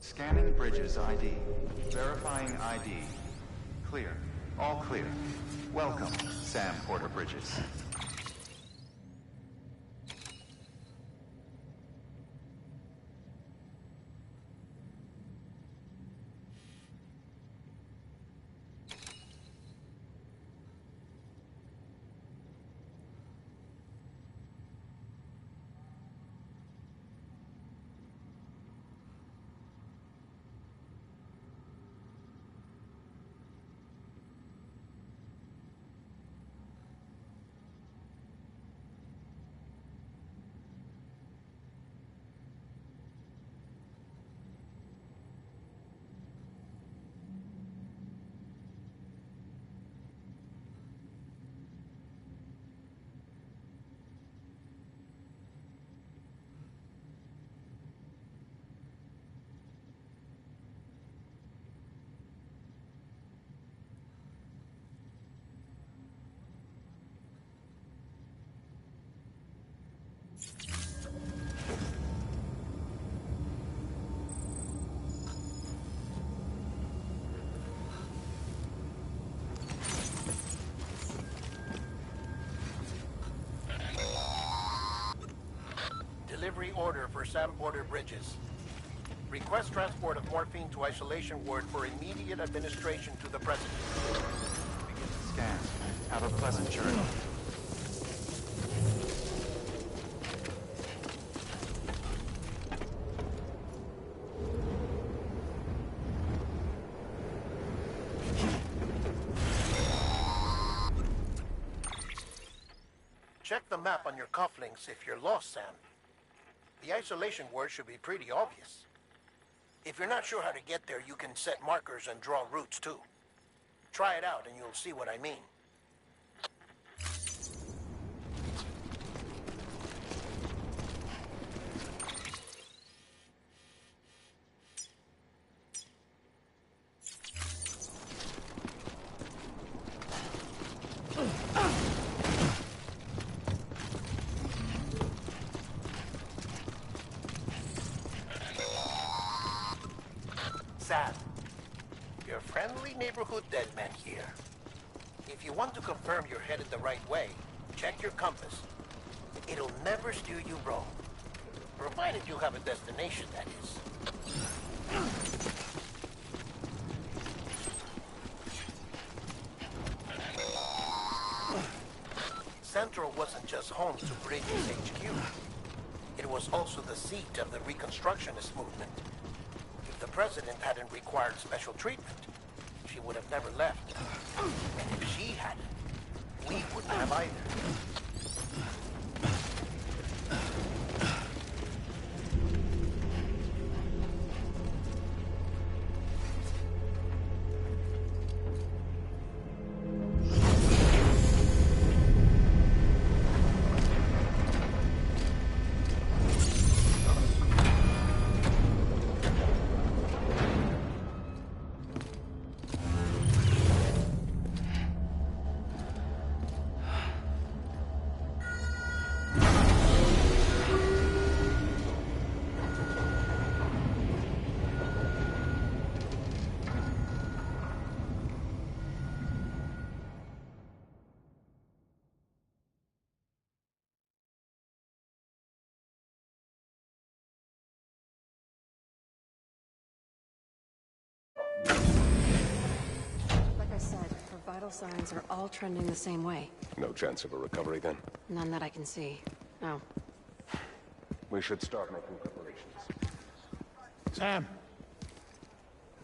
Scanning Bridges ID. Verifying ID. Clear. All clear. Welcome, Sam Porter Bridges. Delivery order for Sam Porter Bridges. Request transport of morphine to isolation ward for immediate administration to the president. Begin the scan. Have a pleasant journey. Check the map on your cufflinks if you're lost, Sam. The isolation word should be pretty obvious. If you're not sure how to get there, you can set markers and draw routes too. Try it out and you'll see what I mean. Sam, your friendly neighborhood dead man here. If you want to confirm you're headed the right way, check your compass. It'll never steer you wrong. Provided you have a destination, that is. Central wasn't just home to Bridges HQ. It was also the seat of the Reconstructionist movement. If the president hadn't required special treatment, she would have never left. And if she hadn't, we wouldn't have either. Like I said, her vital signs are all trending the same way. No chance of a recovery then? None that I can see. No. We should start making preparations. Sam,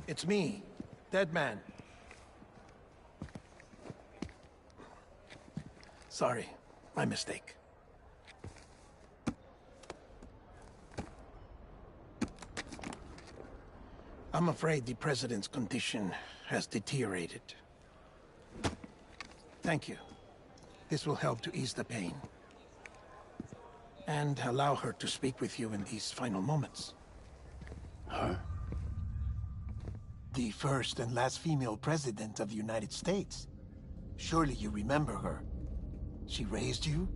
it's me, Dead Man. Sorry, my mistake. I'm afraid the president's condition has deteriorated. Thank you. This will help to ease the pain. And allow her to speak with you in these final moments. Huh? The first and last female president of the United States. Surely you remember her. She raised you?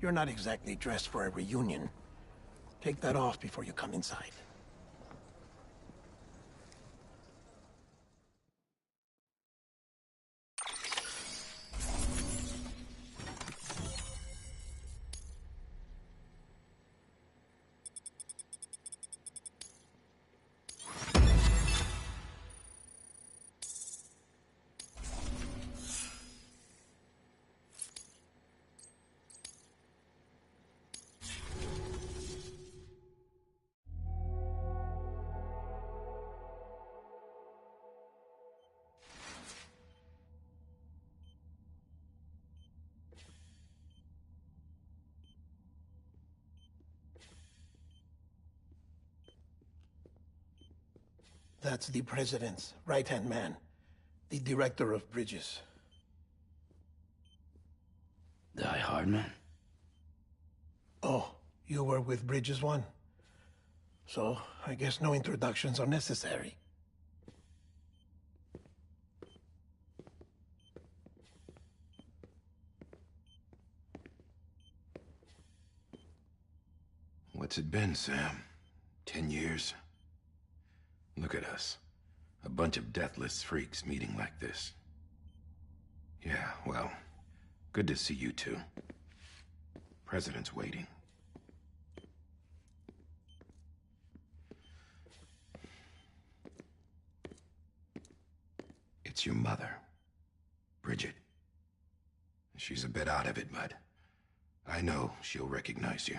You're not exactly dressed for a reunion. Take that off before you come inside. That's the president's right-hand man, the director of bridges. Die Hardman? Oh, you were with Bridges One? So, I guess no introductions are necessary. What's it been, Sam? 10 years? Look at us. A bunch of deathless freaks meeting like this. Yeah, well, good to see you two. President's waiting. It's your mother, Bridget. She's a bit out of it, but I know she'll recognize you.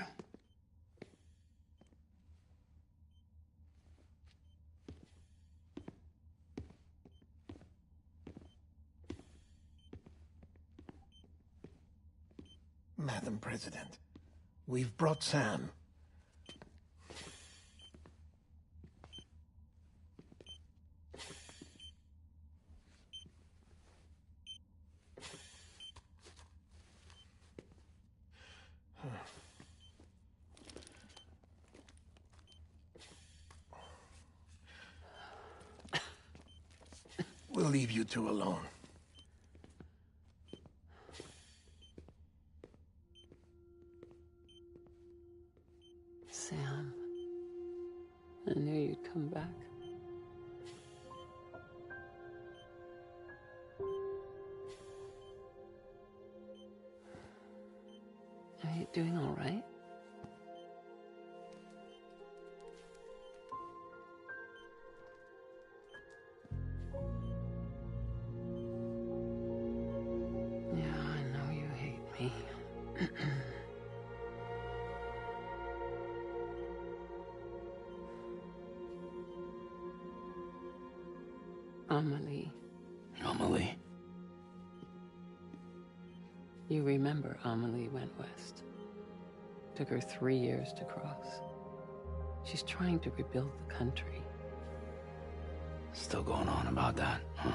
Madam President, we've brought Sam. We'll leave you two alone. Sam, I knew you'd come back. Are you doing all right? Yeah, I know you hate me. Amelie. Amelie? You remember Amelie went west. Took her 3 years to cross. She's trying to rebuild the country. Still going on about that, huh?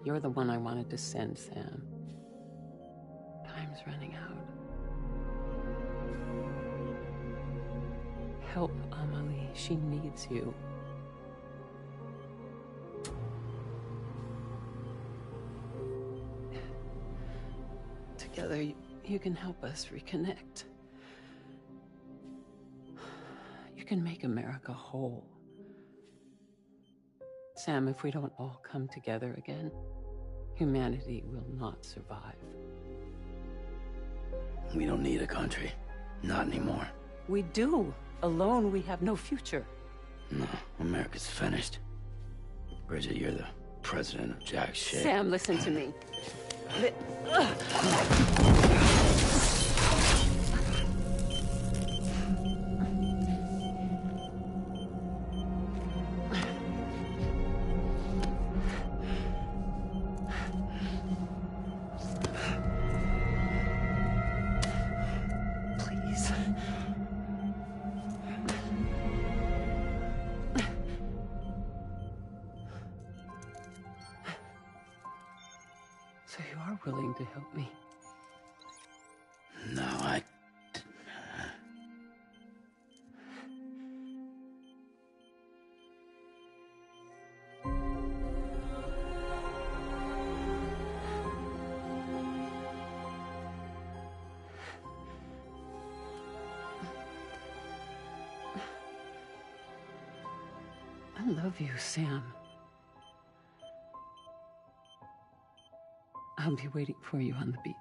You're the one I wanted to send, Sam. Time's running out. Help Amelie. She needs you. Together, you can help us reconnect. You can make America whole. Sam, if we don't all come together again, humanity will not survive. We don't need a country. Not anymore. We do. Alone, we have no future. No, America's finished. Bridget, you're the president of Jack shit. Sam, listen to me. Please. So you are willing to help me? No, I... I love you, Sam. I'll be waiting for you on the beach.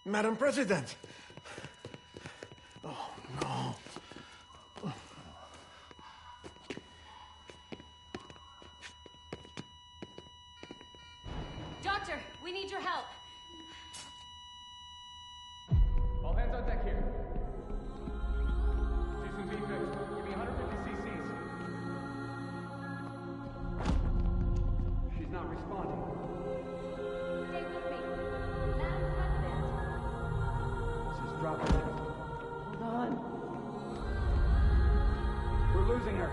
Madam President! Oh, no. Doctor, we need your help. All hands on deck here. Jason B. Good. Give me 150 cc's. She's not responding. Stay with me. Madam President. She's dropping. Hold on. We're losing her.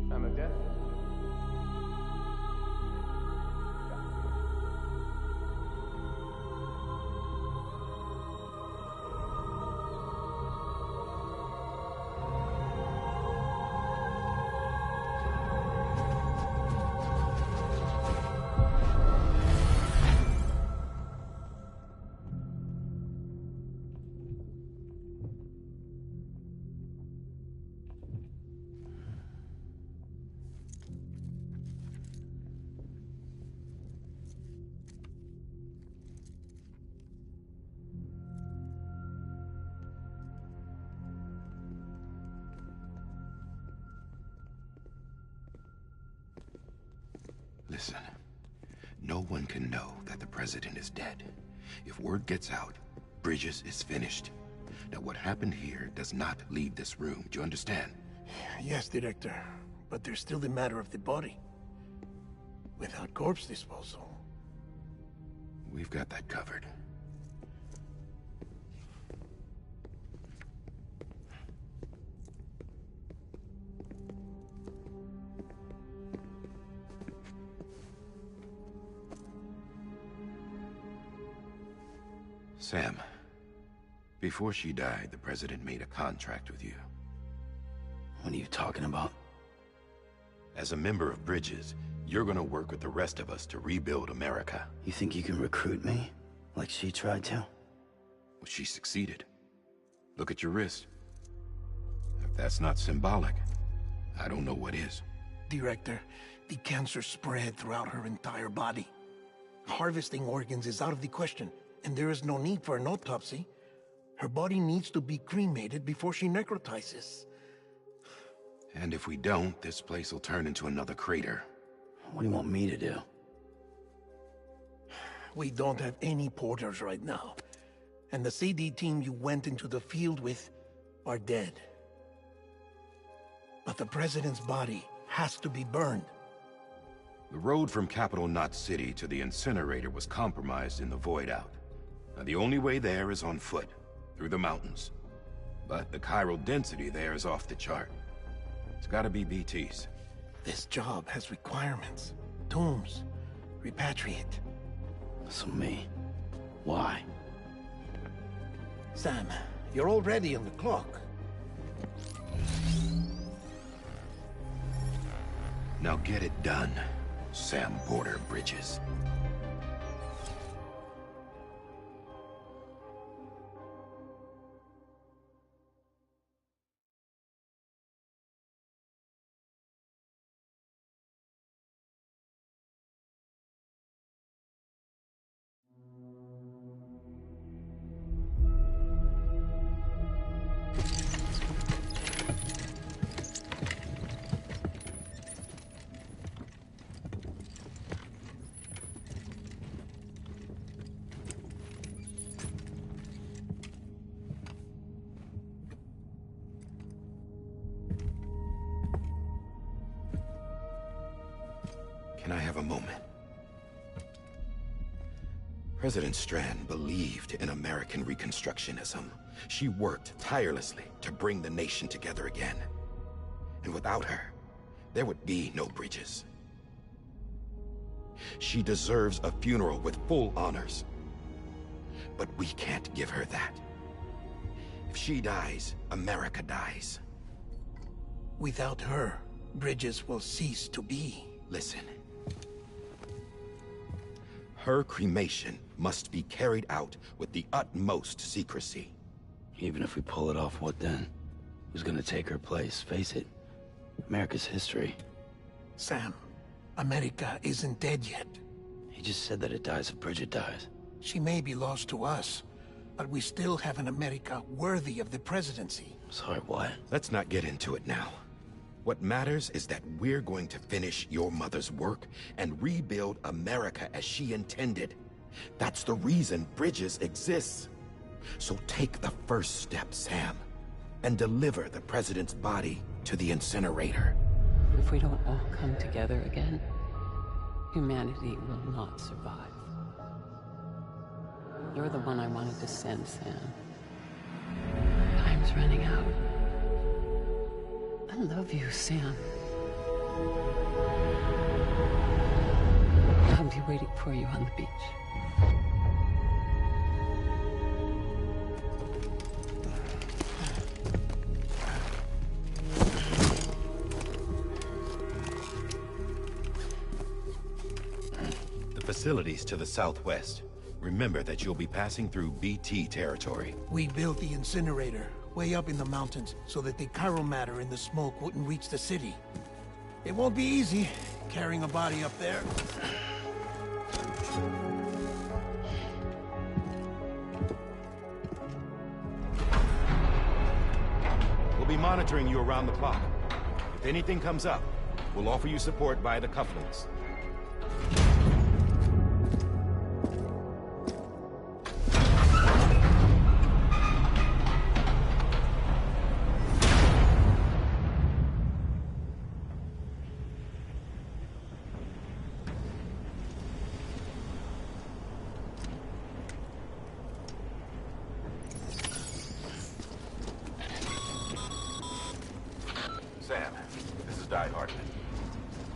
Time of death? Listen, no one can know that the president is dead. If word gets out, Bridges is finished. Now, what happened here does not leave this room. Do you understand? Yes, Director. But there's still the matter of the body. Without corpse disposal. We've got that covered. Sam, before she died, the president made a contract with you. What are you talking about? As a member of Bridges, you're gonna work with the rest of us to rebuild America. You think you can recruit me? Like she tried to? Well, she succeeded. Look at your wrist. If that's not symbolic, I don't know what is. Director, the cancer spread throughout her entire body. Harvesting organs is out of the question, and there is no need for an autopsy. Her body needs to be cremated before she necrotizes. And if we don't, this place will turn into another crater. What do you want me to do? We don't have any porters right now. And the CD team you went into the field with are dead. But the president's body has to be burned. The road from Capital Knot City to the incinerator was compromised in the void out. Now, the only way there is on foot, through the mountains. But the chiral density there is off the chart. It's gotta be BTs. This job has requirements. Tombs. Repatriate. So me. Why? Sam, you're already on the clock. Now get it done, Sam Porter Bridges. Can I have a moment? President Strand believed in American Reconstructionism. She worked tirelessly to bring the nation together again. And without her, there would be no Bridges. She deserves a funeral with full honors. But we can't give her that. If she dies, America dies. Without her, Bridges will cease to be. Listen. Her cremation must be carried out with the utmost secrecy. Even if we pull it off, what then? Who's gonna take her place? Face it, America's history. Sam, America isn't dead yet. He just said that it dies if Bridget dies. She may be lost to us, but we still have an America worthy of the presidency. Sorry, what? Let's not get into it now. What matters is that we're going to finish your mother's work and rebuild America as she intended. That's the reason Bridges exists. So take the first step, Sam, and deliver the president's body to the incinerator. If we don't all come together again, humanity will not survive. You're the one I wanted to send, Sam. Time's running out. I love you, Sam. I'll be waiting for you on the beach. The facilities to the southwest. Remember that you'll be passing through BT territory. We built the incinerator way up in the mountains so that the chiral matter in the smoke wouldn't reach the city. It won't be easy carrying a body up there. We'll be monitoring you around the clock. If anything comes up, we'll offer you support via the cufflinks. Sam, this is Die Hardman.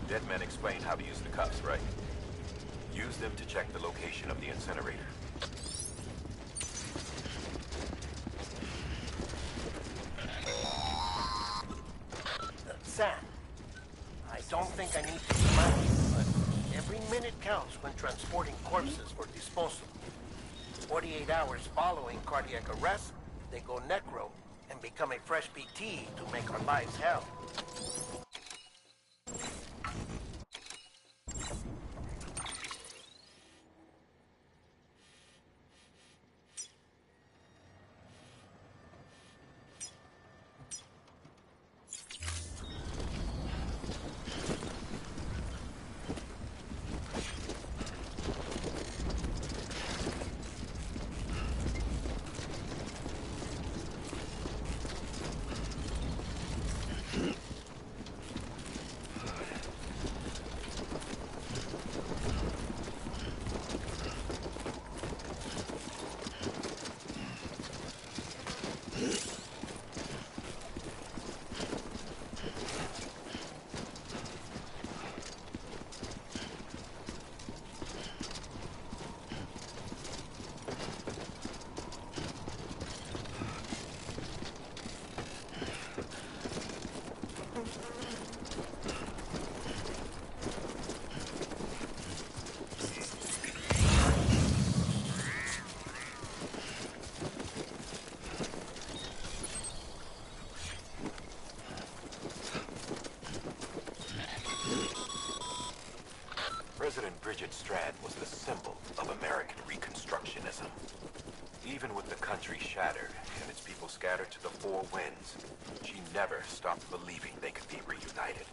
Dead men explained how to use the cuffs, right? Use them to check the location of the incinerator. Sam, I don't think I need to remind you, but every minute counts when transporting corpses for disposal. 48 hours following cardiac arrest, they go necro and become a fresh BT to make our lives hell. President Bridget Strand was the symbol of American Reconstructionism. Even with the country shattered and its people scattered to the four winds, she never stopped believing they could be reunited.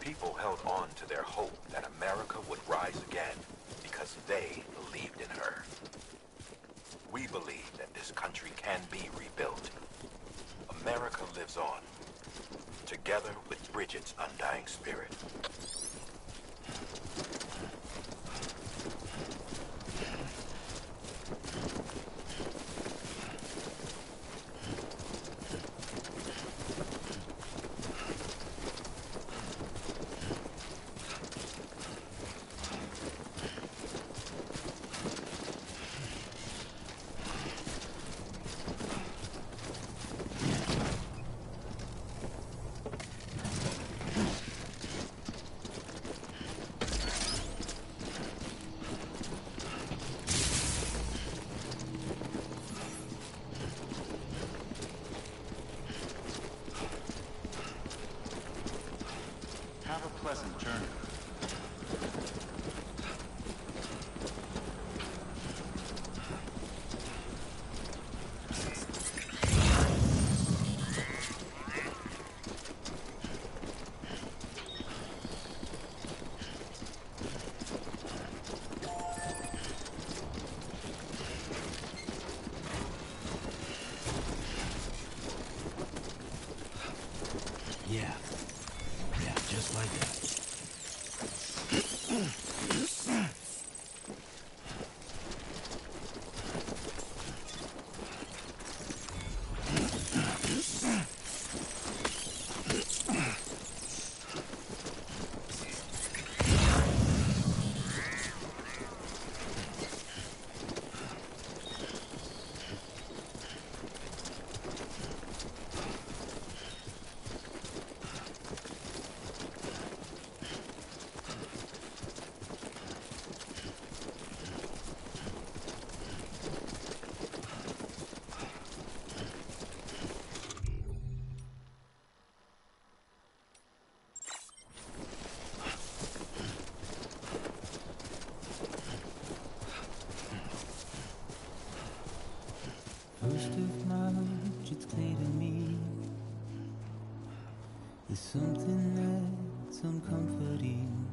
People held on to their hope that America would rise again because they believed in her. We believe that this country can be rebuilt. America lives on, together with Bridget's undying spirit. pleasant journey. Yeah. Yeah, just like that. First of March, it's clear to me there's something that's uncomforting.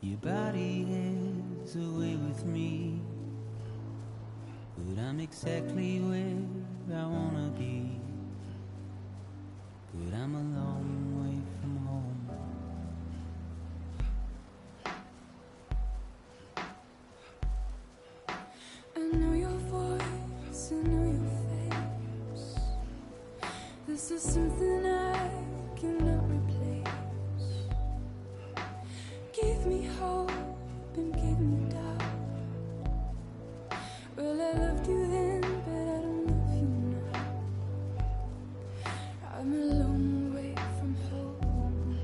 Your body is away with me, but I'm exactly where I wanna be. But I'm a long way from home. I know your voice, I know your face. This is something I cannot replace. Give me hope and give me doubt. Well, I loved you then, but I don't love you now. I'm a long way from home.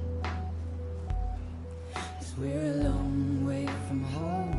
'Cause we're a long way from home.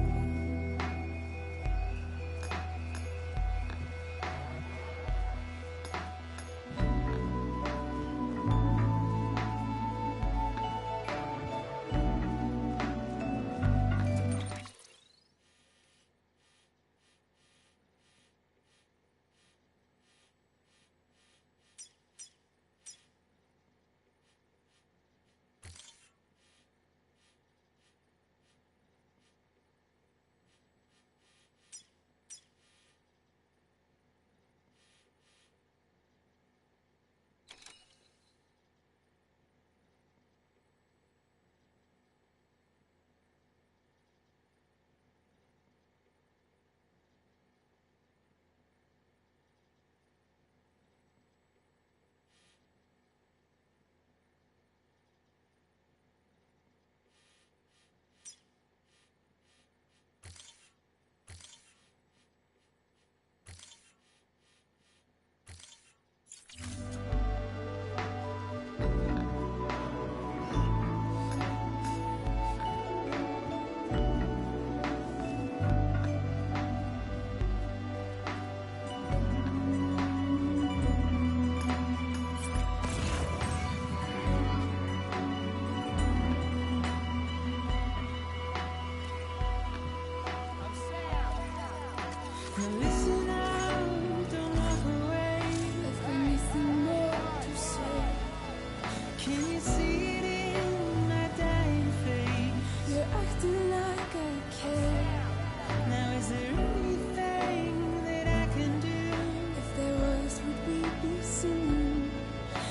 Now listen out, don't walk away. I've got nothing more to say. Can you see it in my dying face? You're acting like I care. Now is there anything that I can do? If there was, would we be singing?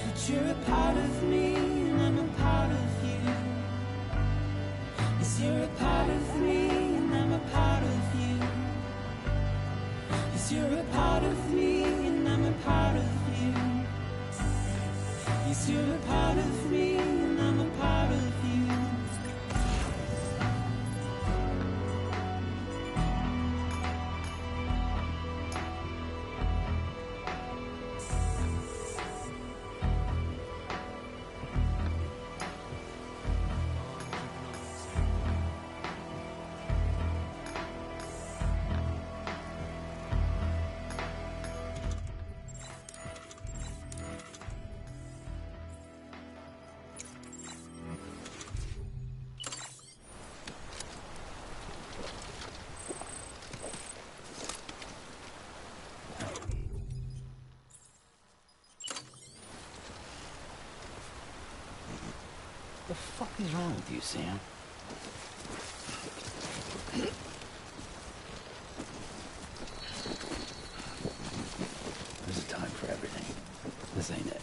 But you're a part of me and I'm a part of you. Yes, you're a part of me and I'm a part of you. You're a part of me and I'm a part of you. Yes, you're a part of me and I'm a part of you. The fuck is wrong with you, Sam? There's a time for everything. This ain't it.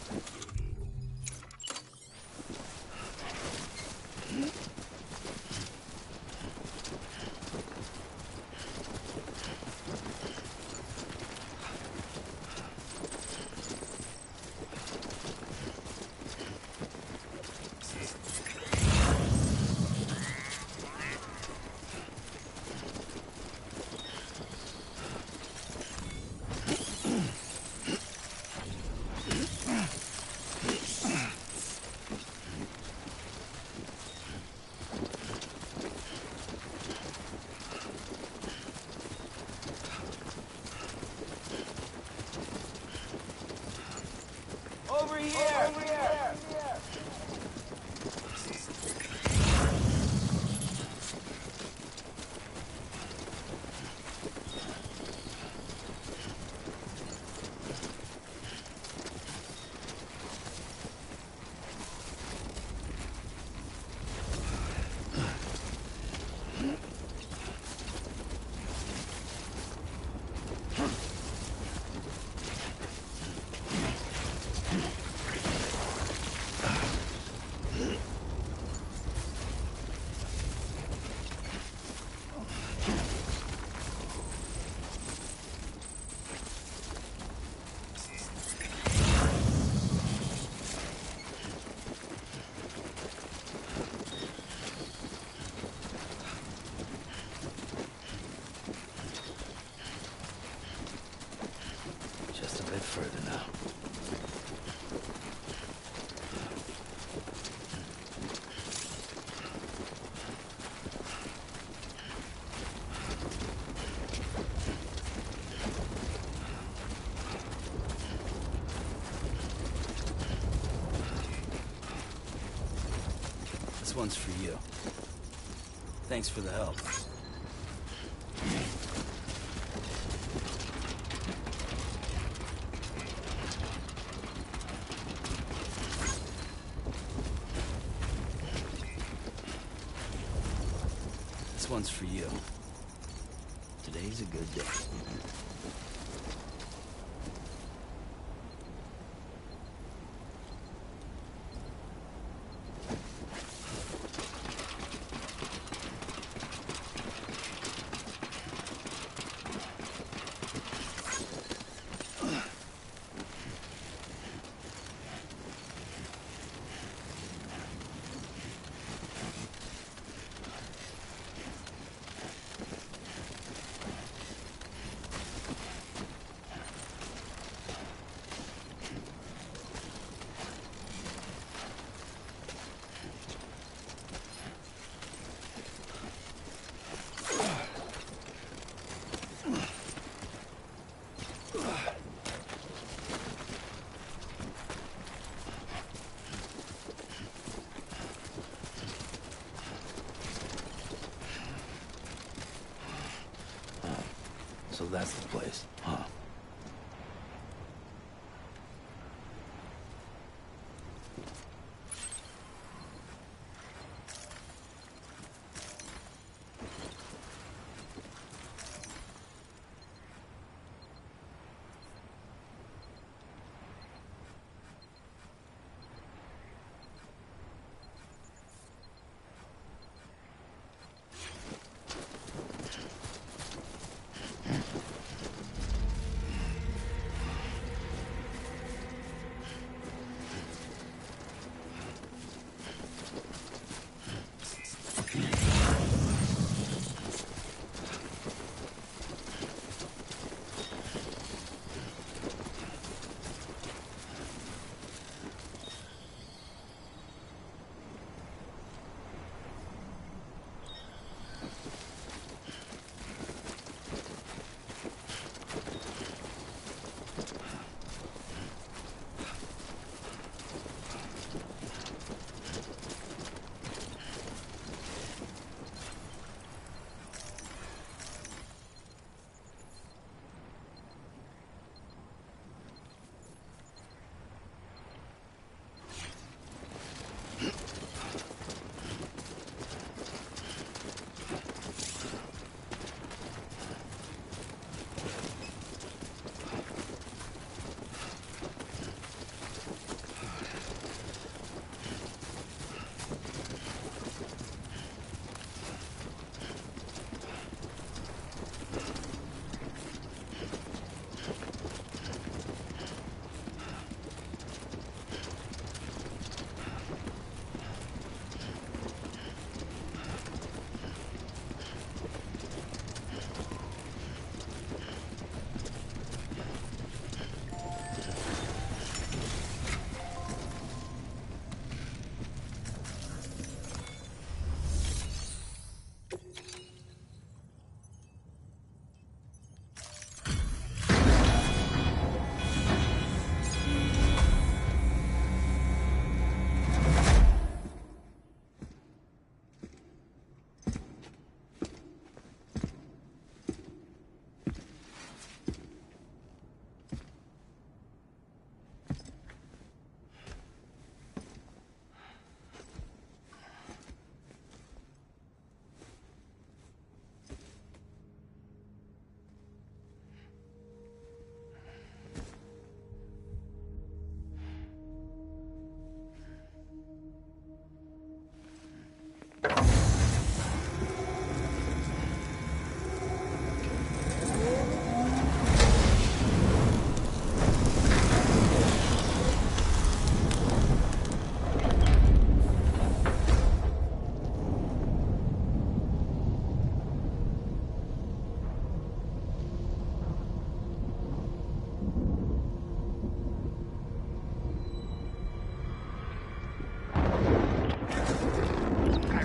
Over here! Over here! Just a bit further now. This one's for you. Thanks for the help. This one's for you. Today's a good day. So that's the place, huh?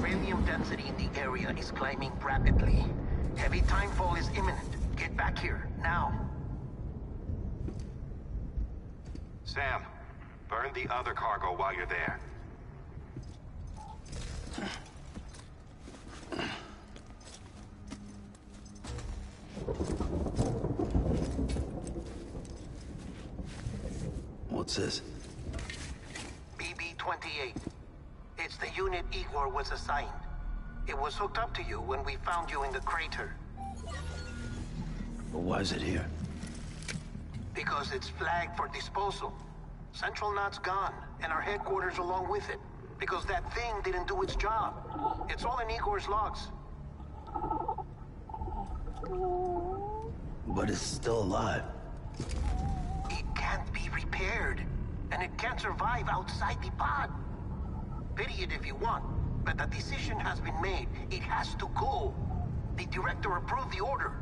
Chiralium density in the area is climbing rapidly. Heavy timefall is imminent. Get back here, now. Sam, burn the other cargo while you're there. What's this? BB-28. It's the unit Igor was assigned. It was hooked up to you when we found you in the crater. But why is it here? Because it's flagged for disposal. Central Knot's gone, and our headquarters along with it. Because that thing didn't do its job. It's all in Igor's logs. But it's still alive. It can't be repaired, and it can't survive outside the pod. Pity it if you want, but the decision has been made. It has to go. The director approved the order.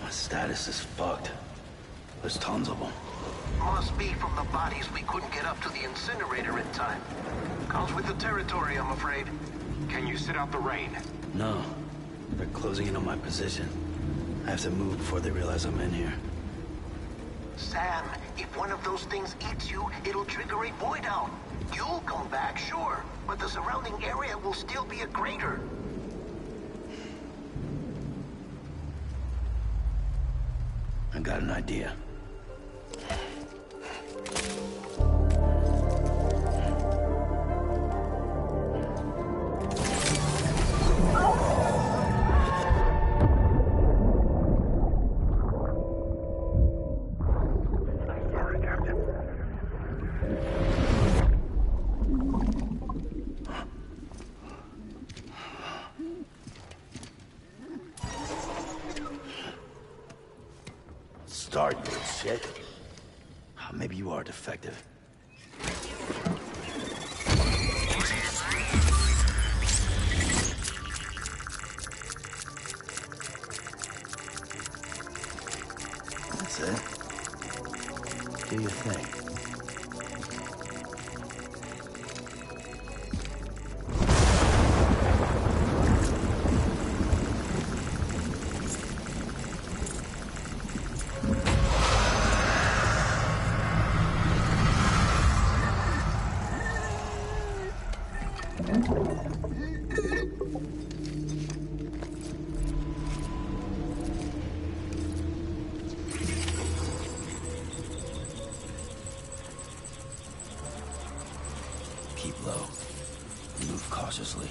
My status is fucked. There's tons of them. Must be from the bodies we couldn't get up to the incinerator in time. Comes with the territory, I'm afraid. Can you sit out the rain? No. They're closing in on my position. I have to move before they realize I'm in here. Sam, if one of those things eats you, it'll trigger a void out. You'll come back, sure, but the surrounding area will still be a crater. I got an idea. Start, you shit. Maybe you are defective. That's it. Do your thing. Keep low. Move cautiously.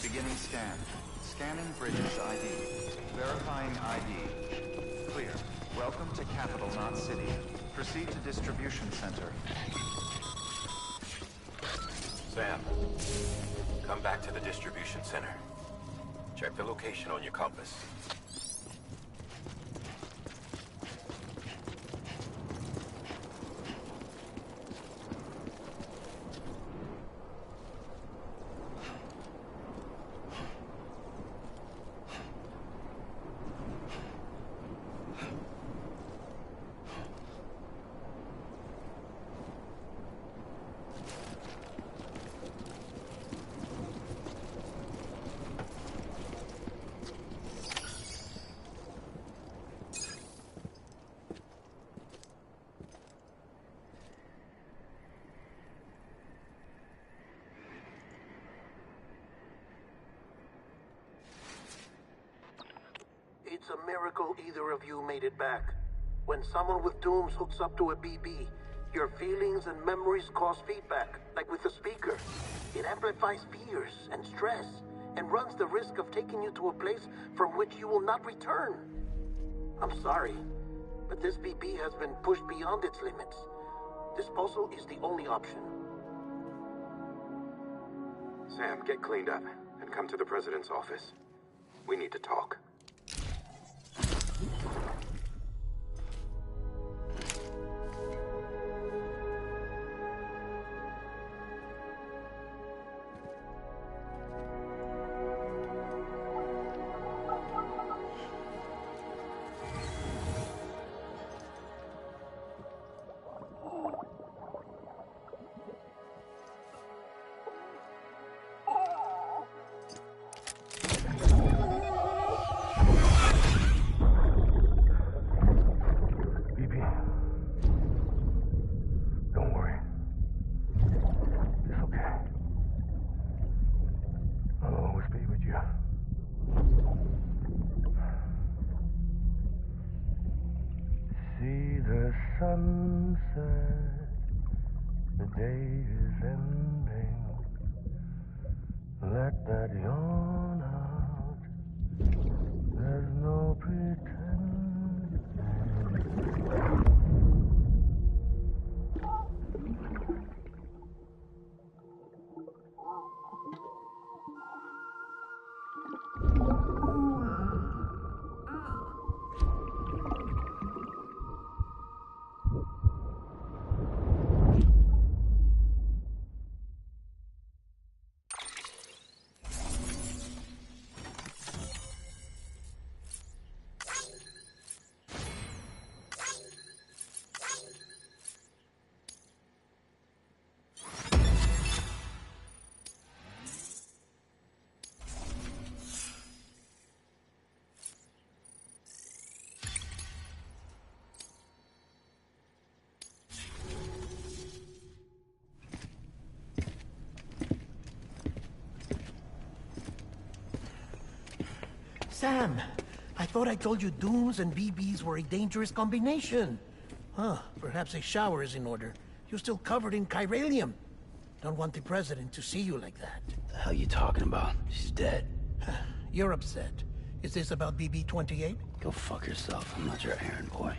Beginning scan. Scanning Bridges ID. Verifying ID. Clear. Welcome to Capital Knot City. Proceed to distribution center. Sam, come back to the distribution center. Check the location on your compass. It's a miracle either of you made it back. When someone with Dooms hooks up to a BB, your feelings and memories cause feedback, like with the speaker. It amplifies fears and stress, and runs the risk of taking you to a place from which you will not return. I'm sorry, but this BB has been pushed beyond its limits. Disposal is the only option. Sam, get cleaned up and come to the president's office. We need to talk. Sunset, the day is ending. Let that yawn out. There's no pretending. Sam, I thought I told you Dooms and BBs were a dangerous combination. Huh, perhaps a shower is in order. You're still covered in chiralium. Don't want the president to see you like that. The hell you talking about? She's dead. You're upset. Is this about BB-28? Go fuck yourself. I'm not your errand boy.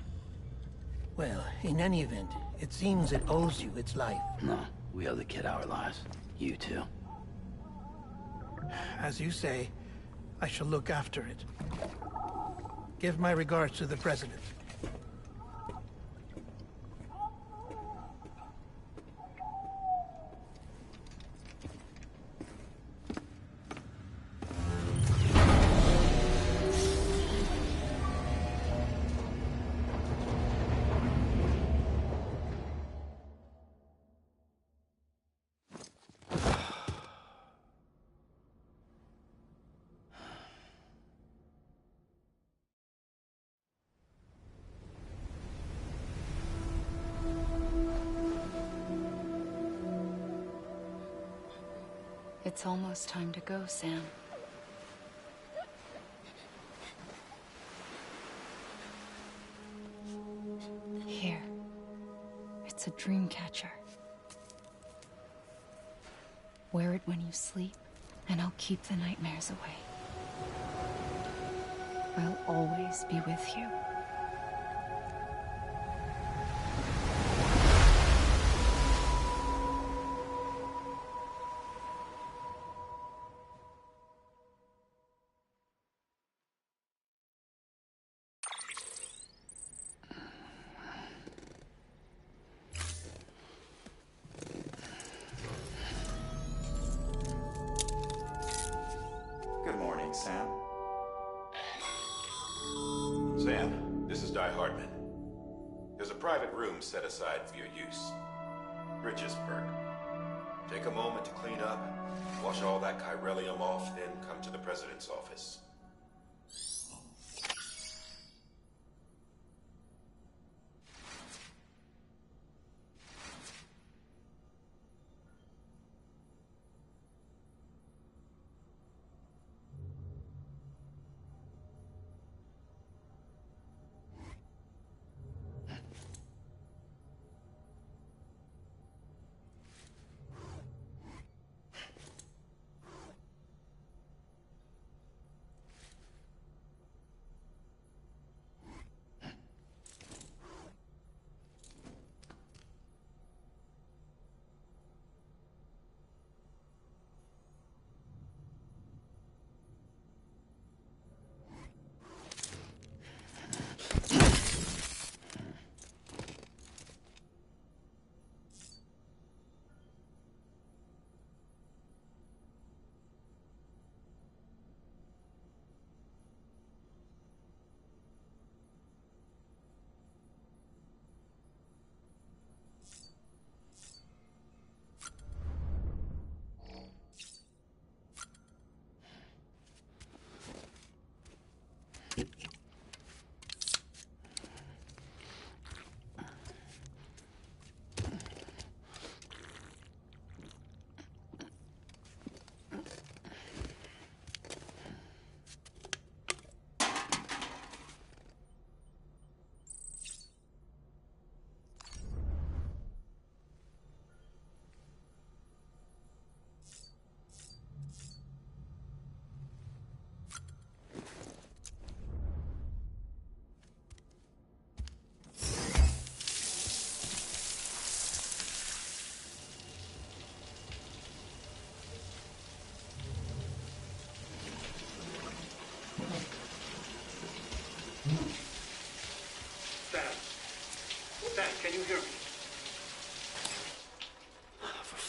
Well, in any event, it seems it owes you its life. No, we owe the kid our lives. You too. As you say, I shall look after it. Give my regards to the president. It's almost time to go, Sam. Here. It's a dream catcher. Wear it when you sleep, and I'll keep the nightmares away. I'll always be with you. Good morning, Sam. Sam, this is Di Hardman. There's a private room set aside for your use. Bridges perk. Take a moment to clean up, wash all that chiralium off, then come to the president's office.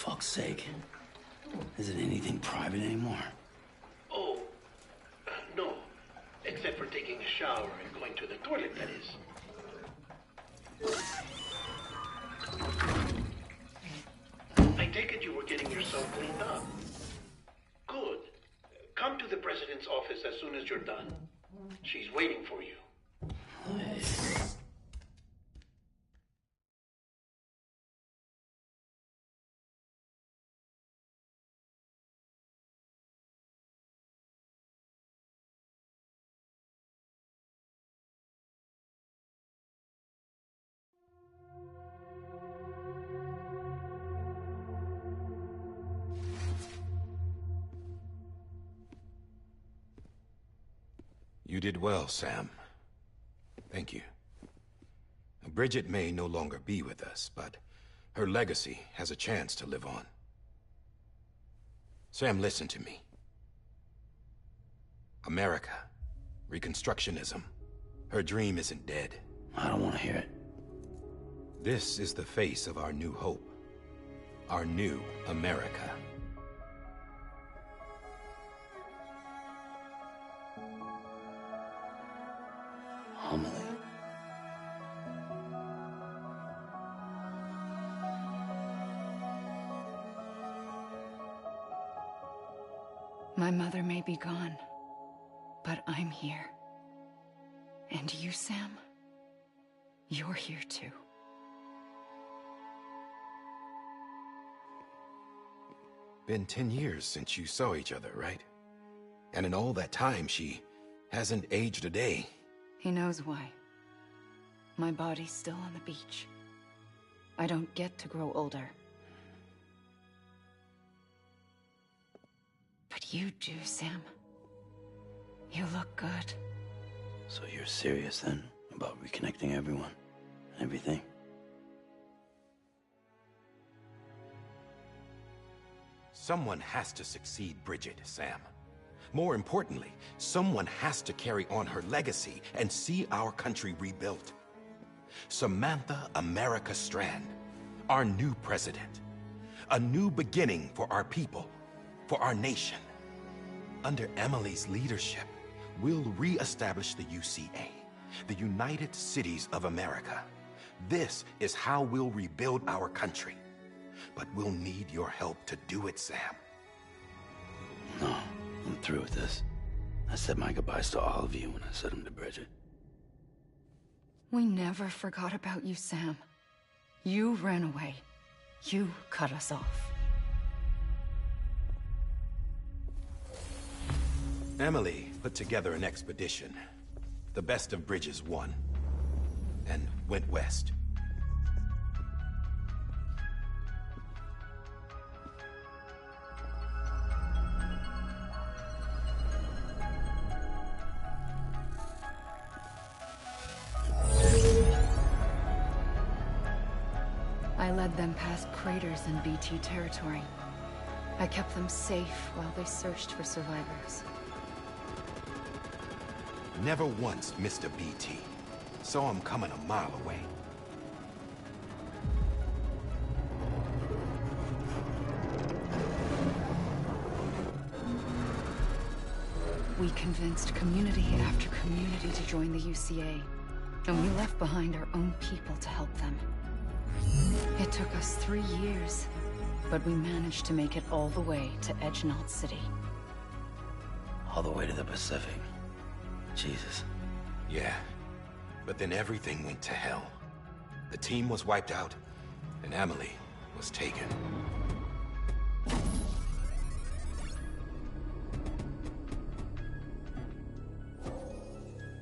fuck's sake. Is it anything private anymore? Oh, no. Except for taking a shower and going to the toilet, that is. I take it you were getting yourself cleaned up. Good. Come to the president's office as soon as you're done. She's waiting for you. You did well, Sam. Thank you. Bridget may no longer be with us, but her legacy has a chance to live on. Sam, listen to me. America, Reconstructionism, her dream isn't dead. I don't want to hear it. This is the face of our new hope. Our new America. Amelie. My mother may be gone, but I'm here. And you, Sam, you're here too. Been 10 years since you saw each other, right? And in all that time, she hasn't aged a day. He knows why. My body's still on the beach. I don't get to grow older. But you do, Sam. You look good. So you're serious then about reconnecting everyone? Everything? Someone has to succeed Bridget, Sam. More importantly, someone has to carry on her legacy and see our country rebuilt. Samantha America Strand, our new president. A new beginning for our people, for our nation. Under Emily's leadership, we'll re-establish the UCA, the United Cities of America. This is how we'll rebuild our country. But we'll need your help to do it, Sam. No. I'm through with this. I said my goodbyes to all of you when I said them to Bridget. We never forgot about you, Sam. You ran away. You cut us off. Emily put together an expedition. The best of Bridges won. And went west. I led them past craters in BT territory. I kept them safe while they searched for survivors. Never once missed a BT. Saw him coming a mile away. We convinced community after community to join the UCA, and we left behind our own people to help them. It took us 3 years, but we managed to make it all the way to Edge Knot City. All the way to the Pacific. Jesus. Yeah, but then everything went to hell. The team was wiped out, and Emily was taken.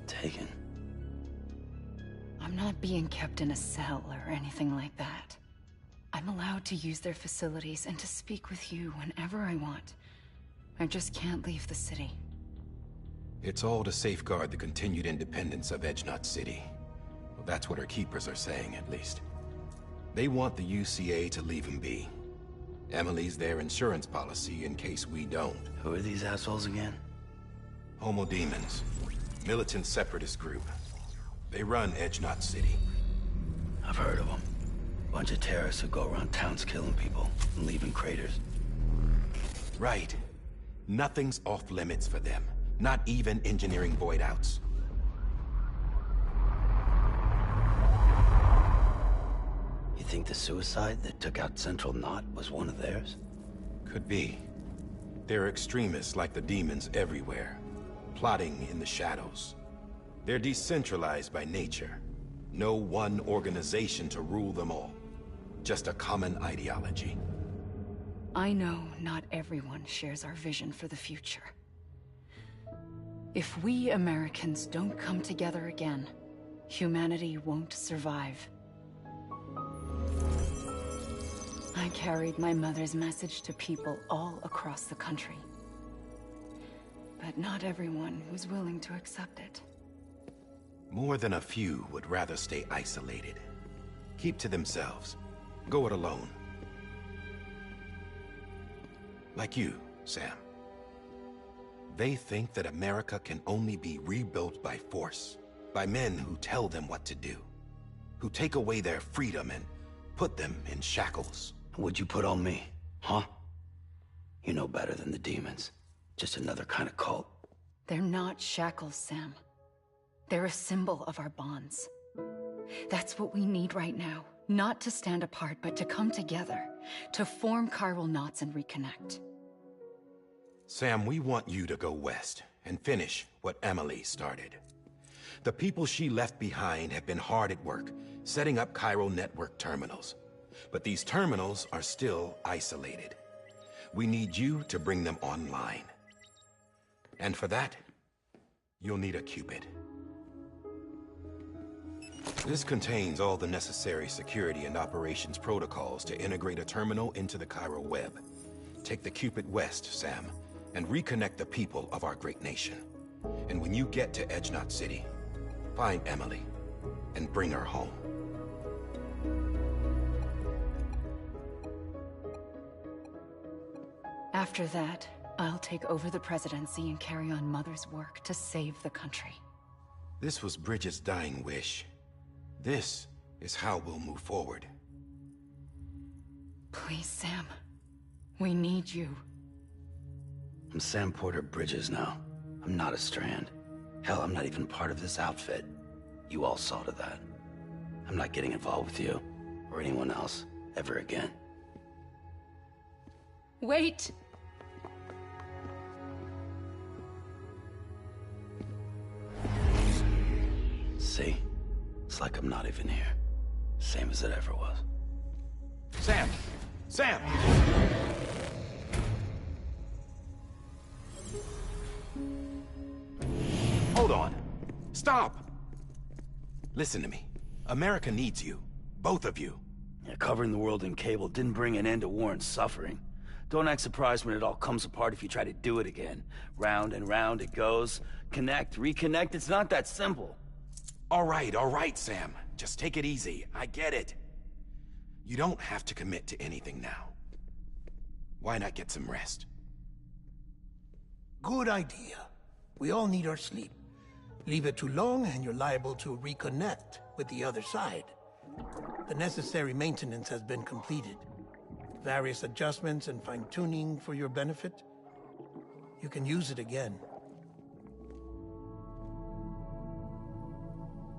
Taken? I'm not being kept in a cell or anything like that. I'm allowed to use their facilities and to speak with you whenever I want. I just can't leave the city. It's all to safeguard the continued independence of Edge Knot City. Well, that's what our keepers are saying, at least. They want the UCA to leave him be. Emily's their insurance policy in case we don't. Who are these assholes again? Homo Demons. Militant separatist group. They run Edge Knot City. I've heard of them. Bunch of terrorists who go around towns killing people and leaving craters. Right. Nothing's off limits for them. Not even engineering void outs. You think the suicide that took out Central Knot was one of theirs? Could be. There are extremists like the demons everywhere, plotting in the shadows. They're decentralized by nature. No one organization to rule them all. Just a common ideology. I know not everyone shares our vision for the future. If we Americans don't come together again, humanity won't survive. I carried my mother's message to people all across the country. But not everyone was willing to accept it. More than a few would rather stay isolated. Keep to themselves. Go it alone. Like you, Sam. They think that America can only be rebuilt by force, by men who tell them what to do, who take away their freedom and put them in shackles. What'd you put on me, huh? You know better than the demons. Just another kind of cult. They're not shackles, Sam. They're a symbol of our bonds. That's what we need right now. Not to stand apart, but to come together. To form chiral knots and reconnect. Sam, we want you to go west and finish what Emily started. The people she left behind have been hard at work, setting up chiral network terminals. But these terminals are still isolated. We need you to bring them online. And for that, you'll need a Cupid. This contains all the necessary security and operations protocols to integrate a terminal into the chiral web. Take the Cupid west, Sam, and reconnect the people of our great nation. And when you get to Edge Knot City, find Emily and bring her home. After that, I'll take over the presidency and carry on Mother's work to save the country. This was Bridget's dying wish. This is how we'll move forward. Please, Sam. We need you. I'm Sam Porter Bridges now. I'm not a Strand. Hell, I'm not even part of this outfit. You all saw to that. I'm not getting involved with you, or anyone else, ever again. Wait! See? It's like I'm not even here. Same as it ever was. Sam! Sam! Hold on. Stop! Listen to me. America needs you. Both of you. Yeah, covering the world in cable didn't bring an end to war and suffering. Don't act surprised when it all comes apart if you try to do it again. Round and round it goes. Connect, reconnect, it's not that simple. All right, Sam. Just take it easy. I get it. You don't have to commit to anything now. Why not get some rest? Good idea. We all need our sleep. Leave it too long and you're liable to reconnect with the other side. The necessary maintenance has been completed. Various adjustments and fine-tuning for your benefit. You can use it again.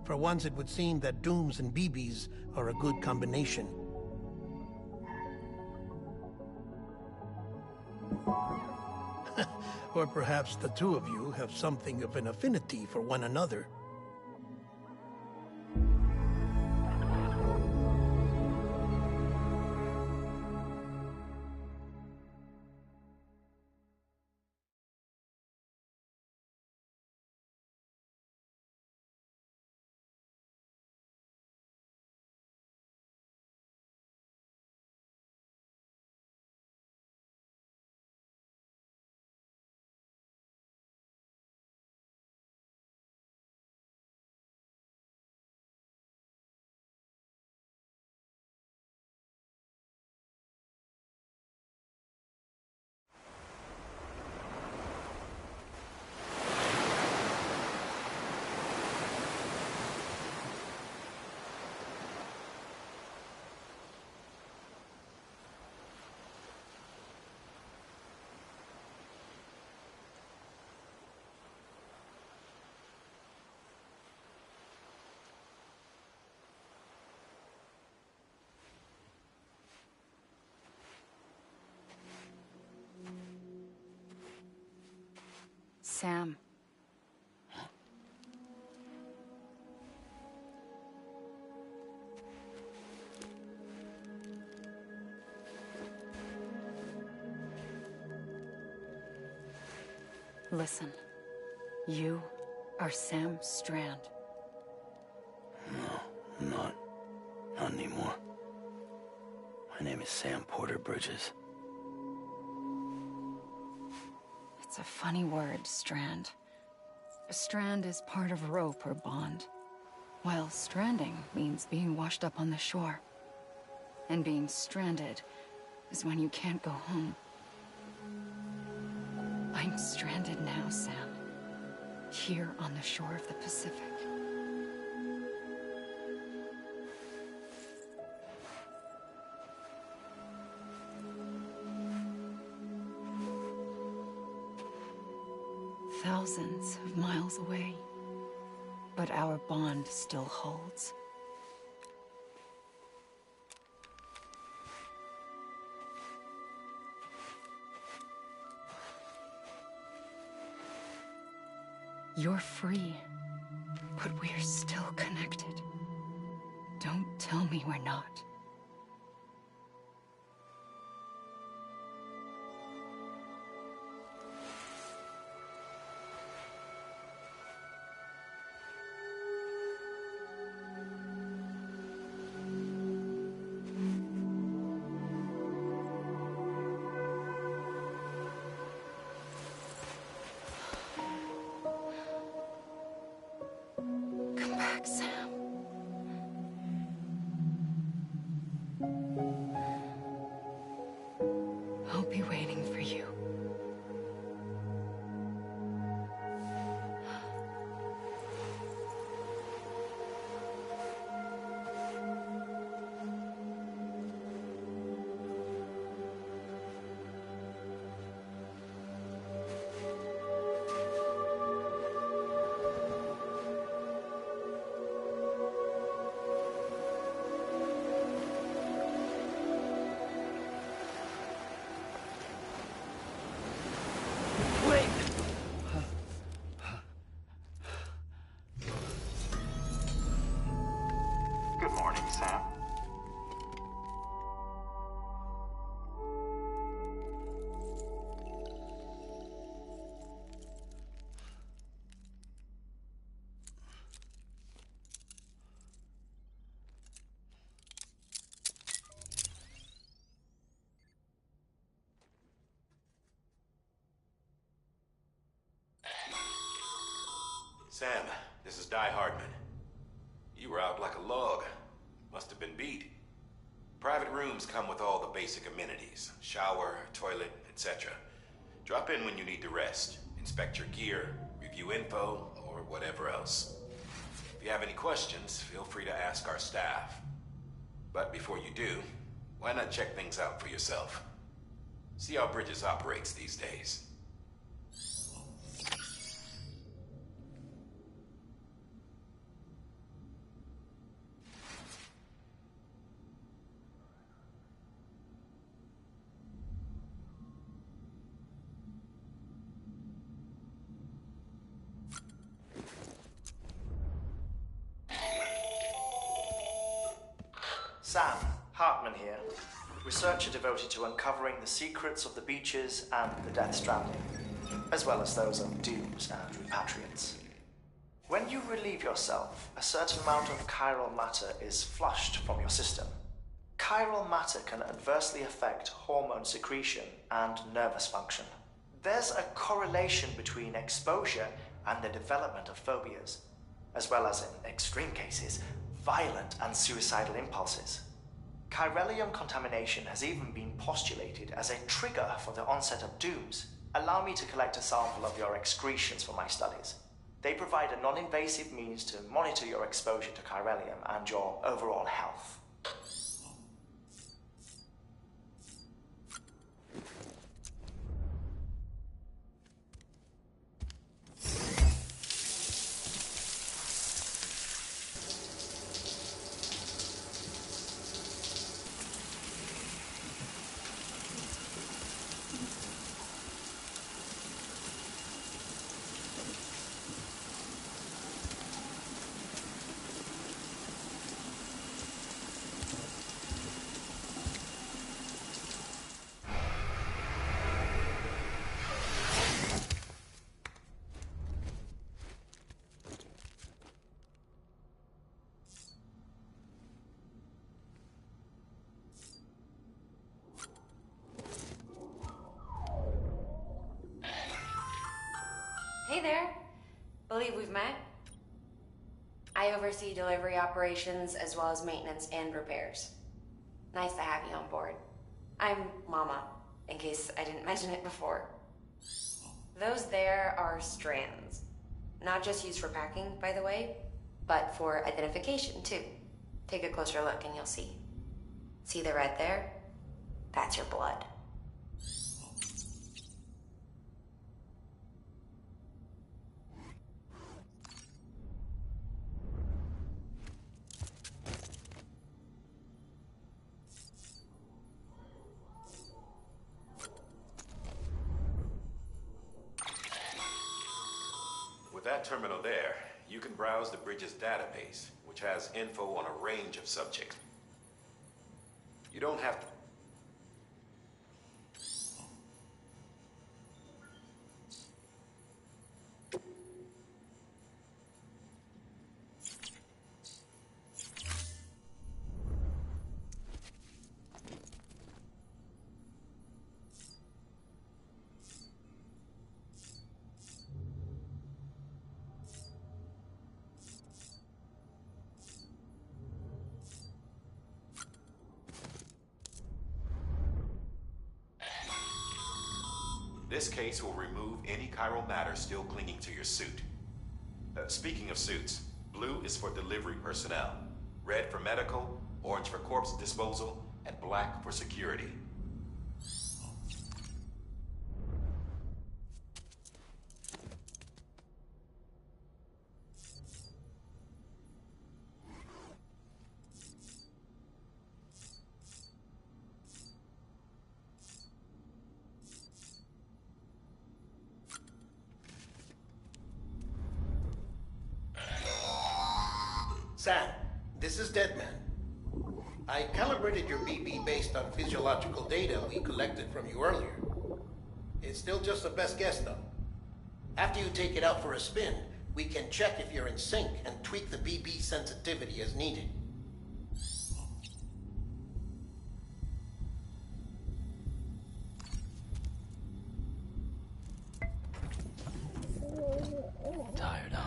For once, it would seem that Dooms and BBs are a good combination. Or perhaps the two of you have something of an affinity for one another. Sam. Listen, you are Sam Strand. No, I'm not. Not anymore. My name is Sam Porter Bridges. It's a funny word, Strand. A strand is part of rope or bond, while stranding means being washed up on the shore. And being stranded is when you can't go home. I'm stranded now, Sam. Here on the shore of the Pacific. Thousands of miles away, but our bond still holds. You're free, but we're still connected. Don't tell me we're not. Come back, Sam. I'll be waiting for you. Good morning, Sam. Sam, this is Di Hardman. You were out like a log. Must have been beat. Private rooms come with all the basic amenities. Shower, toilet, etc. Drop in when you need to rest. Inspect your gear, review info, or whatever else. If you have any questions, feel free to ask our staff. But before you do, why not check things out for yourself? See how Bridges operates these days. Sam, Hartman here, researcher devoted to uncovering the secrets of the Beaches and the Death Stranding, as well as those of Dooms and Repatriates. When you relieve yourself, a certain amount of chiral matter is flushed from your system. Chiral matter can adversely affect hormone secretion and nervous function. There's a correlation between exposure and the development of phobias, as well as, in extreme cases, violent and suicidal impulses. Chiralium contamination has even been postulated as a trigger for the onset of dooms. Allow me to collect a sample of your excretions for my studies. They provide a non-invasive means to monitor your exposure to chiralium and your overall health. hey there. Believe we've met. I oversee delivery operations as well as maintenance and repairs. Nice to have you on board. I'm Mama, in case I didn't mention it before. Those there are strands. Not just used for packing, by the way, but for identification, too. Take a closer look and you'll see. See the red there? That's your blood. With that terminal there, you can browse the Bridges database, which has info on a range of subjects. You don't have to... This case will remove any chiral matter still clinging to your suit. Speaking of suits, blue is for delivery personnel, red for medical, orange for corpse disposal, and black for security. Sam, this is Deadman. I calibrated your BB based on physiological data we collected from you earlier. It's still just a best guess, though. After you take it out for a spin, we can check if you're in sync and tweak the BB sensitivity as needed. Tired, huh?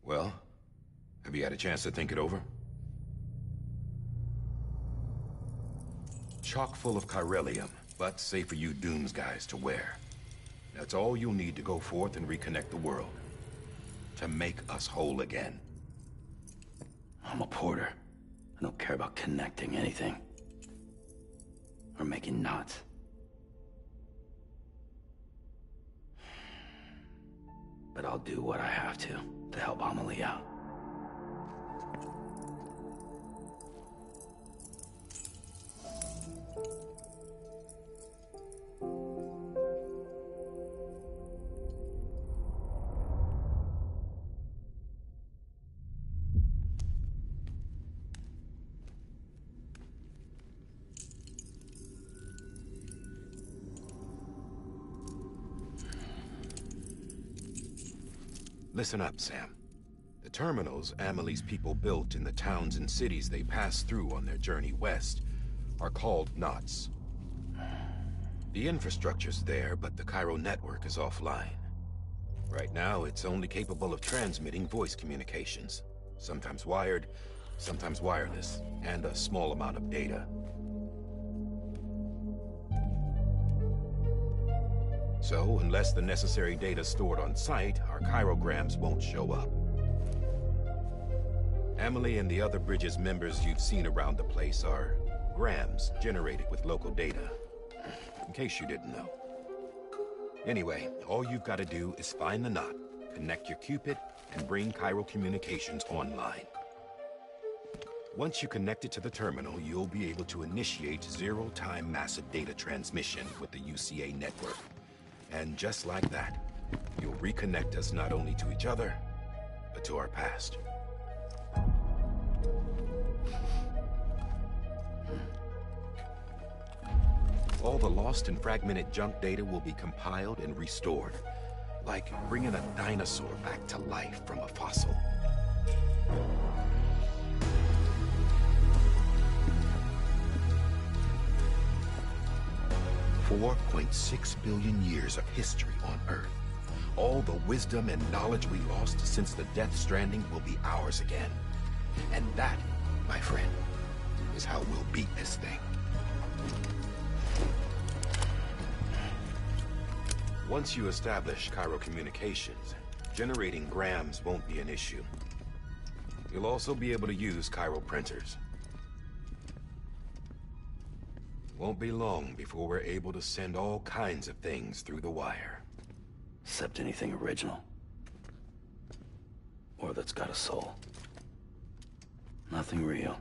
Well, have you had a chance to think it over? Chock full of chiralium, but safe for you Dooms guys to wear. That's all you'll need to go forth and reconnect the world. To make us whole again. I'm a porter. I don't care about connecting anything. Or making knots. But I'll do what I have to help Amelie out. Listen up, Sam. The terminals Amelie's people built in the towns and cities they passed through on their journey west are called knots. The infrastructure's there, but the Cairo network is offline. Right now, it's only capable of transmitting voice communications. Sometimes wired, sometimes wireless, and a small amount of data. So, unless the necessary data's stored on site, our chirograms won't show up. Amelie and the other Bridges members you've seen around the place are grams generated with local data. In case you didn't know. Anyway, all you've got to do is find the knot, connect your Cupid, and bring Cairo communications online. Once you connect it to the terminal, you'll be able to initiate zero-time massive data transmission with the UCA network. And just like that, you'll reconnect us not only to each other, but to our past. All the lost and fragmented junk data will be compiled and restored. Like bringing a dinosaur back to life from a fossil. $4.6 billion years of history on Earth. All the wisdom and knowledge we lost since the Death Stranding will be ours again. And that, my friend, is how we'll beat this thing. Once you establish Cairo communications, generating grams won't be an issue. You'll also be able to use Cairo printers. Won't be long before we're able to send all kinds of things through the wire. Except anything original. Or that's got a soul. Nothing real.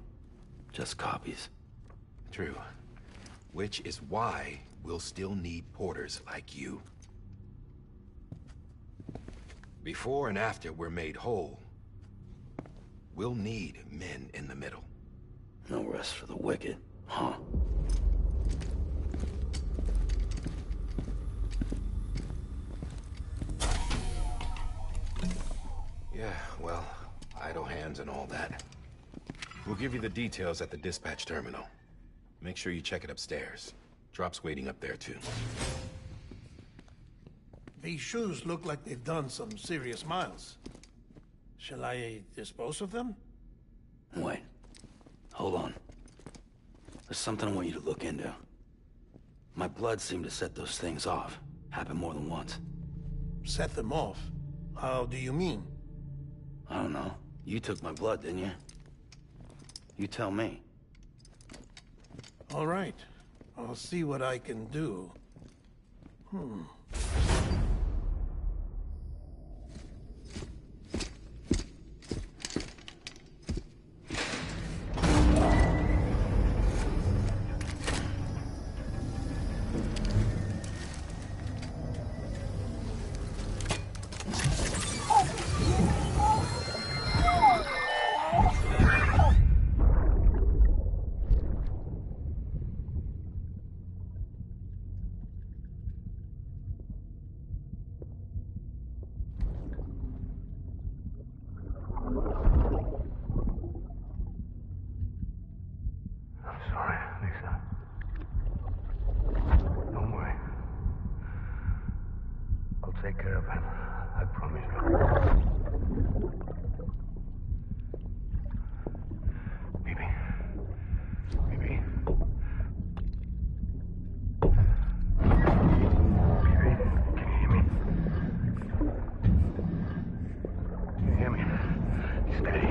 Just copies. True. Which is why we'll still need porters like you. Before and after we're made whole, we'll need men in the middle. No rest for the wicked, huh? Yeah, well, idle hands and all that. We'll give you the details at the dispatch terminal. Make sure you check it upstairs. Drop's waiting up there, too. These shoes look like they've done some serious miles. Shall I dispose of them? Wait. Hold on. There's something I want you to look into. My blood seemed to set those things off. Happened more than once. Set them off? How do you mean? I don't know. You took my blood, didn't you? You tell me. All right. I'll see what I can do. Take care of him. I promise you. Baby. Baby. Baby, can you hear me? Can you hear me? Steady.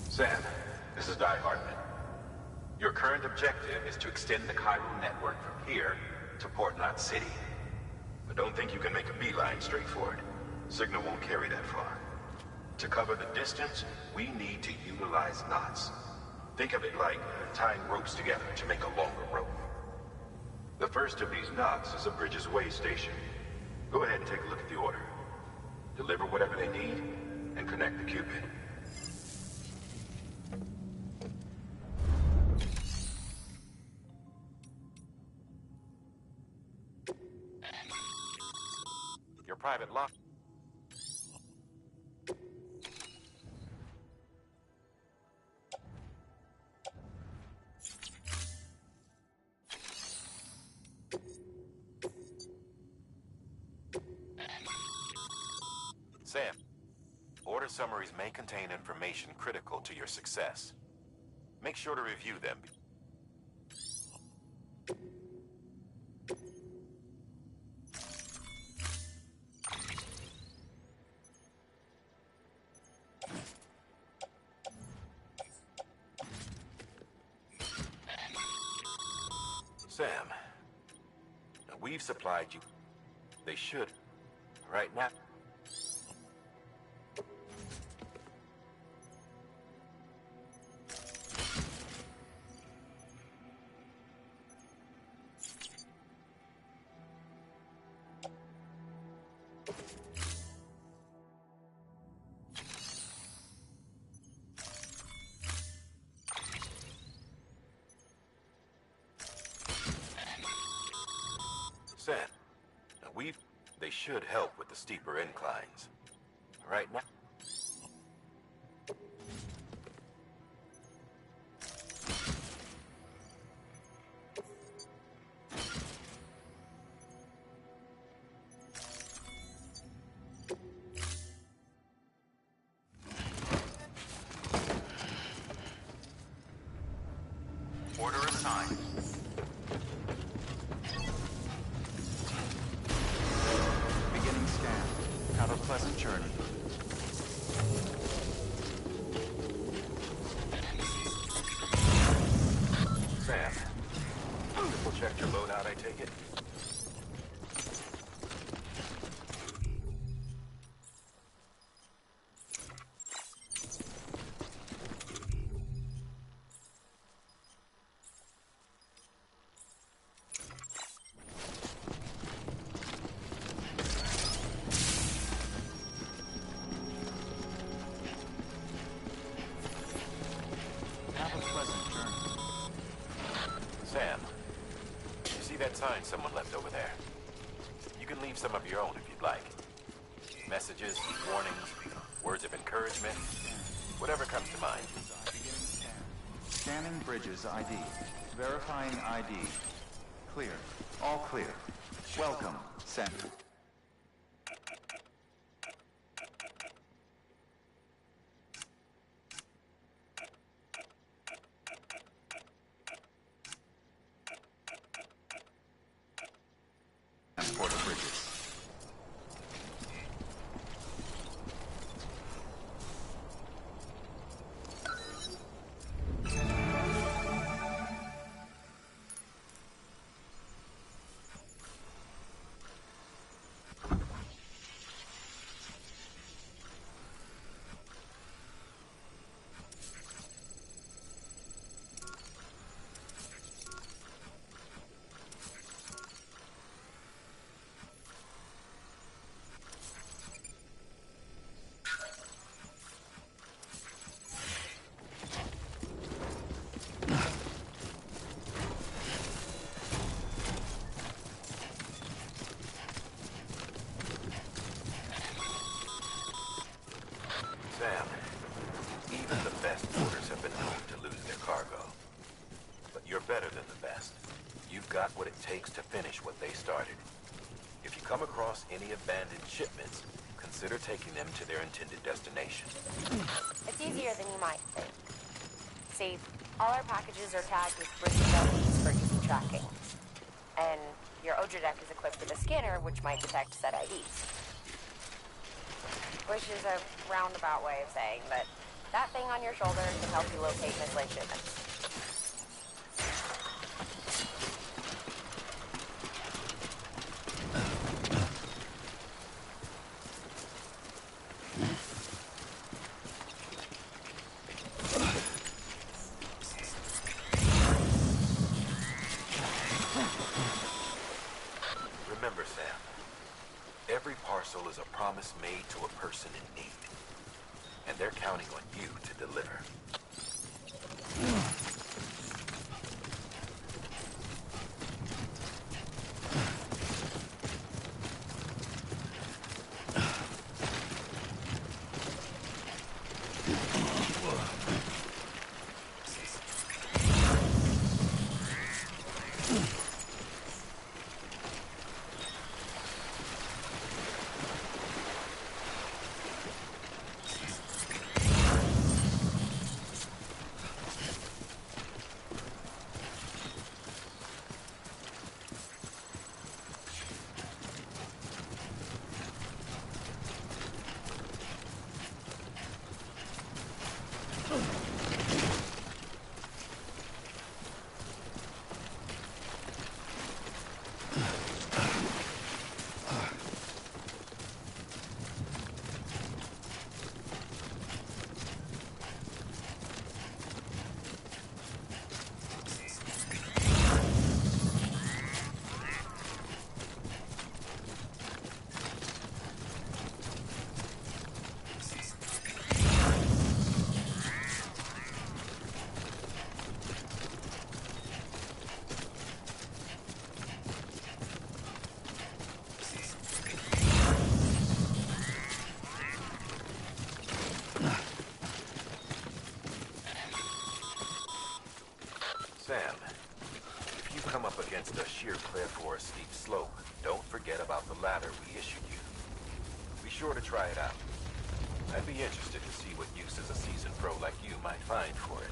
Sam, this is Di Hartman. Your current objective is to extend the Cairo network from here to Port Knot City. But don't think you can make a beeline straight for it. Signal won't carry that far. To cover the distance, we need to utilize knots. Think of it like tying ropes together to make a longer rope. The first of these knots is a Bridges Way station. Go ahead and take a look at the order. Deliver whatever they need, and connect the Cupid. Your private lock. Sam, order summaries may contain information critical to your success. Make sure to review them. we've supplied you. They should. Right now. Sam, now they should help with the steeper inclines. Right now. Order assigned. Beginning scan. Have a pleasant journey. Sam, triple checked your loadout, I take it? Have a pleasant journey. Sam, you see that sign someone left over there? You can leave some of your own if you'd like. Messages, warnings, words of encouragement, whatever comes to mind. Scanning Bridges ID. Verifying ID. Clear. All clear. Welcome, Sam. Porter Bridges. Sam, even the best porters have been known to lose their cargo. But you're better than the best. You've got what it takes to finish what they started. If you come across any abandoned shipments, consider taking them to their intended destination. It's easier than you might think. See, all our packages are tagged with British LEs for easy tracking. And your OJA deck is equipped with a scanner which might detect set IDs. Which is a roundabout way of saying that that thing on your shoulder can help you locate mislaid shipments. Remember, Sam, every parcel is a promise made to a person in need. And they're counting on you to deliver. sheer cliff or a steep slope, don't forget about the ladder we issued you. Be sure to try it out. I'd be interested to see what uses a seasoned pro like you might find for it.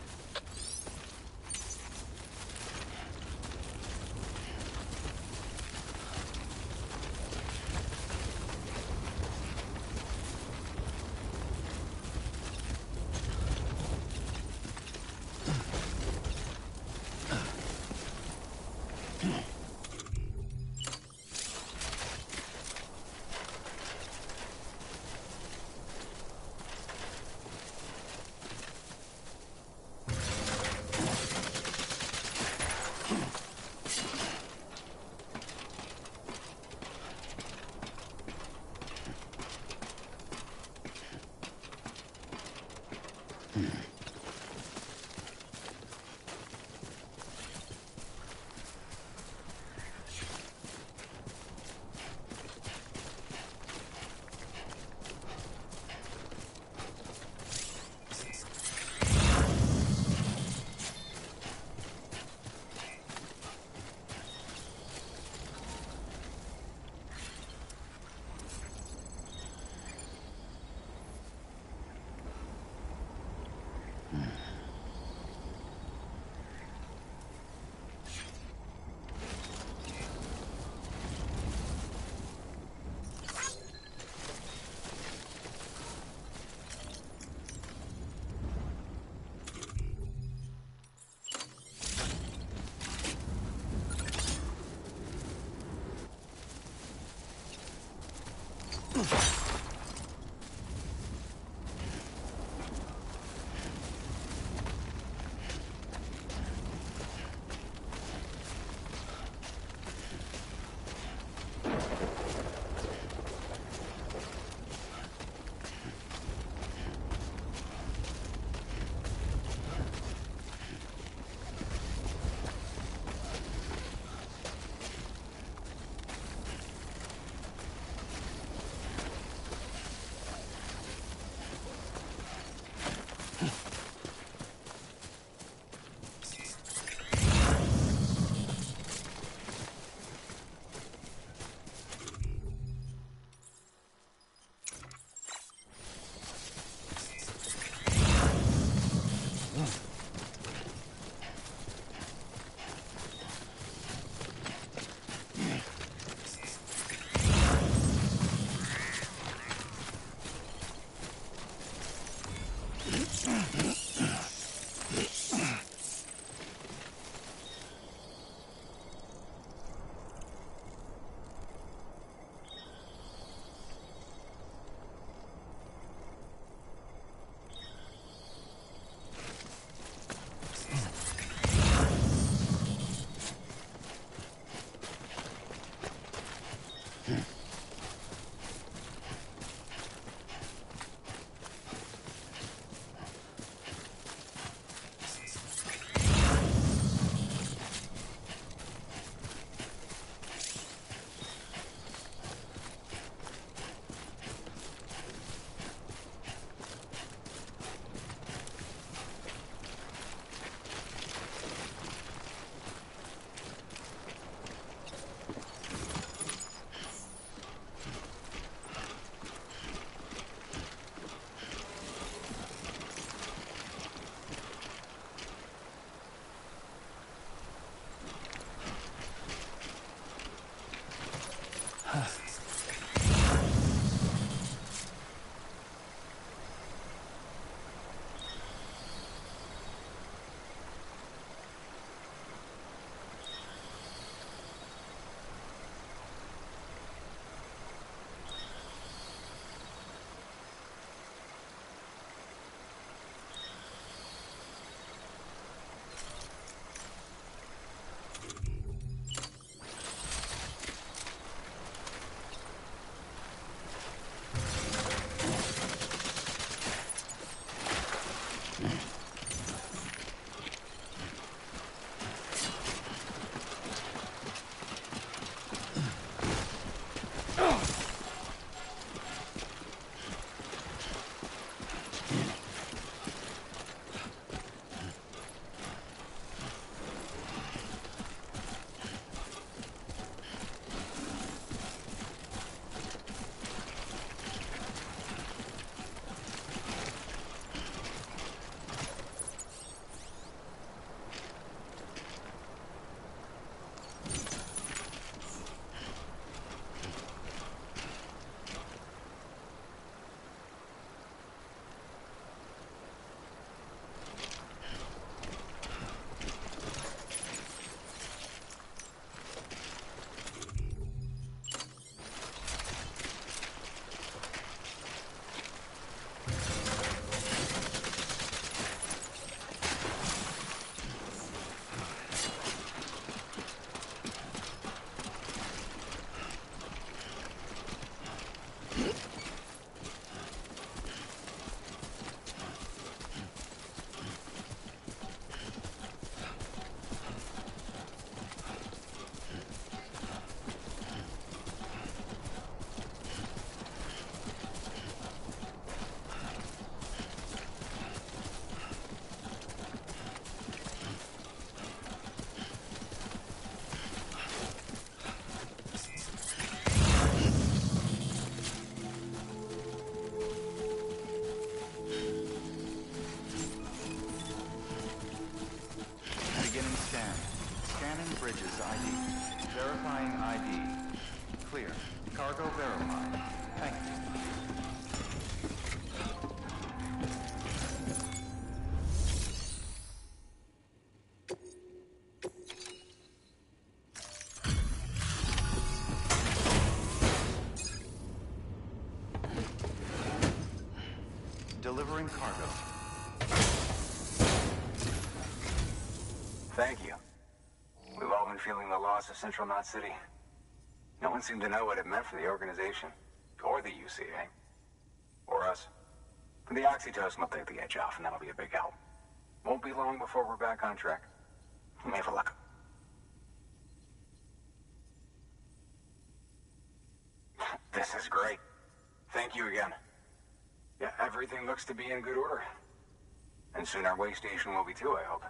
Bridges ID. Verifying ID. Clear. Cargo verified. Thank you. Delivering cargo. Thank you. We've all been feeling the loss of Central Knot City. No one seemed to know what it meant for the organization, or the UCA, or us. For the oxytocin will take the edge off, and that'll be a big help. Won't be long before we're back on track. We may have luck. This is great. Thank you again. Yeah, everything looks to be in good order. And soon our way station will be too, I hope.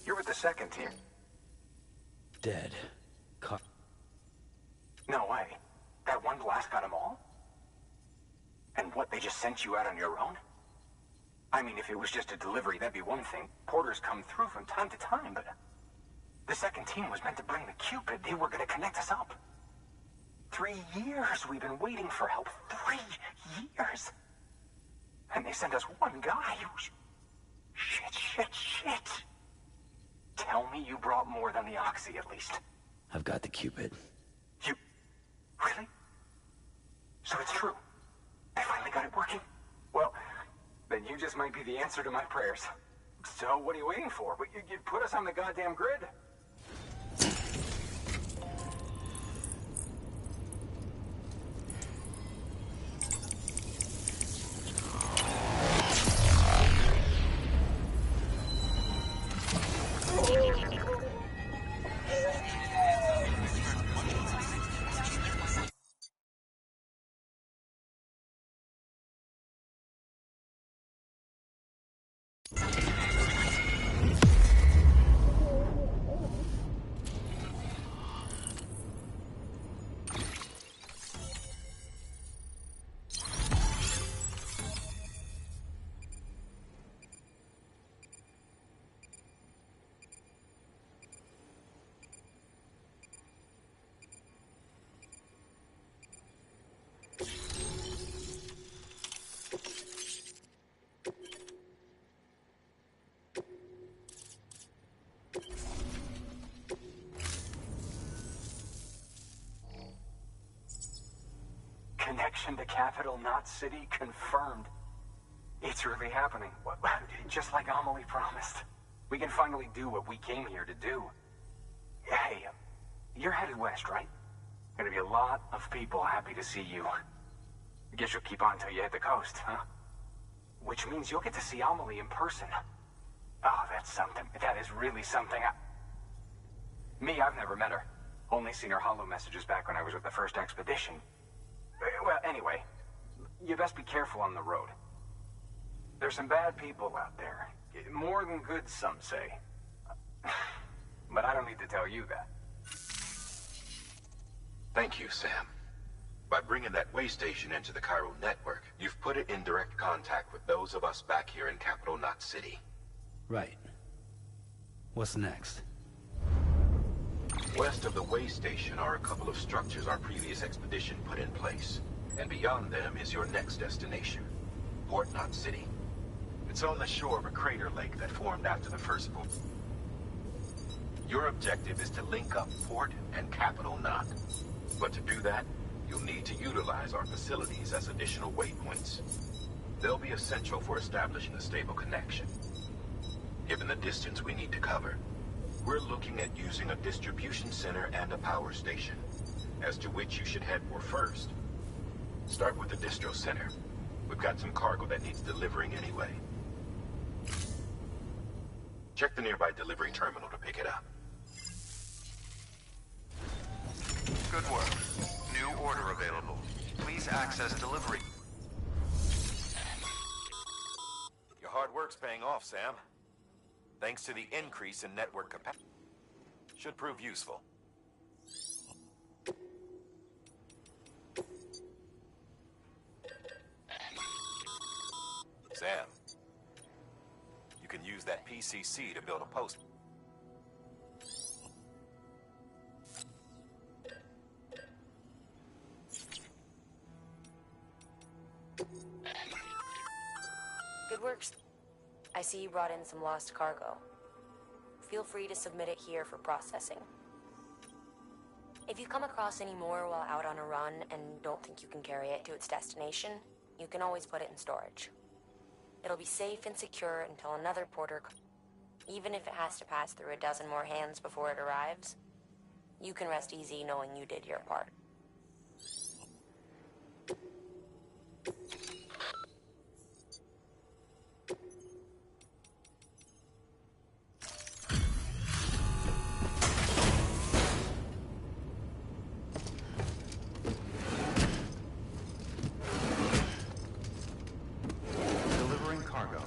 You're with the second team. Dead. No way. That one blast got them all? And what, they just sent you out on your own? I mean, if it was just a delivery, that'd be one thing. Porters come through from time to time, but... The second team was meant to bring the Cupid. They were gonna connect us up. 3 years we've been waiting for help. 3 years! And they sent us one guy who... Shit. Tell me you brought more than the Oxy, at least. I've got the Cupid. You... Really? So it's true. They finally got it working? Well, then you just might be the answer to my prayers. So what are you waiting for? You put us on the goddamn grid. Connection to Capital Knot City confirmed. It's really happening. Just like Amelie promised. We can finally do what we came here to do. Hey, you're headed west, right? Gonna be a lot of people happy to see you. I guess you'll keep on till you hit the coast, huh? Which means you'll get to see Amelie in person. Oh, that's something. That is really something. I've never met her. Only seen her holo messages back when I was with the first expedition. Well, anyway, you best be careful on the road. There's some bad people out there. More than good, some say. But I don't need to tell you that. Thank you, Sam. By bringing that way station into the Chiral network, you've put it in direct contact with those of us back here in Capital Knot City. Right. What's next? West of the way station are a couple of structures our previous expedition put in place. And beyond them is your next destination, Port Knot City. It's on the shore of a crater lake that formed after the first boom. Your objective is to link up Port and Capital Knot. But to do that, you'll need to utilize our facilities as additional waypoints. They'll be essential for establishing a stable connection. Given the distance we need to cover, we're looking at using a distribution center and a power station, as to which you should head for first. Start with the distro center. We've got some cargo that needs delivering anyway. Check the nearby delivery terminal to pick it up. Good work. New order available. Please access delivery. Your hard work's paying off, Sam. Thanks to the increase in network capacity. Should prove useful. Sam, you can use that PCC to build a post. Good works. I see you brought in some lost cargo. Feel free to submit it here for processing. If you come across any more while out on a run and don't think you can carry it to its destination, you can always put it in storage. It'll be safe and secure until another porter, even if it has to pass through a dozen more hands before it arrives. You can rest easy knowing you did your part. Delivering cargo.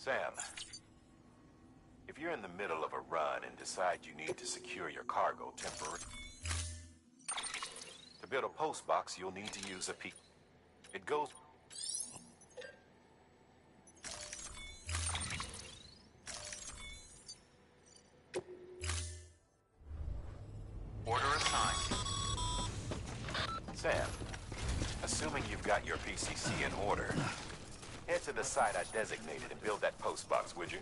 Sam, if you're in the middle of a run and decide you need to secure your cargo temporarily, to build a post box, you'll need to use a P. It goes... Order assigned. Sam, assuming you've got your PCC in order, head to the site I designated and build that post box, would you?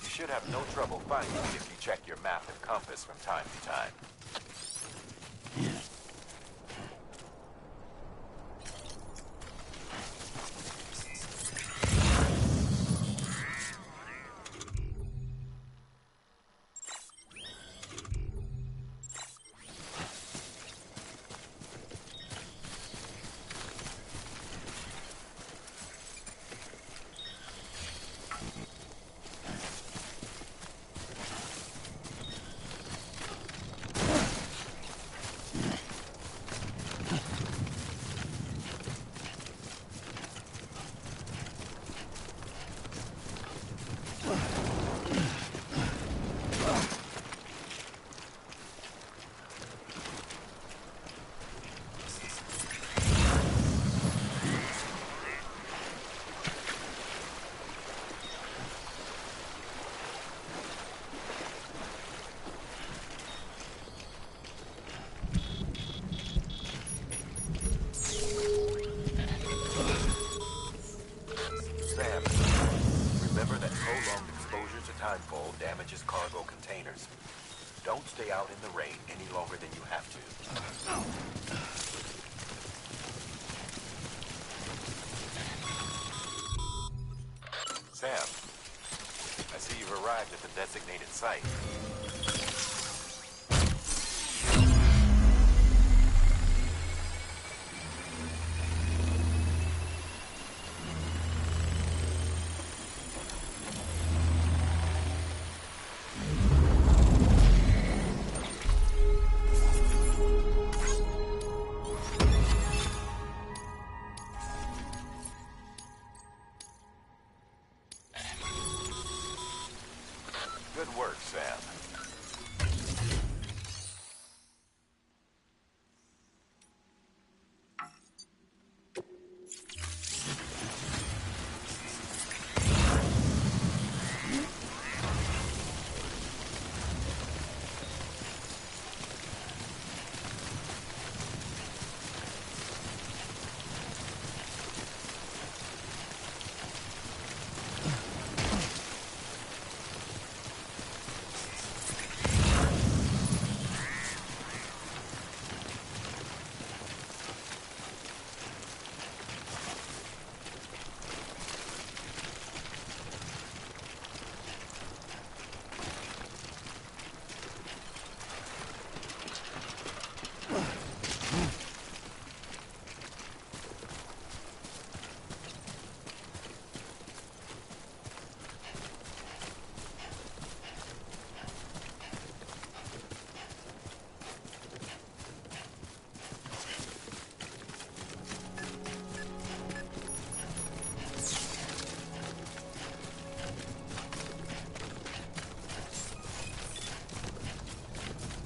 You should have no trouble finding it if you check your map and compass from time to time. timefall damages cargo containers. Don't stay out in the rain any longer than you have to. Sam, I see you've arrived at the designated site. Good work, Sam.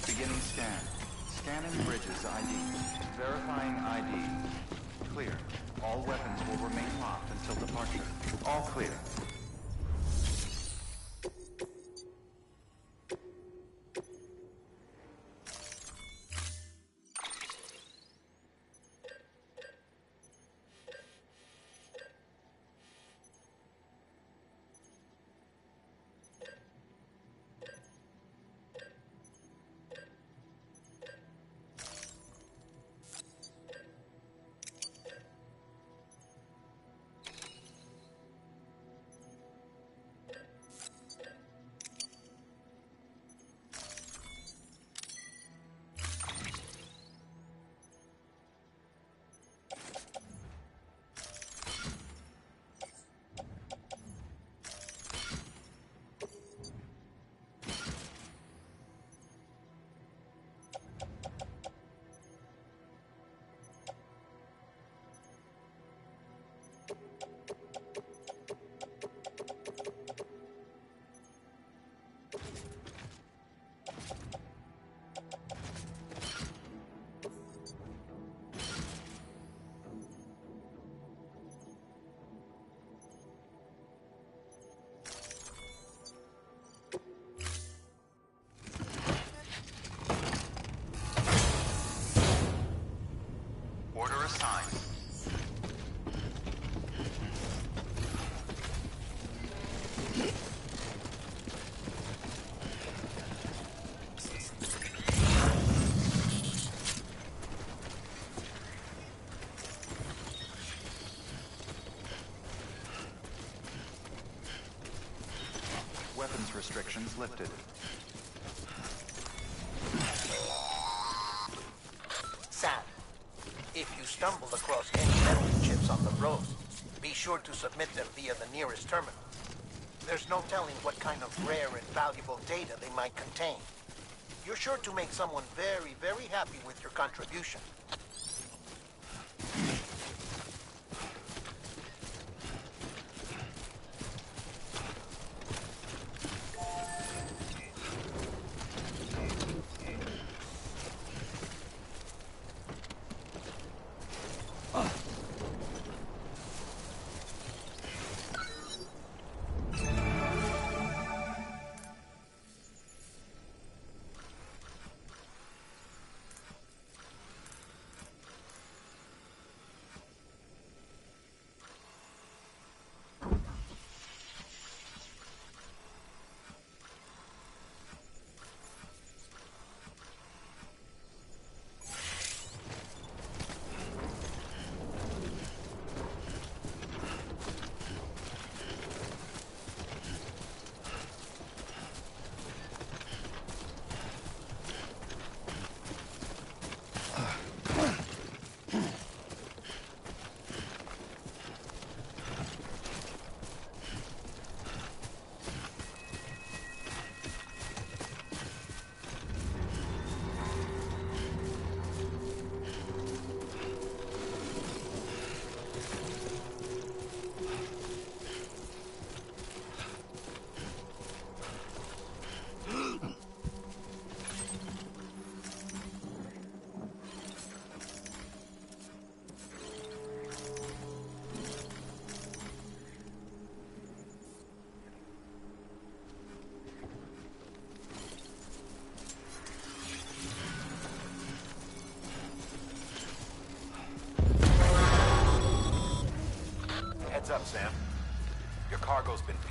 Beginning scan. Scanning Bridges ID. Verifying ID. Clear. All weapons will remain locked until departure. All clear. Order assigned. Weapons restrictions lifted. Sam, if you stumble across any memory chips on the road, be sure to submit them via the nearest terminal. There's no telling what kind of rare and valuable data they might contain. You're sure to make someone very, very happy with your contribution.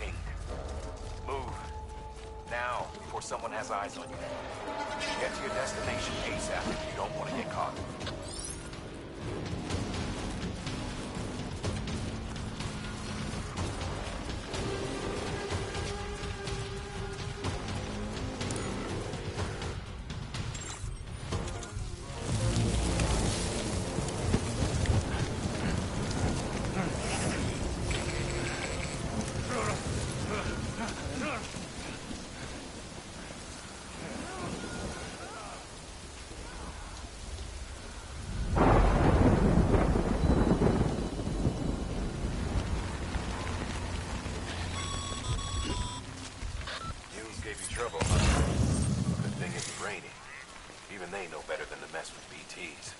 pinged. Move. Now, before someone has eyes on you. Get to your destination ASAP if you don't want to get caught. Trouble, huh? Good thing it's raining. Even they know better than to mess with BTs.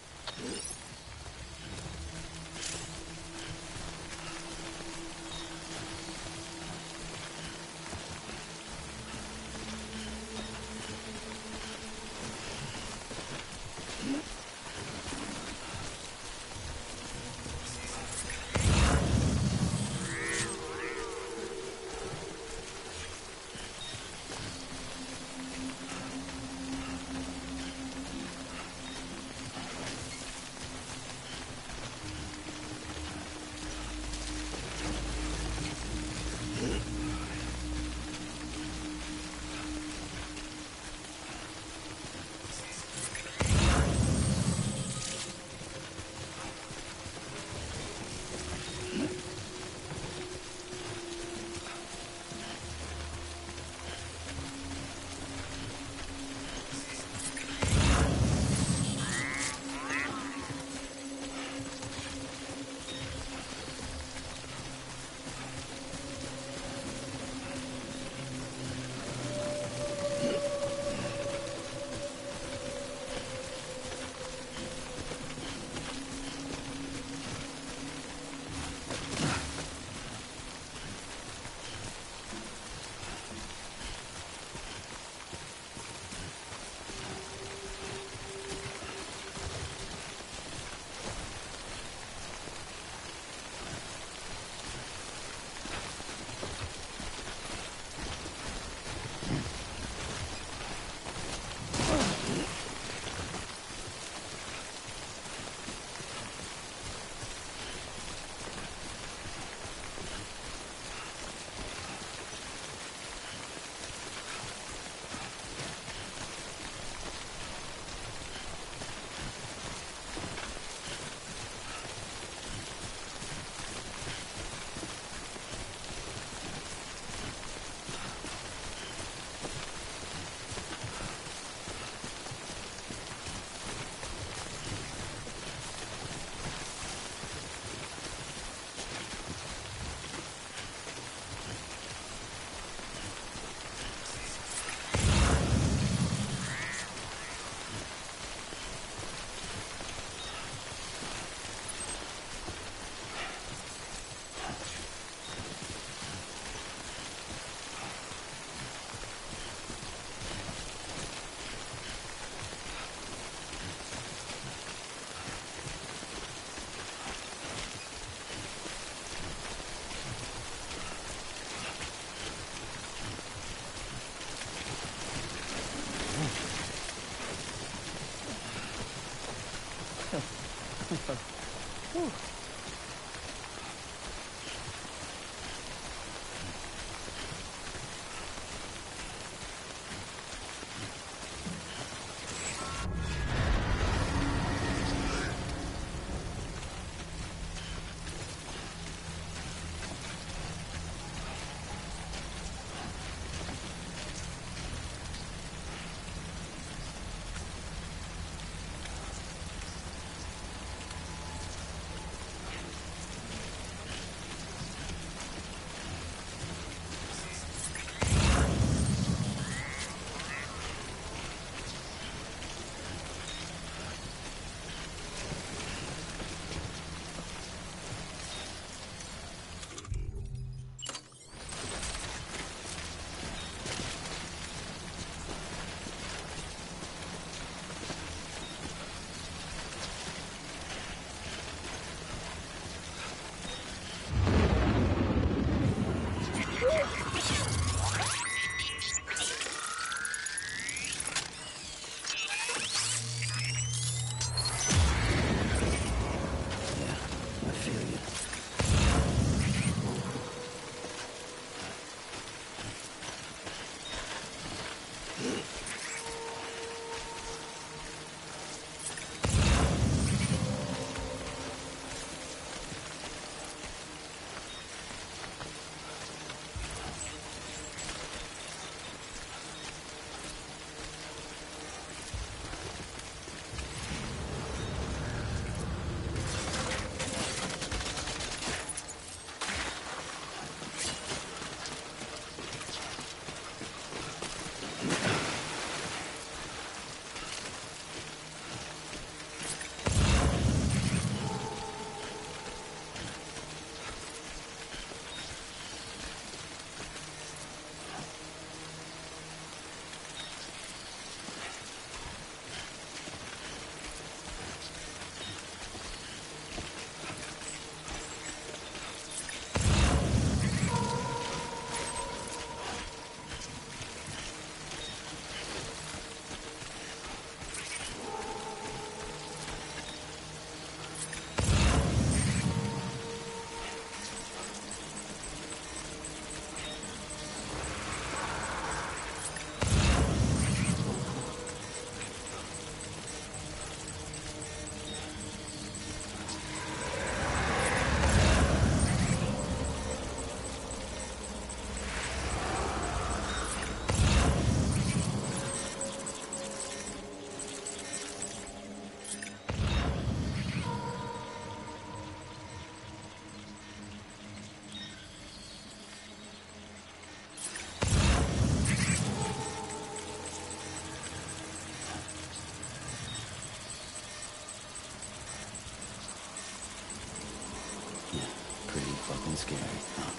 scary, huh?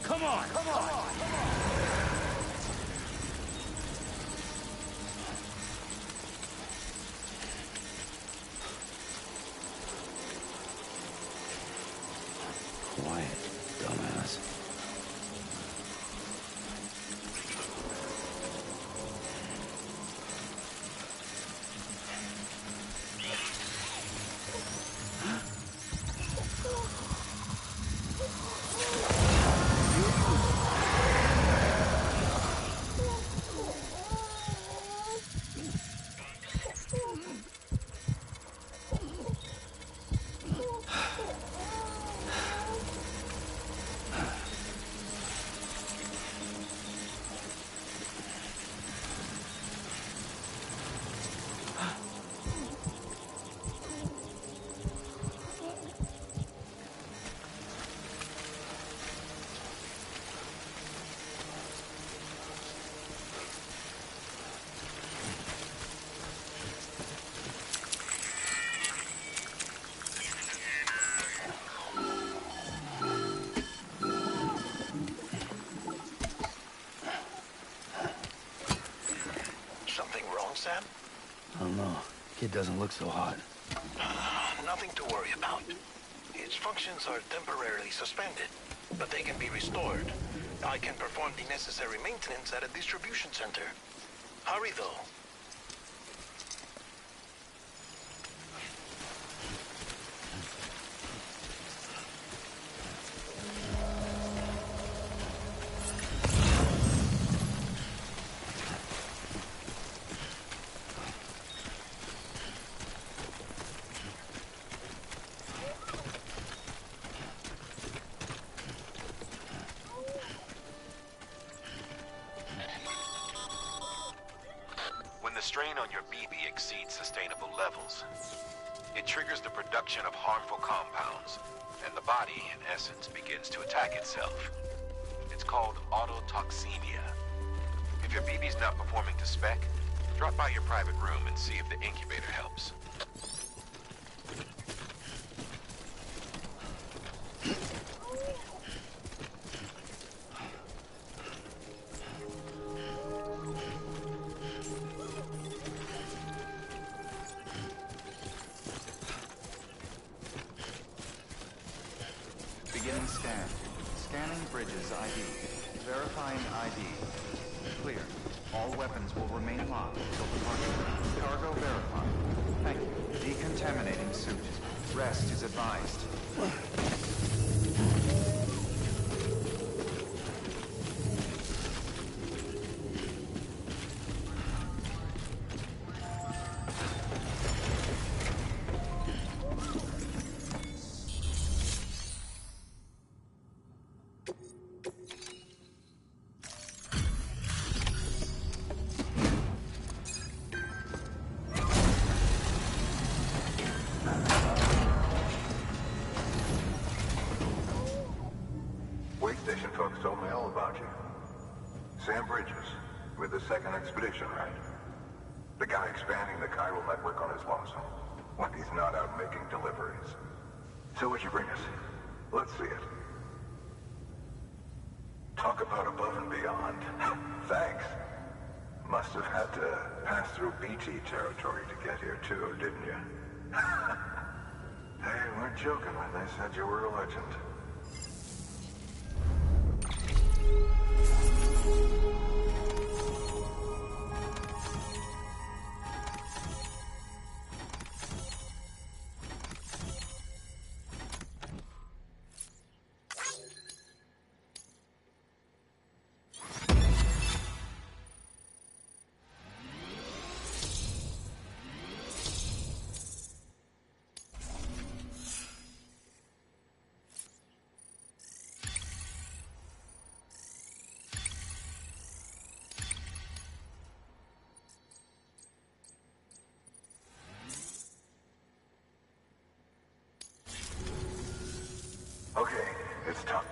Come on! Come on! Quiet, dumbass. Sam? I don't know. Kid doesn't look so hot. Nothing to worry about. Its functions are temporarily suspended, but they can be restored. I can perform the necessary maintenance at a distribution center. Hurry, though. The strain on your BB exceeds sustainable levels. It triggers the production of harmful compounds, and the body, in essence, begins to attack itself. It's called autotoxemia. If your BB's not performing to spec, drop by your private room and see if the incubator helps. Beginning scan. Scanning Bridges ID. Verifying ID. Clear. All weapons will remain locked until departure. Cargo verified. Thank you. Decontaminating suit. Rest is advised. Station folks told me all about you. Sam Bridges, with the 2nd Expedition, right? The guy expanding the chiral network on his lonesome. When he's not out making deliveries. So what'd you bring us? Let's see it. Talk about above and beyond. Thanks. Must have had to pass through BT territory to get here too, didn't you? They weren't joking when they said you were a legend. Okay, it's time.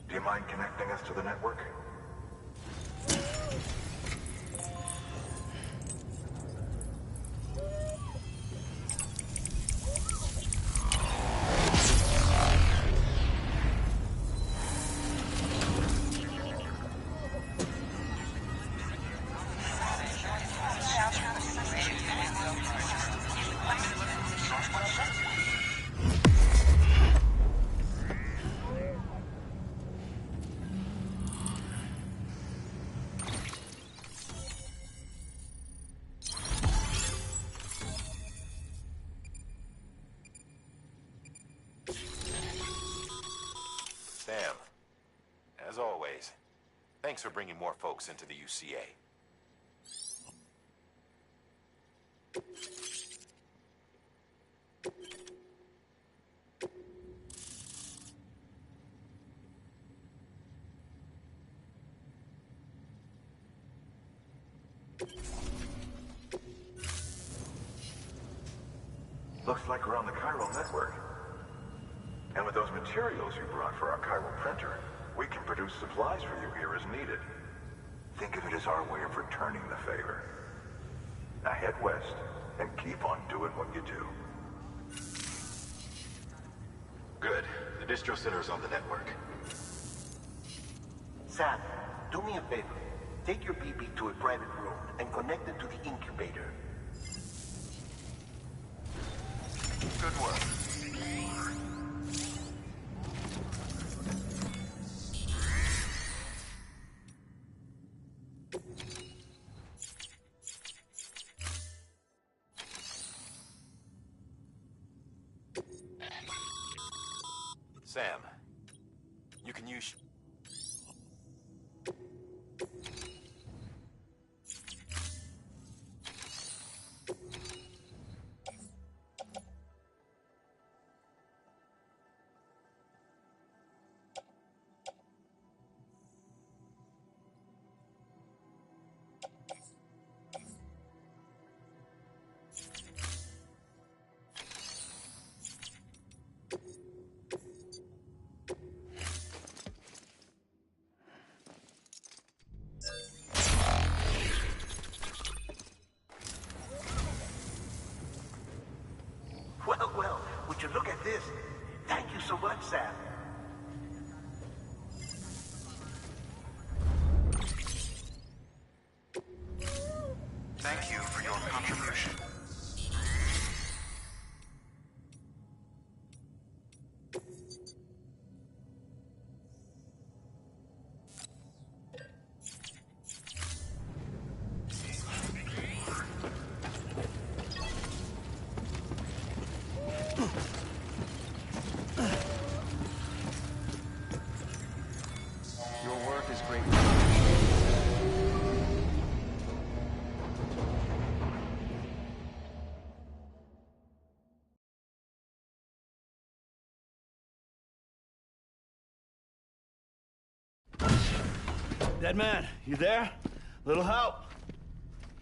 Do you mind connecting us to the network? Sam, as always, thanks for bringing more folks into the UCA. Looks like we're on the chiral network. And with those materials you brought for our chiral printer, we can produce supplies for you here as needed. Think of it as our way of returning the favor. Now head west and keep on doing what you do. Good. The distro center is on the network. Sam, do me a favor. Take your BB to a private room and connect it to the incubator. Good work. Sam, you can use... Well, would you look at this? Thank you so much, Sam. Thank you for your contribution. Your work is great. Dead man, you there? Little help?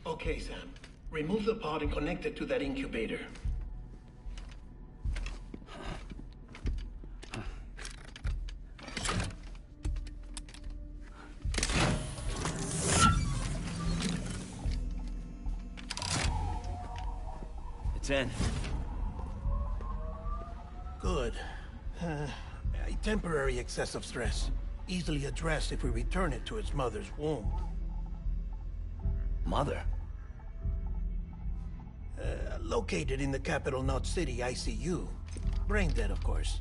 Okay, Sam. Remove the pod and connect it to that incubator. It's in. Good. A temporary excessive stress. Easily addressed if we return it to its mother's womb. Mother? Located in the capital Knot City ICU. Brain dead, of course.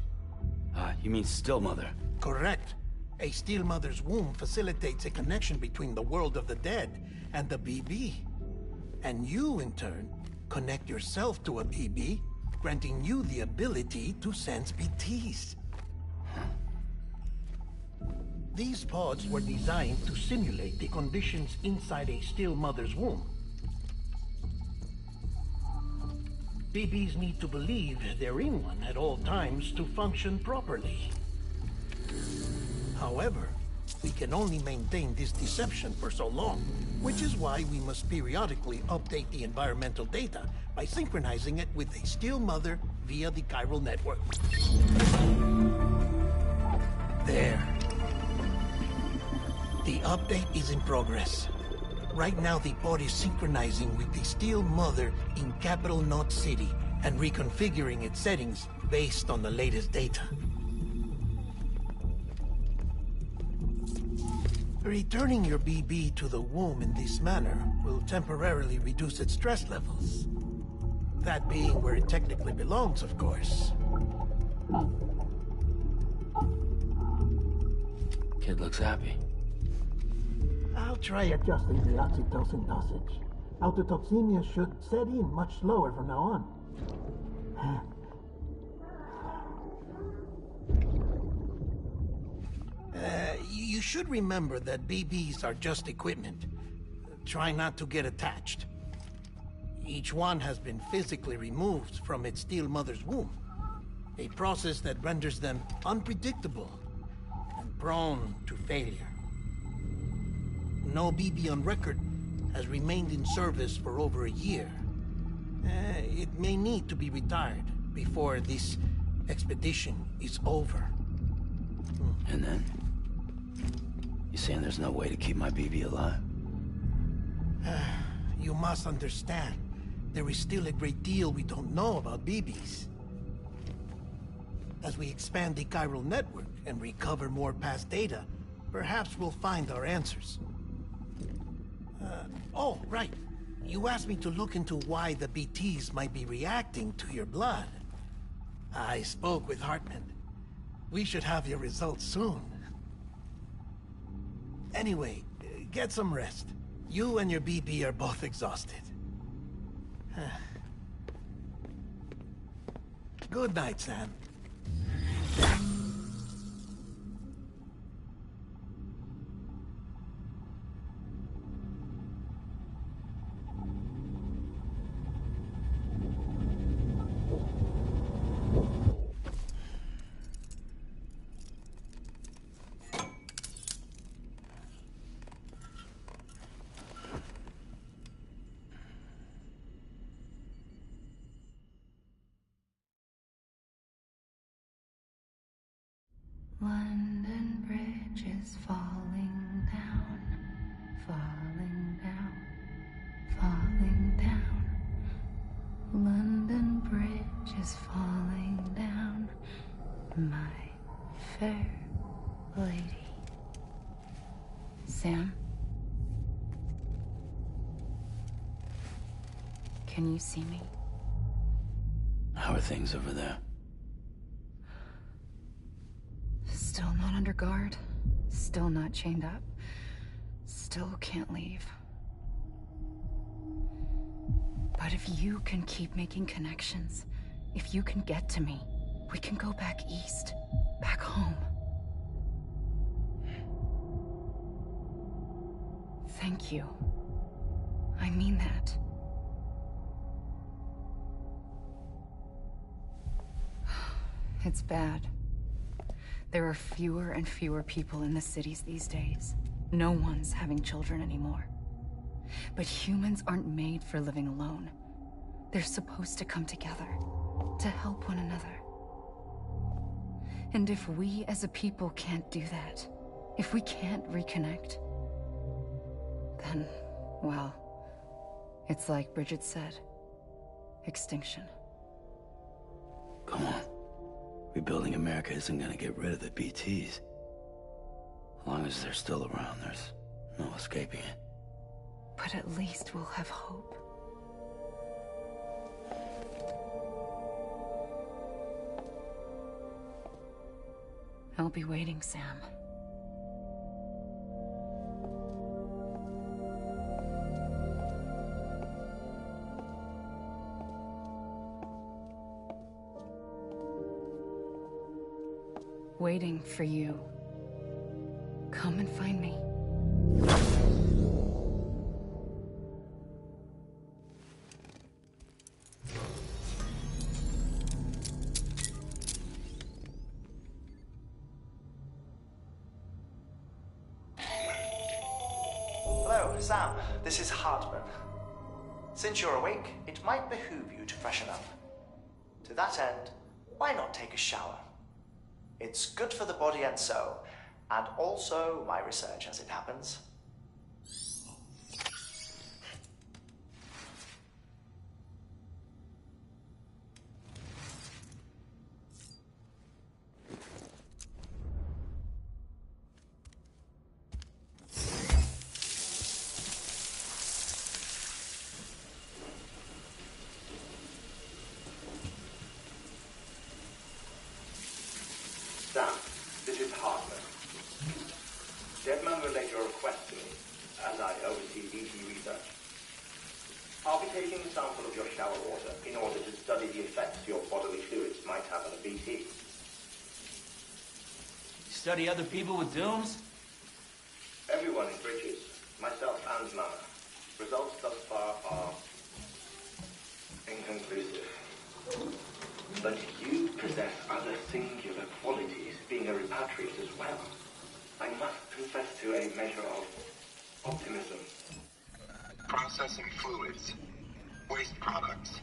You mean still mother? Correct. A still mother's womb facilitates a connection between the world of the dead and the BB. And you, in turn, connect yourself to a BB, granting you the ability to sense BTs. These pods were designed to simulate the conditions inside a still mother's womb. BBs need to believe they're in one at all times to function properly. However, we can only maintain this deception for so long, which is why we must periodically update the environmental data by synchronizing it with a still mother via the chiral network. There. The update is in progress. Right now, the pod is synchronizing with the still mother in capital Knot City and reconfiguring its settings based on the latest data. Returning your BB to the womb in this manner will temporarily reduce its stress levels. That being where it technically belongs, of course. Kid looks happy. I'll try adjusting the oxytocin dosage. Autotoxemia should set in much slower from now on. You should remember that BBs are just equipment. Try not to get attached. Each one has been physically removed from its still mother's womb. A process that renders them unpredictable and prone to failure. No BB on record has remained in service for over a year. It may need to be retired before this expedition is over. And then? You saying there's no way to keep my BB alive? You must understand, there is still a great deal we don't know about BBs. As we expand the chiral network and recover more past data, perhaps we'll find our answers. Oh, right. You asked me to look into why the BTs might be reacting to your blood. I spoke with Hartman. We should have your results soon. Anyway, get some rest. You and your BB are both exhausted. Good night, Sam. London Bridge is falling down, falling down, falling down. London Bridge is falling down, my fair lady. Sam? Can you see me? How are things over there? Still not under guard, still not chained up, still can't leave. But if you can keep making connections, if you can get to me, we can go back east, back home. Thank you. I mean that. It's bad. There are fewer and fewer people in the cities these days. No one's having children anymore. But humans aren't made for living alone. They're supposed to come together, to help one another. And if we as a people can't do that, if we can't reconnect, then, well, it's like Bridget said, extinction. Come on. Rebuilding America isn't gonna get rid of the BTs. As long as they're still around, there's no escaping it. But at least we'll have hope. I'll be waiting, Sam. Waiting for you. Come and find me. Hello, Sam. This is Hartman. Since you're awake, it might behoove you to freshen up. To that end, why not take a shower? It's good for the body and soul, and also my research as it happens. Sam, this is Hartman. Deadman relayed your request to me, as I oversee BT research. I'll be taking a sample of your shower water in order to study the effects your bodily fluids might have on a BT. Study other people with dooms? Everyone in Bridges, myself and Mama. Results thus far are inconclusive. But you possess other singular qualities, being a repatriate as well. I must confess to a measure of optimism. Processing fluids. Waste products.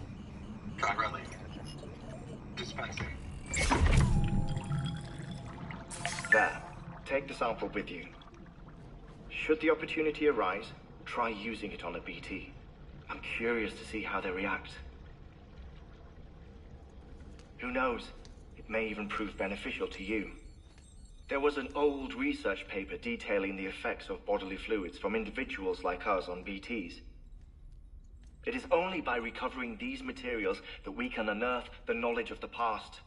Chirelli. Dispensing. There. Take the sample with you. Should the opportunity arise, try using it on a BT. I'm curious to see how they react. Who knows? It may even prove beneficial to you. There was an old research paper detailing the effects of bodily fluids from individuals like us on BTs. It is only by recovering these materials that we can unearth the knowledge of the past.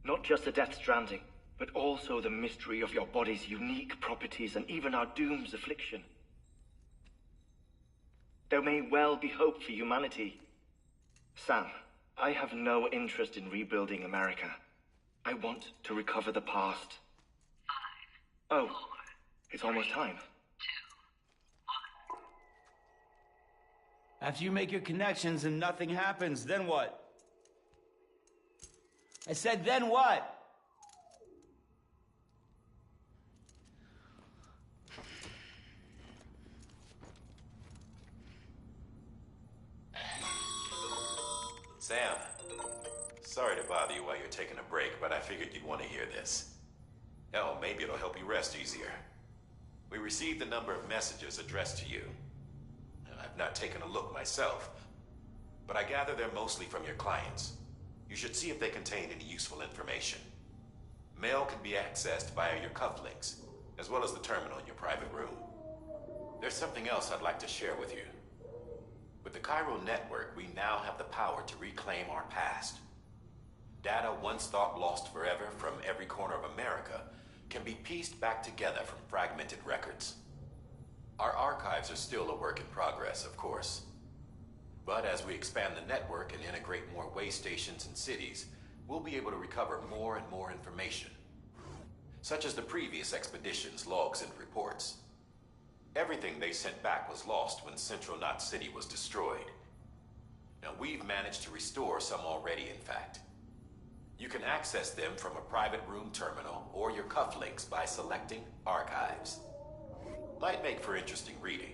Not just the Death Stranding, but also the mystery of your body's unique properties and even our doom's affliction. There may well be hope for humanity. Sam, I have no interest in rebuilding America. I want to recover the past. 5, oh, 4, it's almost time. 2, 1. After you make your connections and nothing happens, then what? I said, then what? Sam, sorry to bother you while you're taking a break, but I figured you'd want to hear this. Hell, maybe it'll help you rest easier. We received a number of messages addressed to you. I've not taken a look myself, but I gather they're mostly from your clients. You should see if they contain any useful information. Mail can be accessed via your cufflinks, as well as the terminal in your private room. There's something else I'd like to share with you. With the Cairo network, we now have the power to reclaim our past. Data once thought lost forever from every corner of America can be pieced back together from fragmented records. Our archives are still a work in progress, of course. But as we expand the network and integrate more way stations and cities, we'll be able to recover more and more information, such as the previous expedition's logs and reports. Everything they sent back was lost when Central Knot City was destroyed. Now, we've managed to restore some already, in fact. You can access them from a private room terminal or your cufflinks by selecting Archives. Might make for interesting reading.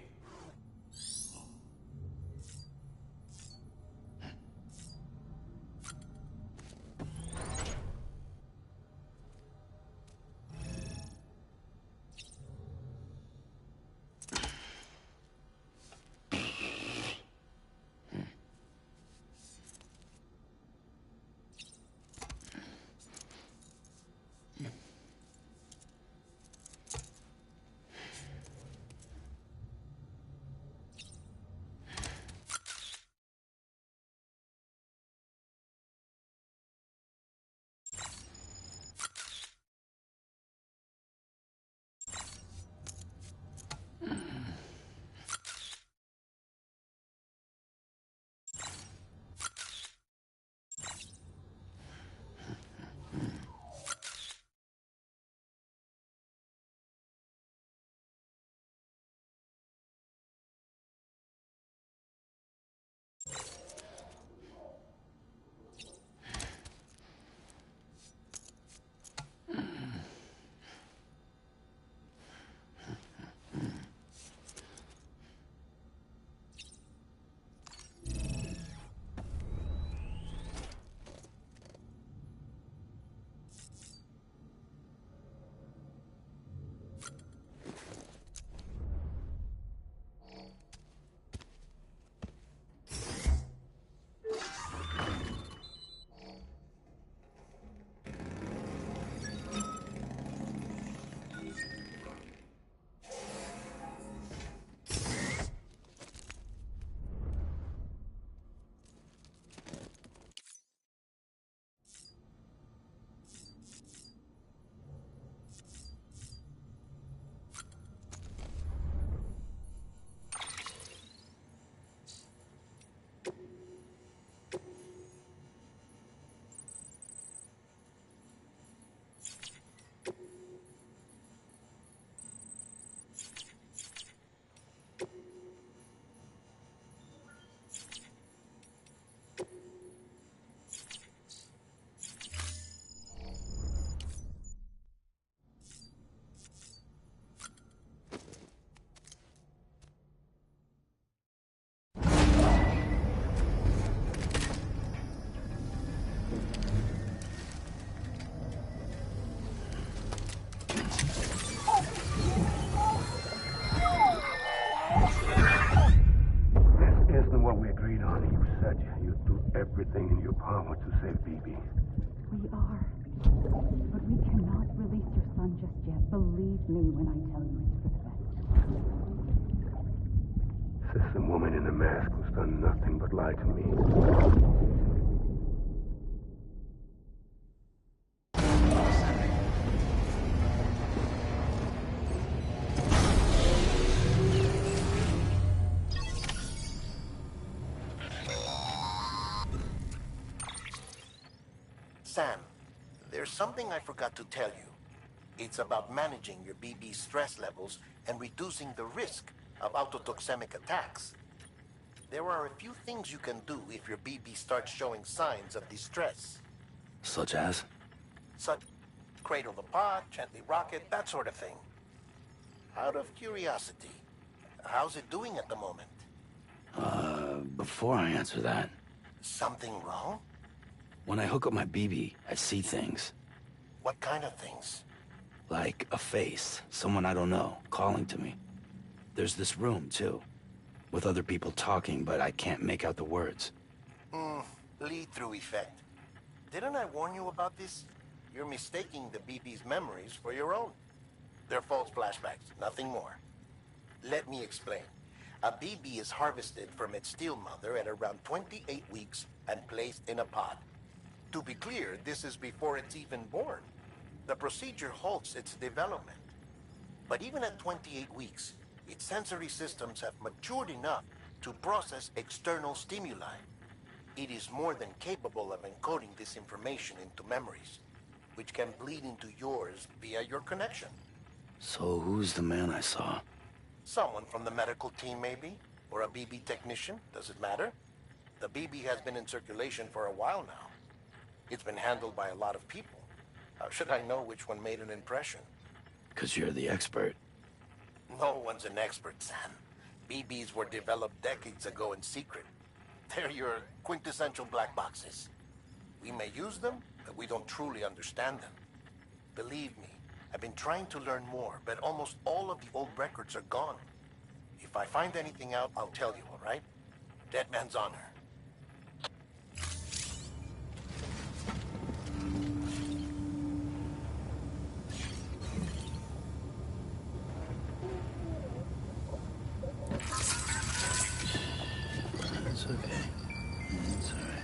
straight on. You said you'd do everything in your power to save BB. We are. But we cannot release your son just yet. Believe me when I tell you it's for the best. Says the woman in the mask who's done nothing but lie to me. Sam, there's something I forgot to tell you. It's about managing your BB stress levels and reducing the risk of autotoxemic attacks. There are a few things you can do if your BB starts showing signs of distress. Such as? Cradle the pod, gently rock it, that sort of thing. Out of curiosity, how's it doing at the moment? Before I answer that... Something wrong? When I hook up my BB, I see things. What kind of things? Like a face, someone I don't know, calling to me. There's this room, too, with other people talking, but I can't make out the words. Lead-through effect. Didn't I warn you about this? You're mistaking the BB's memories for your own. They're false flashbacks, nothing more. Let me explain. A BB is harvested from its steel mother at around 28 weeks and placed in a pod. To be clear, this is before it's even born. The procedure halts its development. But even at 28 weeks, its sensory systems have matured enough to process external stimuli. It is more than capable of encoding this information into memories, which can bleed into yours via your connection. So who's the man I saw? Someone from the medical team, maybe? Or a BB technician? Does it matter? The BB has been in circulation for a while now. It's been handled by a lot of people. How should I know which one made an impression? 'Cause you're the expert. No one's an expert, Sam. BBs were developed decades ago in secret. They're your quintessential black boxes. We may use them, but we don't truly understand them. Believe me, I've been trying to learn more, but almost all of the old records are gone. If I find anything out, I'll tell you, all right? Dead man's honor. It's okay. It's all right.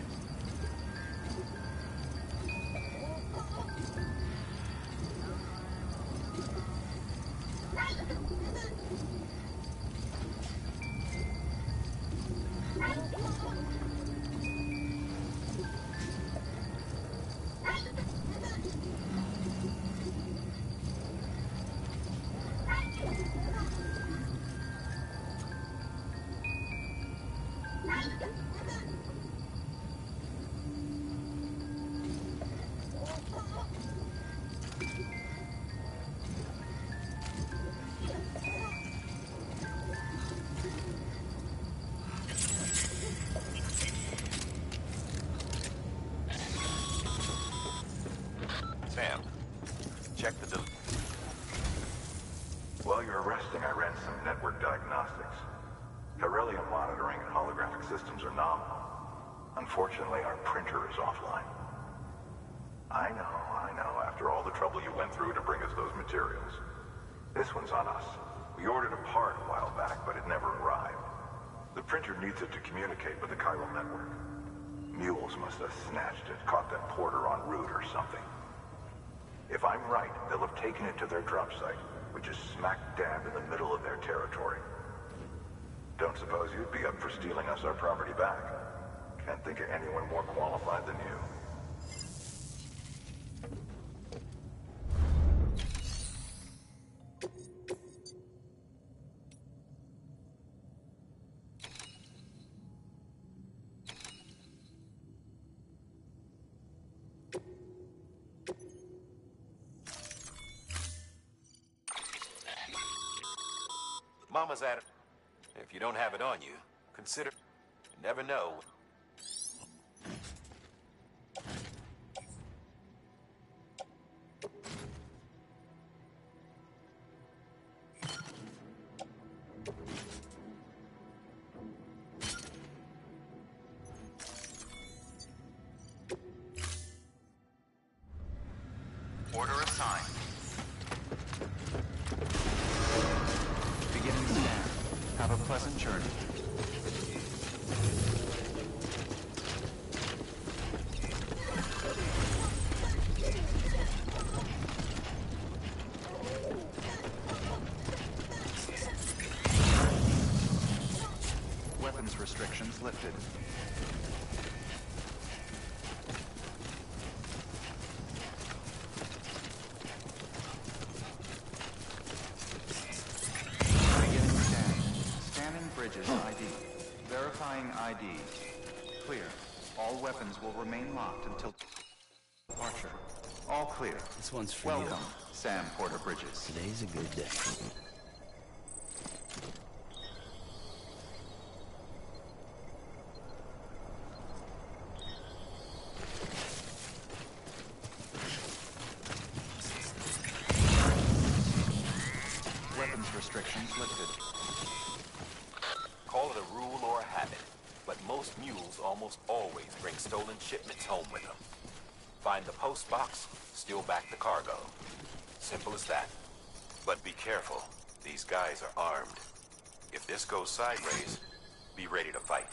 Sam, check the... While you're resting, I ran some network diagnostics. Beryllium monitoring and holographic systems are nominal. Unfortunately, our printer is offline. I know. After all the trouble you went through to bring us those materials. This one's on us. We ordered a part a while back, but it never arrived. The printer needs it to communicate with the chiral network. Mules must have snatched it, caught that porter en route or something. If I'm right, they'll have taken it to their drop site, which is smack dab in the middle of their territory. Don't suppose you'd be up for stealing us our property back? Can't think of anyone more qualified than you. Mama's at it. If you don't have it on you, consider... You never know. Order assigned. Beginning scan. Have a pleasant journey. Weapons restrictions lifted. Beginning scan. Scanning Bridges ID. Verifying ID. Clear. All weapons will remain locked until departure. All clear. This one's for Welcome, you. Sam Porter Bridges. Today's a good day. Weapons restrictions lifted. Call it a rule or a habit, but most mules almost always bring stolen shipments home with them. Find the post box, steal back the cargo. Simple as that. But be careful. These guys are armed. If this goes sideways, be ready to fight.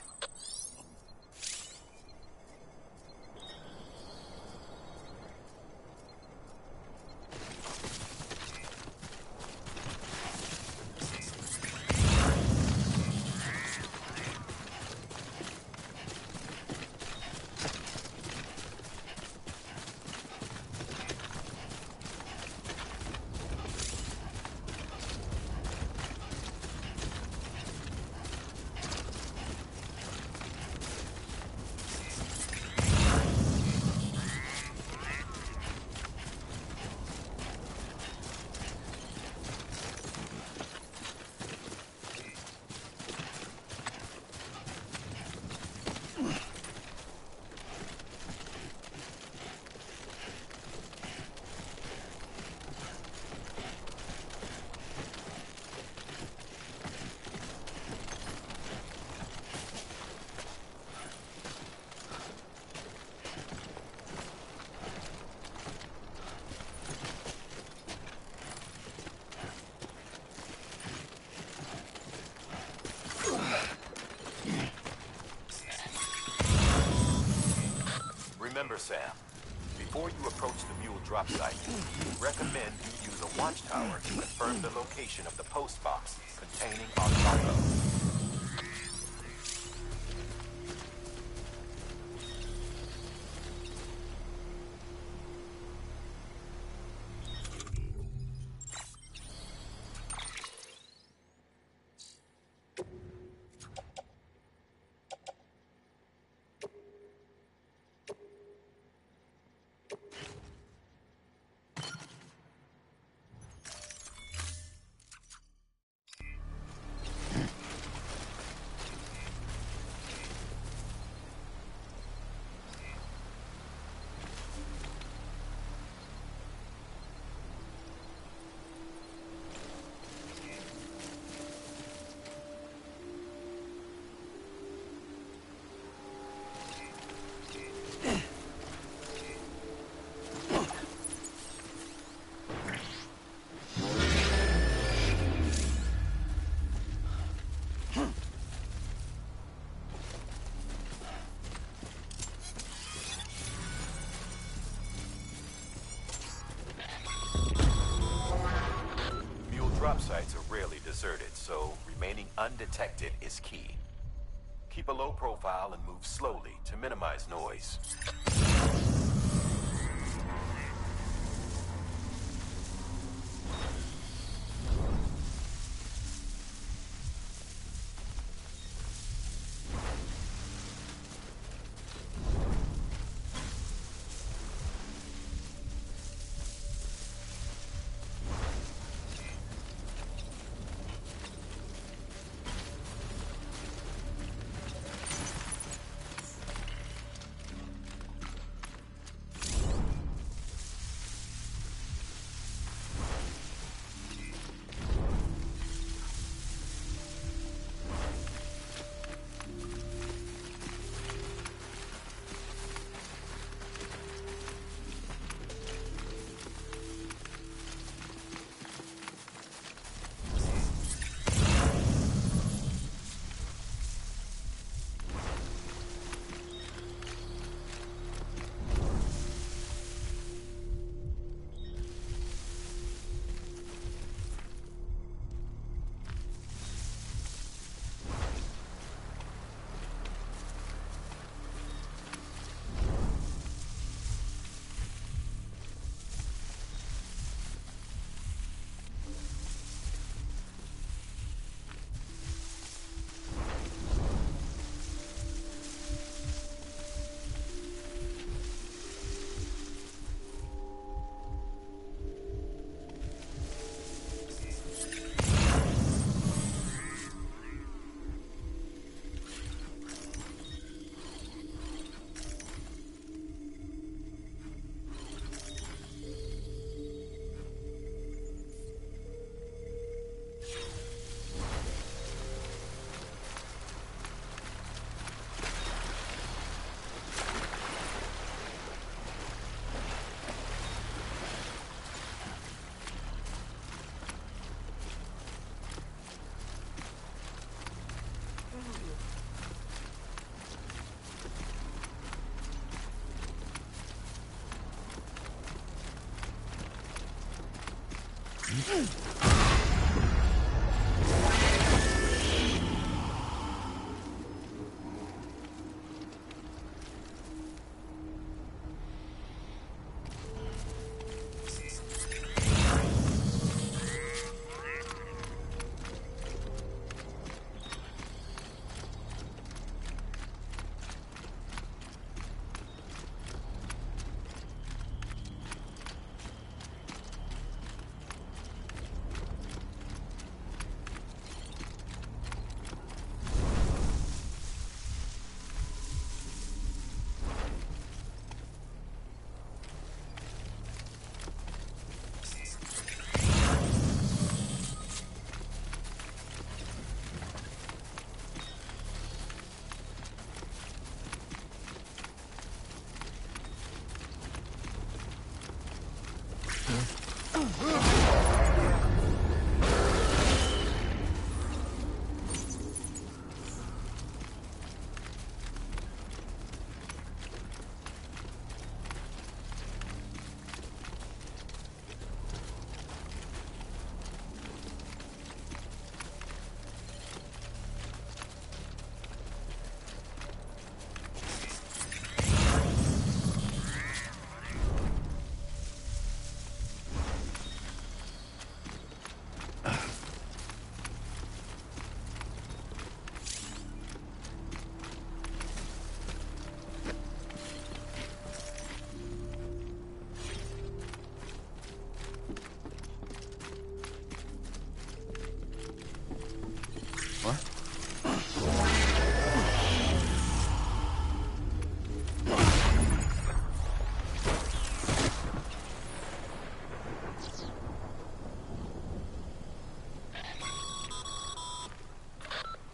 Remember, Sam, before you approach the mule drop site, we recommend you use a watchtower to confirm the location of the post box containing our cargo. Drop sites are rarely deserted, so remaining undetected is key. Keep a low profile and move slowly to minimize noise.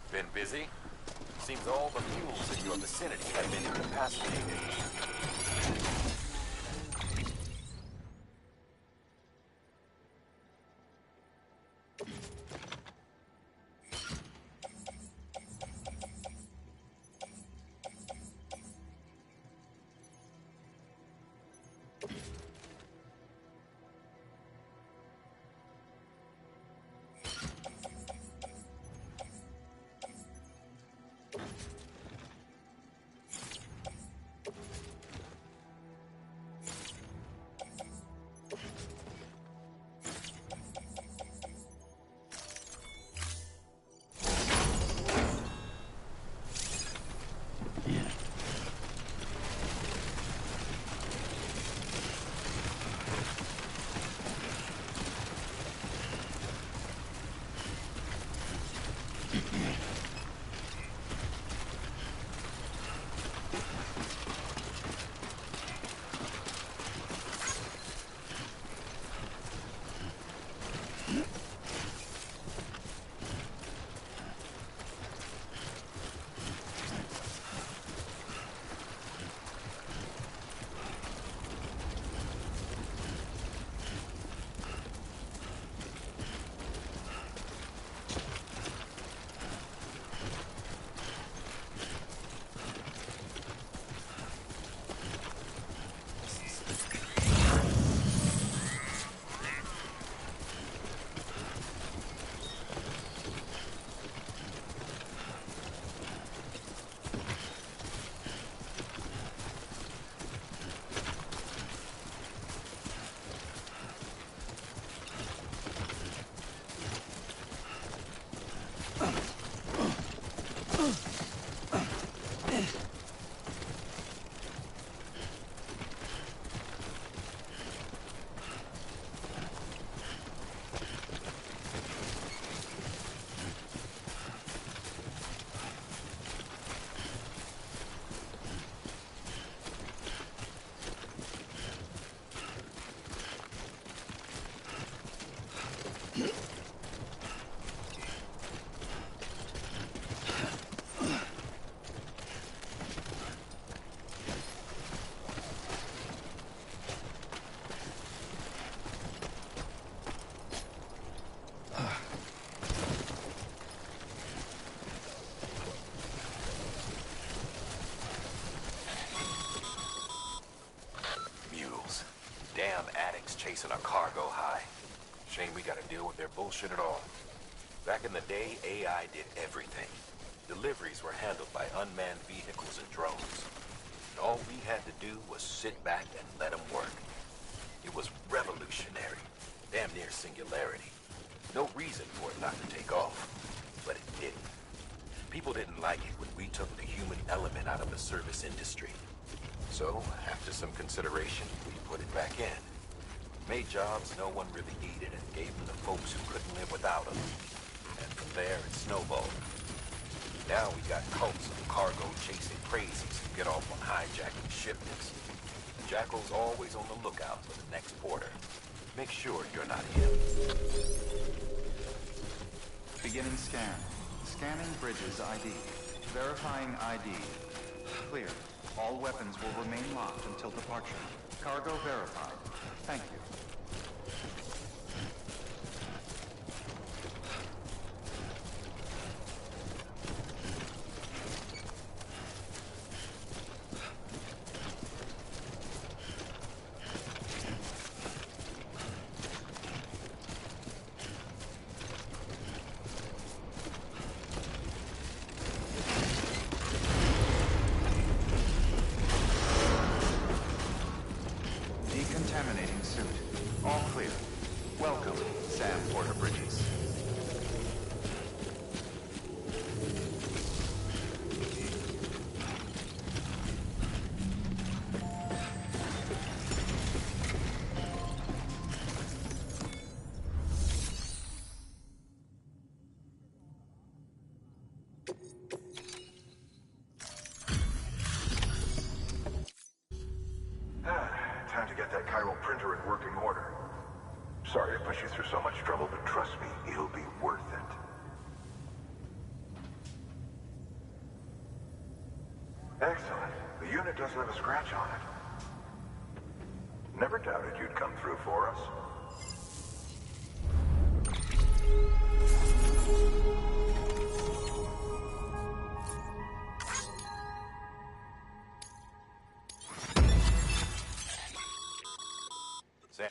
Been busy? Seems all the fuels in your vicinity have been incapacitated. Chasing a cargo high. Shame we gotta deal with their bullshit at all. Back in the day, AI did everything. Deliveries were handled by unmanned vehicles and drones. And all we had to do was sit back and let them work. It was revolutionary. Damn near singularity. No reason for it not to take off. But it didn't. People didn't like it when we took the human element out of the service industry. So, after some consideration, we put it back in. Made jobs no one really needed and gave them to folks who couldn't live without them. And from there, it snowballed. Now we got cults of cargo-chasing crazies who get off on hijacking shipments. Jackal's always on the lookout for the next porter. Make sure you're not him. Beginning scan. Scanning Bridges ID. Verifying ID. Clear. All weapons will remain locked until departure. Cargo verified. Thank you. Decontaminating suit. All clear. Welcome, Sam Porter Bridges. Time to get that chiral printer in working order. Sorry to push you through so much trouble, but trust me, it'll be worth it. Excellent. The unit doesn't have a scratch on it. Never doubted you'd come through for us. Sam,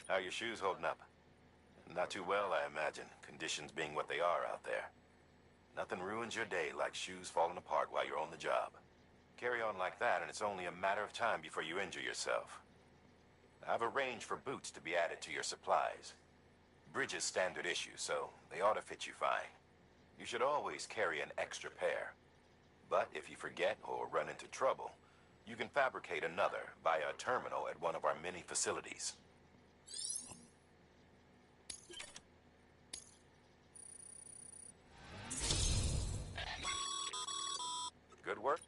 how are your shoes holding up? Not too well, I imagine, conditions being what they are out there. Nothing ruins your day like shoes falling apart while you're on the job. Carry on like that, and it's only a matter of time before you injure yourself. I've arranged for boots to be added to your supplies. Bridges standard issue, so they ought to fit you fine. You should always carry an extra pair. But if you forget or run into trouble, you can fabricate another via a terminal at one of our many facilities. Good work.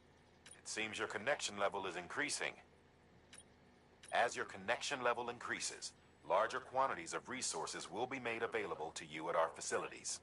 It seems your connection level is increasing. As your connection level increases, larger quantities of resources will be made available to you at our facilities.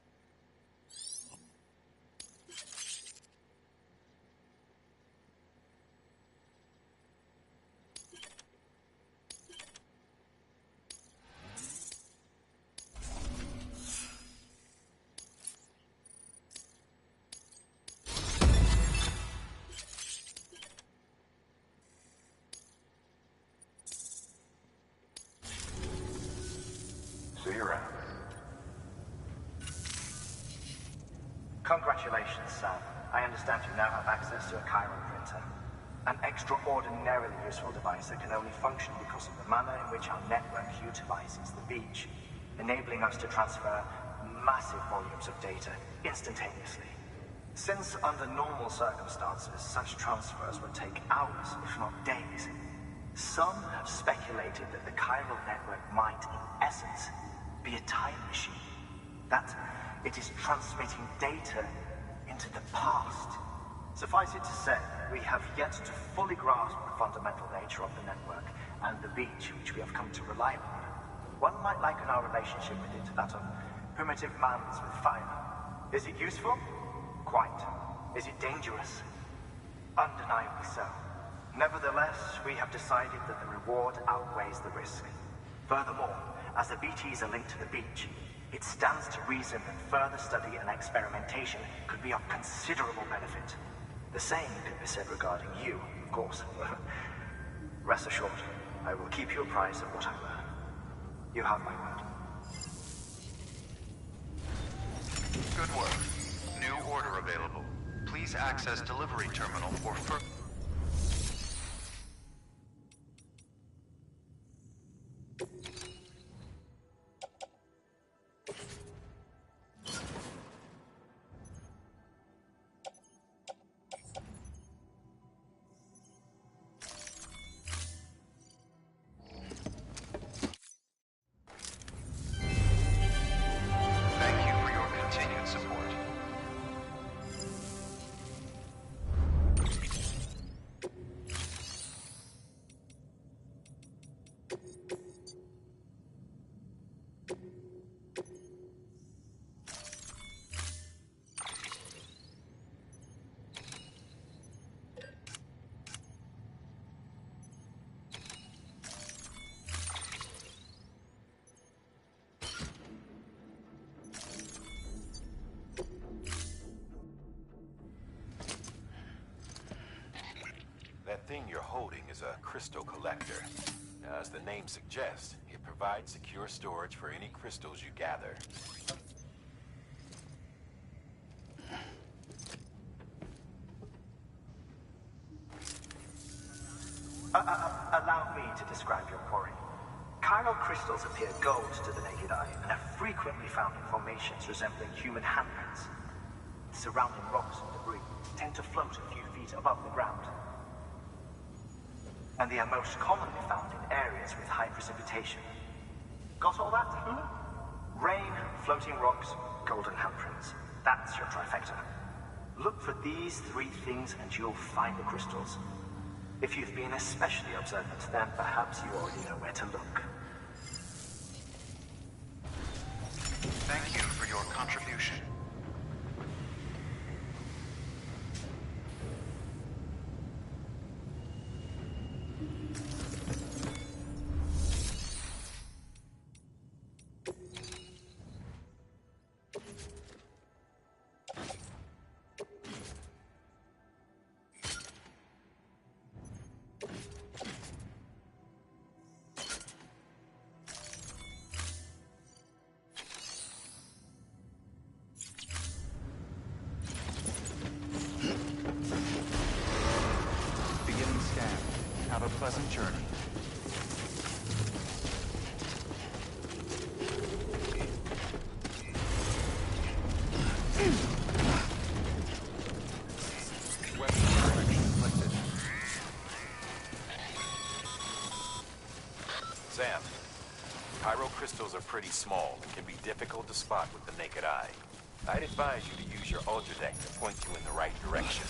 See you around. Congratulations, Sam. I understand you now have access to a chiral printer. An extraordinarily useful device that can only function because of the manner in which our network utilizes the beach, enabling us to transfer massive volumes of data instantaneously. Since under normal circumstances, such transfers would take hours, if not days, some have speculated that the chiral network might, in essence, be a time machine. That it is transmitting data into the past. Suffice it to say, we have yet to fully grasp the fundamental nature of the network and the beach which we have come to rely upon. One might liken our relationship with it to that of primitive mans with fire. Is it useful? Quite. Is it dangerous? Undeniably so. Nevertheless, we have decided that the reward outweighs the risk. Furthermore, as the BTs are linked to the beach, it stands to reason that further study and experimentation could be of considerable benefit. The same could be said regarding you, of course. Rest assured, I will keep you apprised of what I learn. You have my word. Good work. New order available. Please access delivery terminal for further... Thank you for your continued support. That thing you're holding is a crystal collector. Now, as the name suggests, it provides secure storage for any crystals you gather. Allow me to describe your quarry. Chiral crystals appear gold to the naked eye and are frequently found in formations resembling human handprints. Surrounding rocks and debris tend to float a few feet above the ground. And they are most commonly found in areas with high precipitation. Got all that? Rain, floating rocks, golden handprints. That's your trifecta. Look for these three things and you'll find the crystals. If you've been especially observant, then perhaps you already know where to look. Thank you for your contribution. Beginning scan. Have a pleasant journey. Weapon inspection lifted. Sam, chiral crystals are pretty small and can be difficult to spot with the naked eye. I'd advise you to use your Ultradeck to point you in the right direction.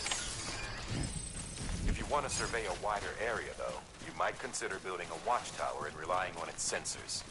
If you want to survey a wider area, though, you might consider building a watchtower and relying on its sensors.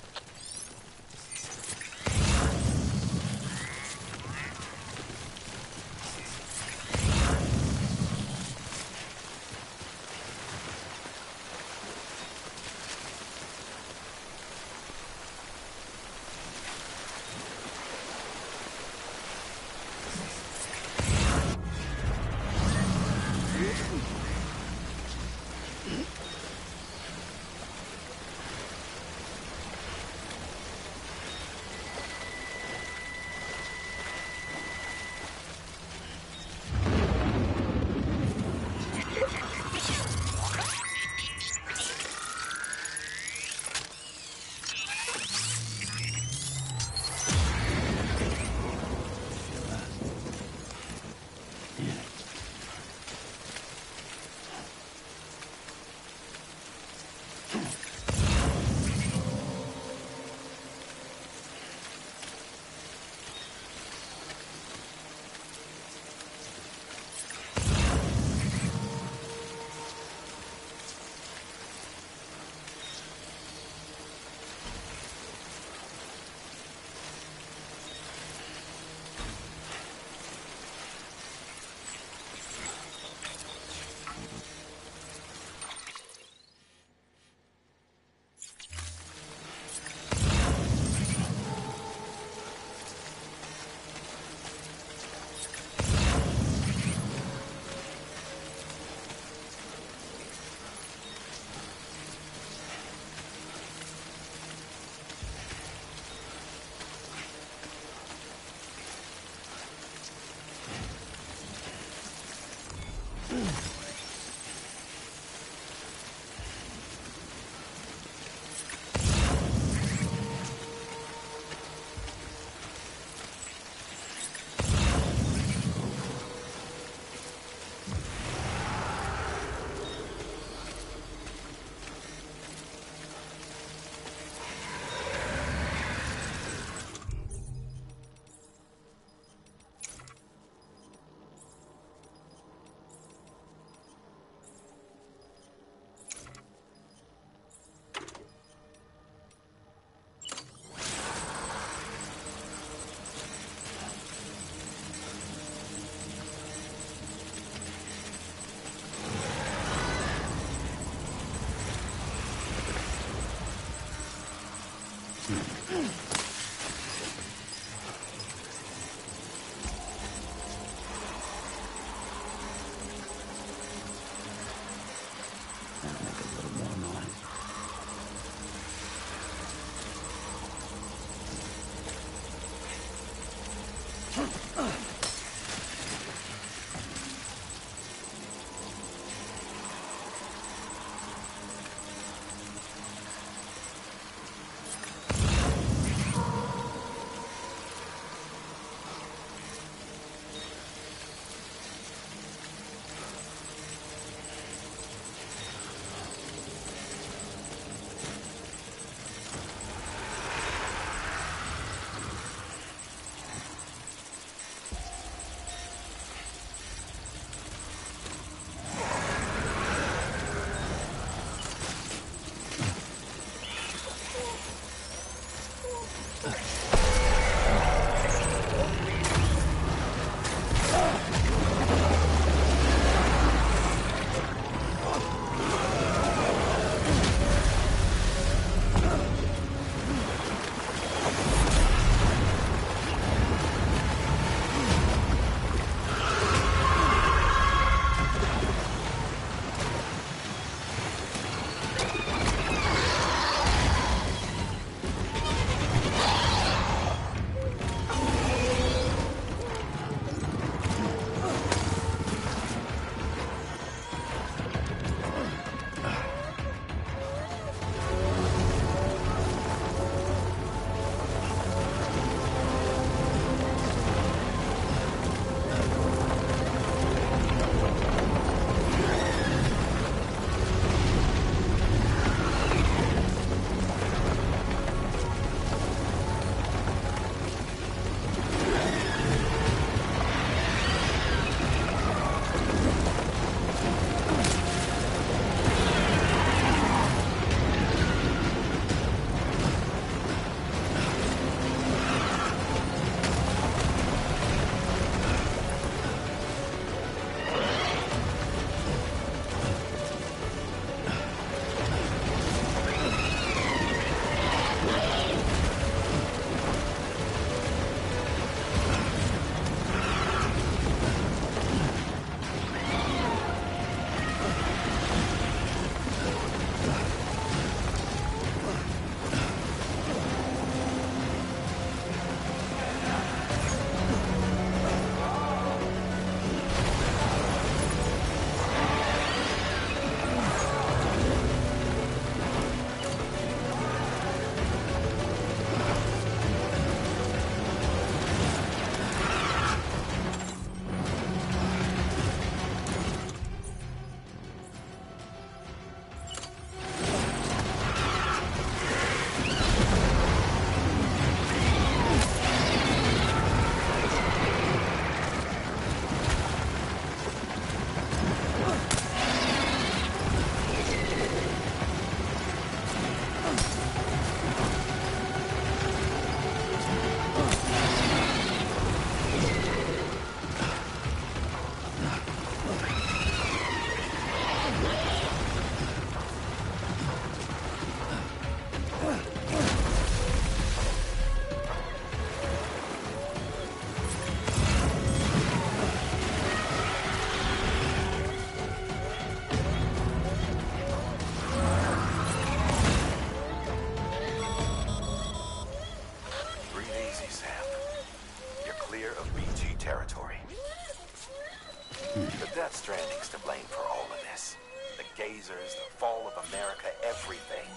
lasers, the fall of America, everything.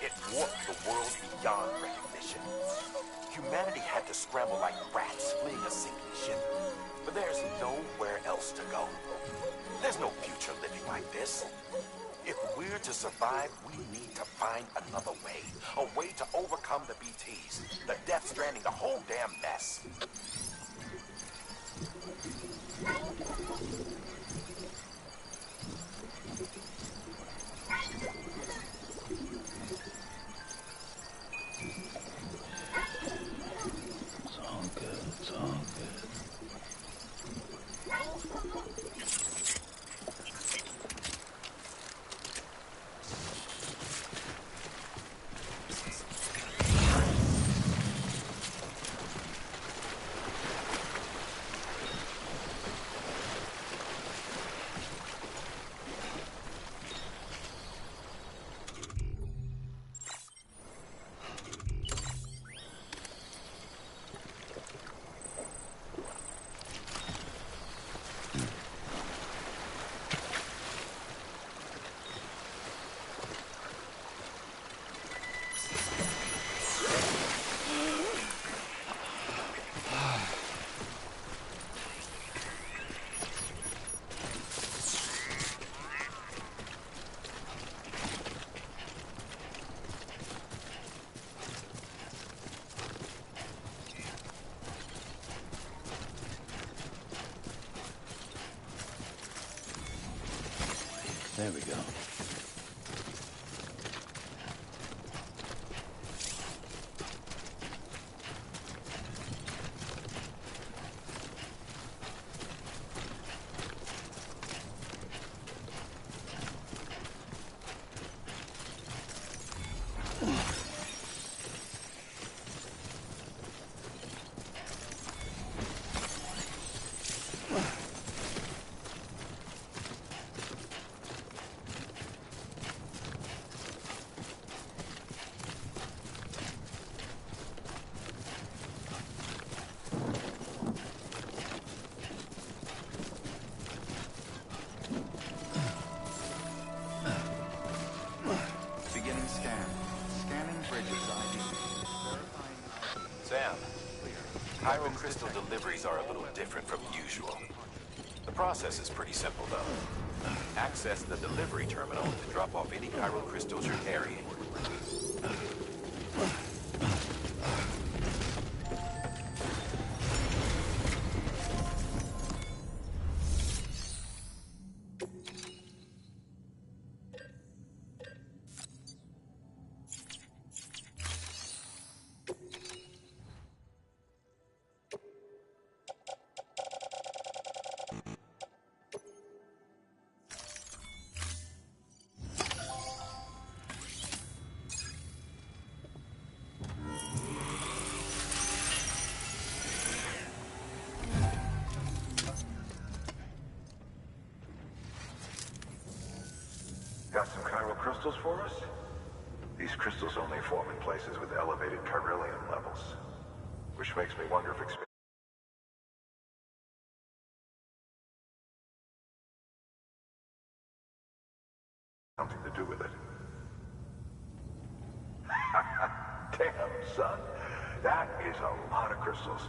It warped the world beyond recognition. Humanity had to scramble like rats fleeing a sinking ship. But there's nowhere else to go. There's no future living like this. If we're to survive, we need to find another way. A way to overcome the BTs, the Death Stranding, the whole damn mess. It's all good, it's all good. There we go. Beginning scan. Scanning bridges ID. Verifying ID. Sam, Chiral crystal deliveries are a little different from usual. The process is pretty simple, though. Access the delivery terminal to drop off any chiral crystals you're carrying. Got some chiral crystals for us? These crystals only form in places with elevated chiralium levels, which makes me wonder if something to do with it. Damn, son. That is a lot of crystals.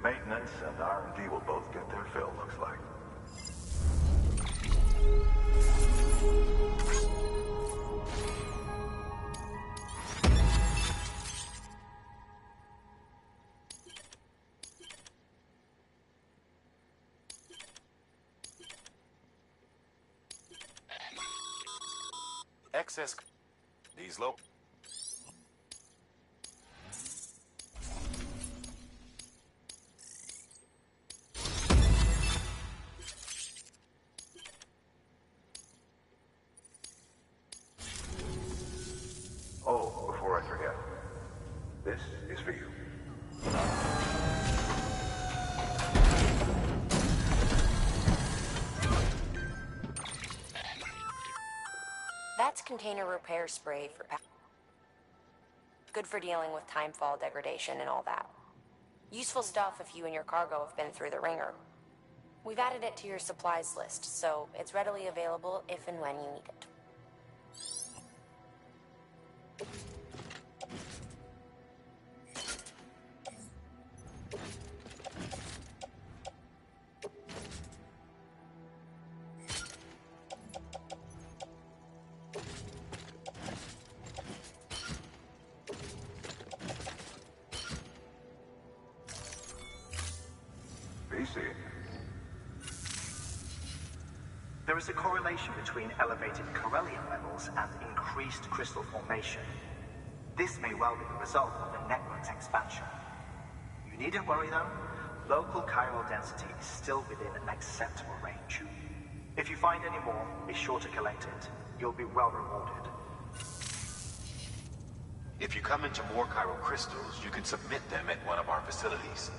Maintenance and R&D will both get their fill, looks like. Excess. These low. Oh, before I forget, this is for you. That's container repair spray for good for dealing with timefall degradation and all that. Useful stuff if you and your cargo have been through the ringer. We've added it to your supplies list, so it's readily available if and when you need it. There is a correlation between elevated Corellium levels and increased crystal formation. This may well be the result of the network's expansion. You needn't worry though. Local chiral density is still within an acceptable range. If you find any more, be sure to collect it. You'll be well rewarded. If you come into more chiral crystals, you can submit them at one of our facilities.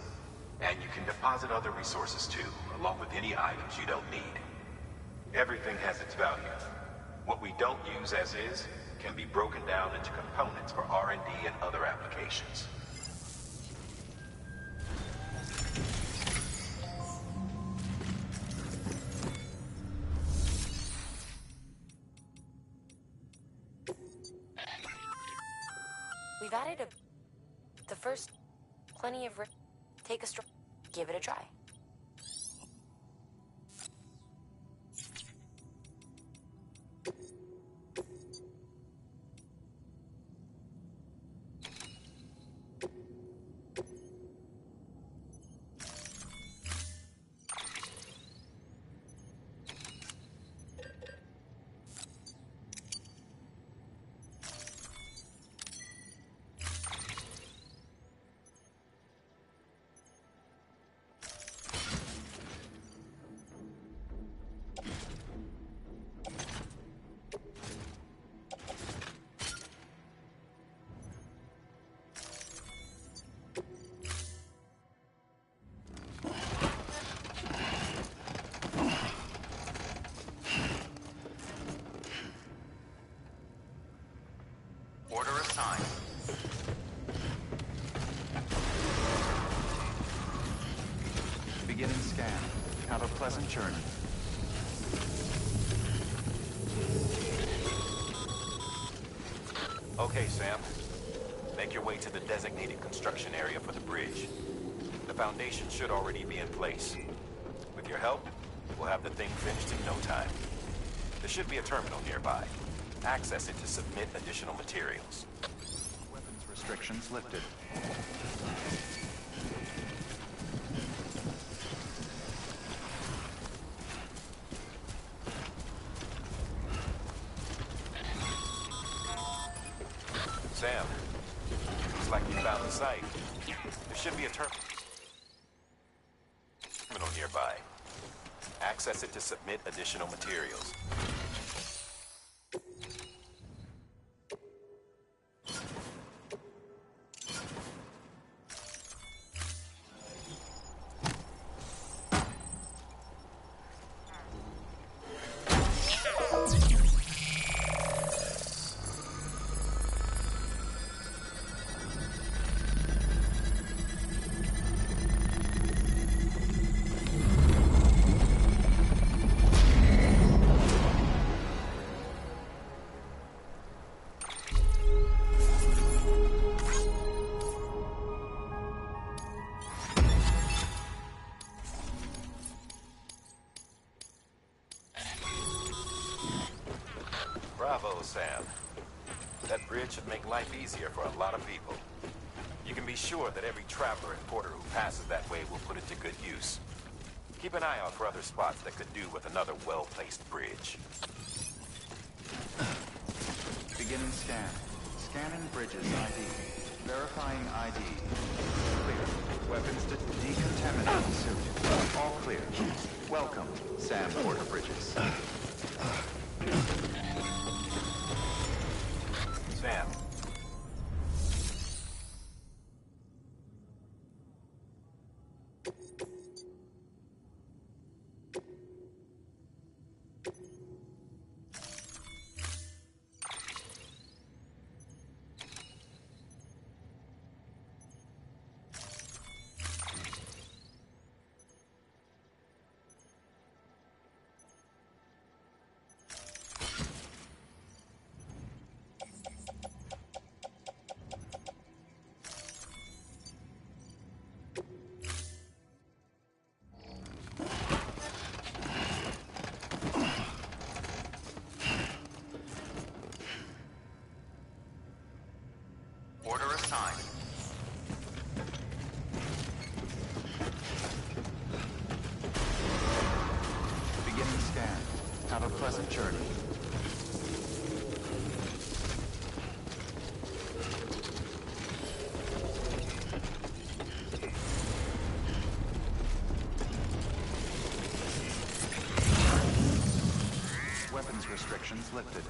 And you can deposit other resources too, along with any items you don't need. Everything has its value. What we don't use as is can be broken down into components for R&D and other applications. We've added the first plenty of... Take a give it a try. Order assigned. Beginning scan. Have a pleasant journey. Okay, Sam. Make your way to the designated construction area for the bridge. The foundation should already be in place. With your help, we'll have the thing finished in no time. There should be a terminal nearby. Access it to submit additional materials. Weapons restrictions lifted. Sam, looks like you found the site. There should be a terminal nearby. Access it to submit additional materials. Bravo, Sam. That bridge should make life easier for a lot of people. You can be sure that every traveler and porter who passes that way will put it to good use. Keep an eye out for other spots that could do with another well-placed bridge. Beginning scan. Scanning bridges ID. Verifying ID. Clear. Weapons to decontaminate the suit. All clear. Welcome, Sam Porter Bridges. Sam. time. Beginning scan. Have a pleasant journey. Weapons restrictions lifted.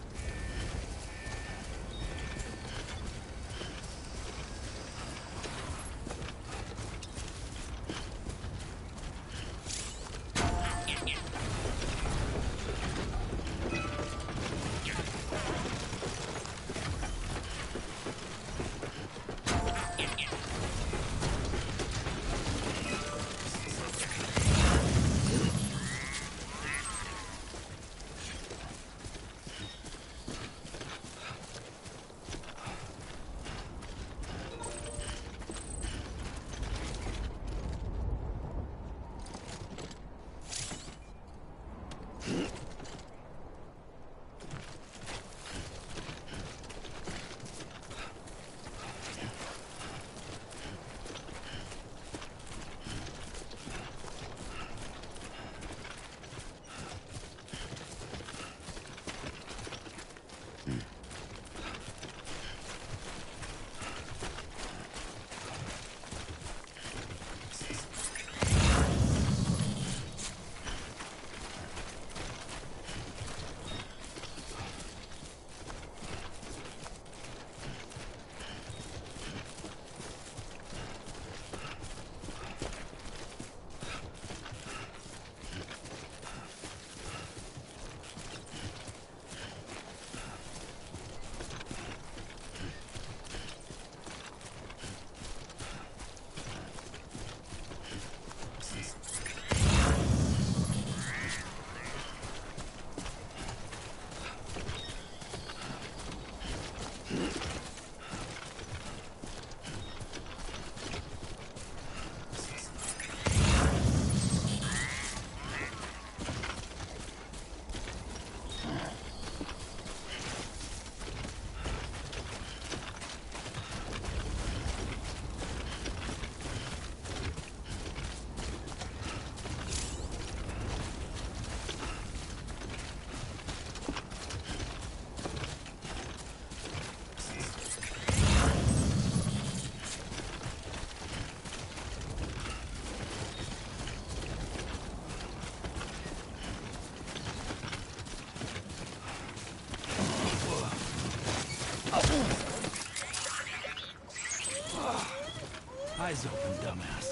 Eyes open, dumbass.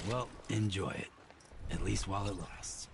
Well, enjoy it. At least while it lasts.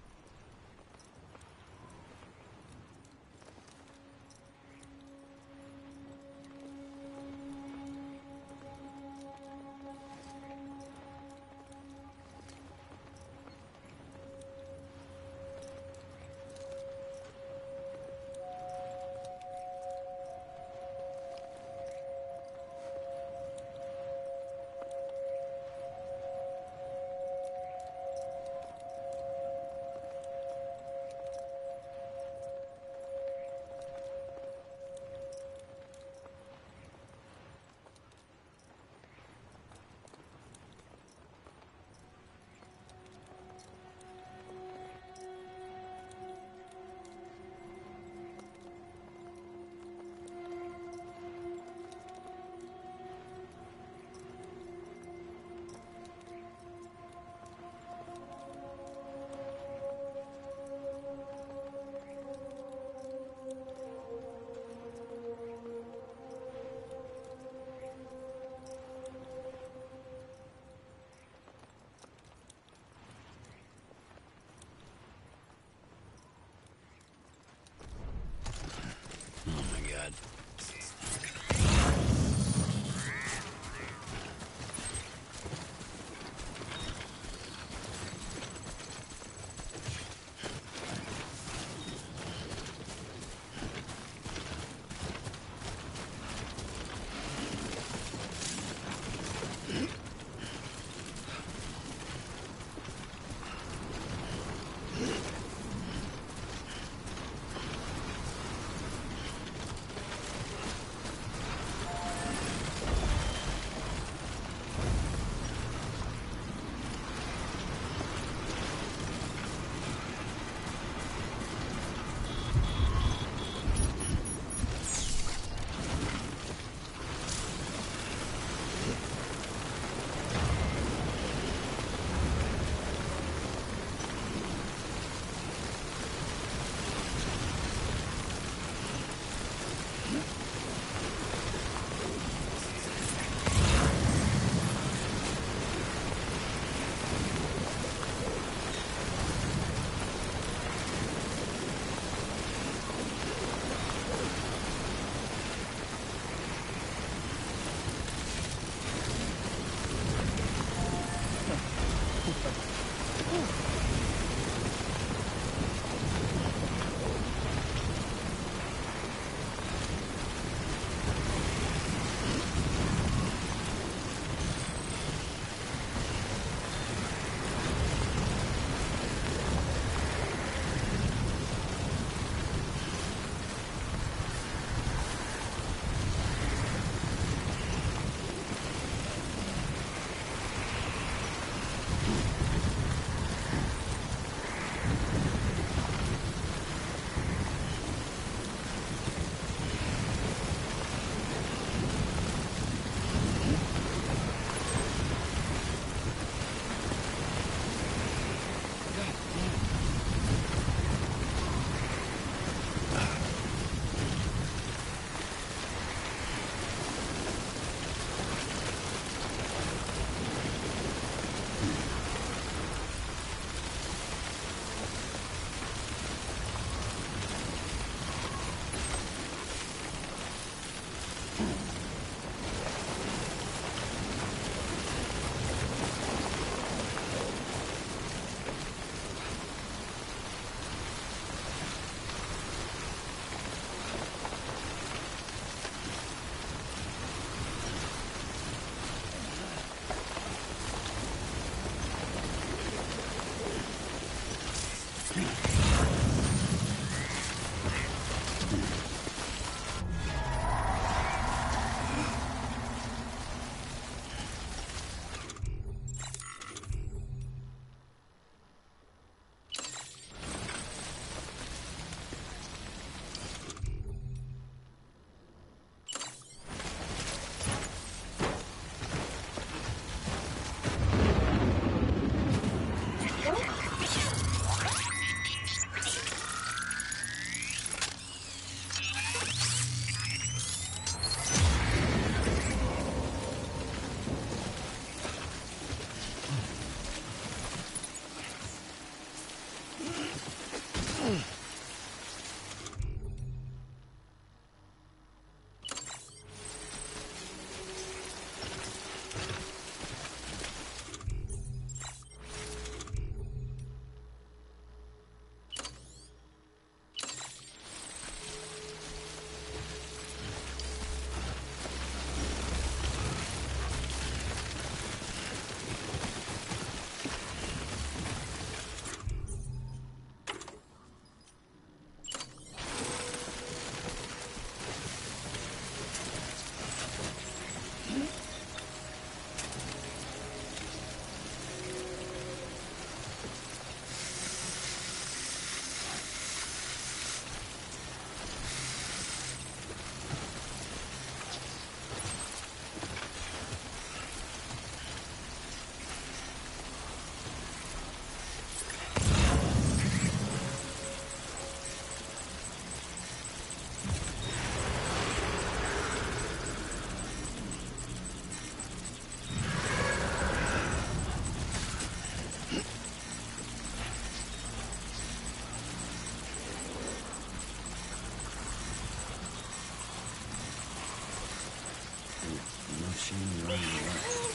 machine running away.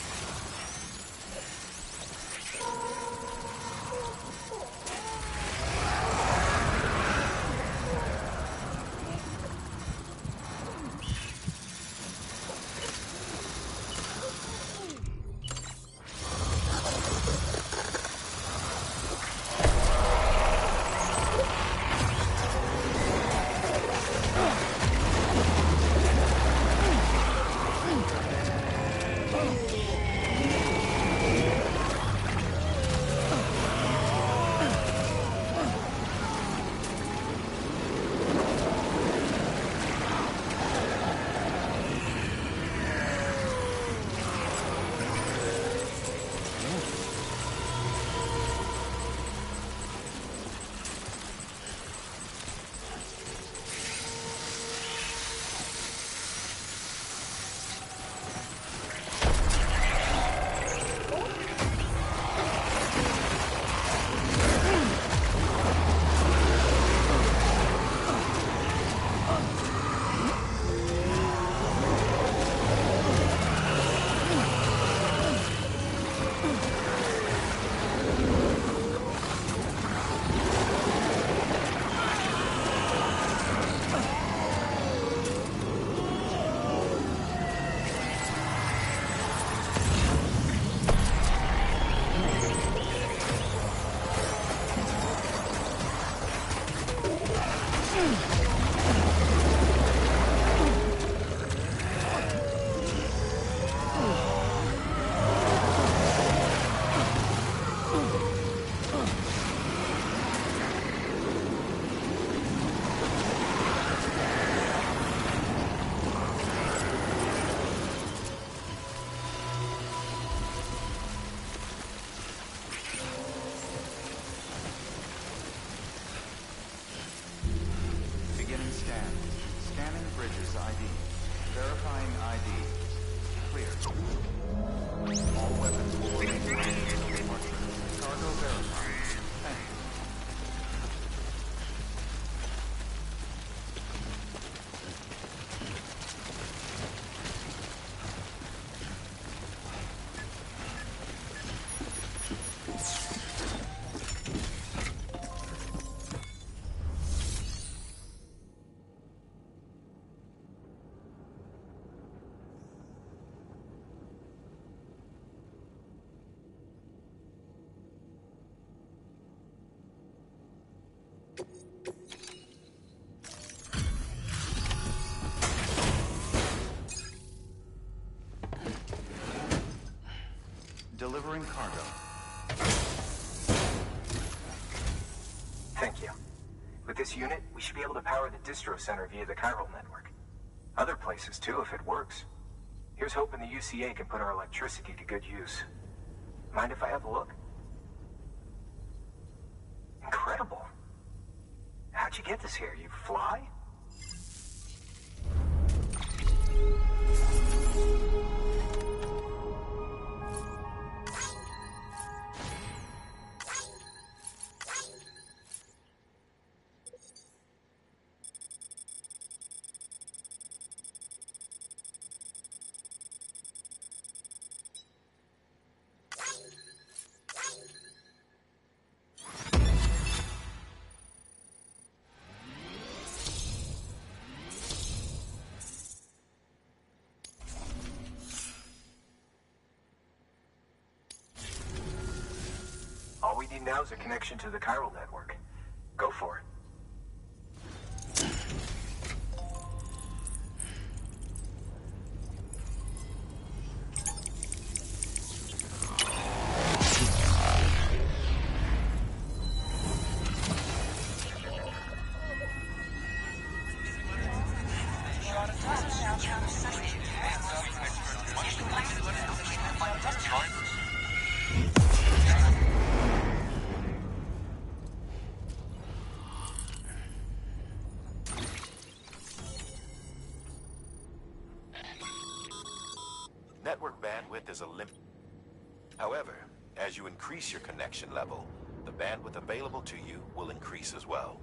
Delivering cargo. Thank you. With this unit, we should be able to power the distro center via the chiral network. Other places too, if it works. Here's hoping the UCA can put our electricity to good use. Mind if I have a look? Incredible. How'd you get this here? You fly? All we need now is a connection to the chiral network. Go for it. Network bandwidth is a limit. However, as you increase your connection level, the bandwidth available to you will increase as well.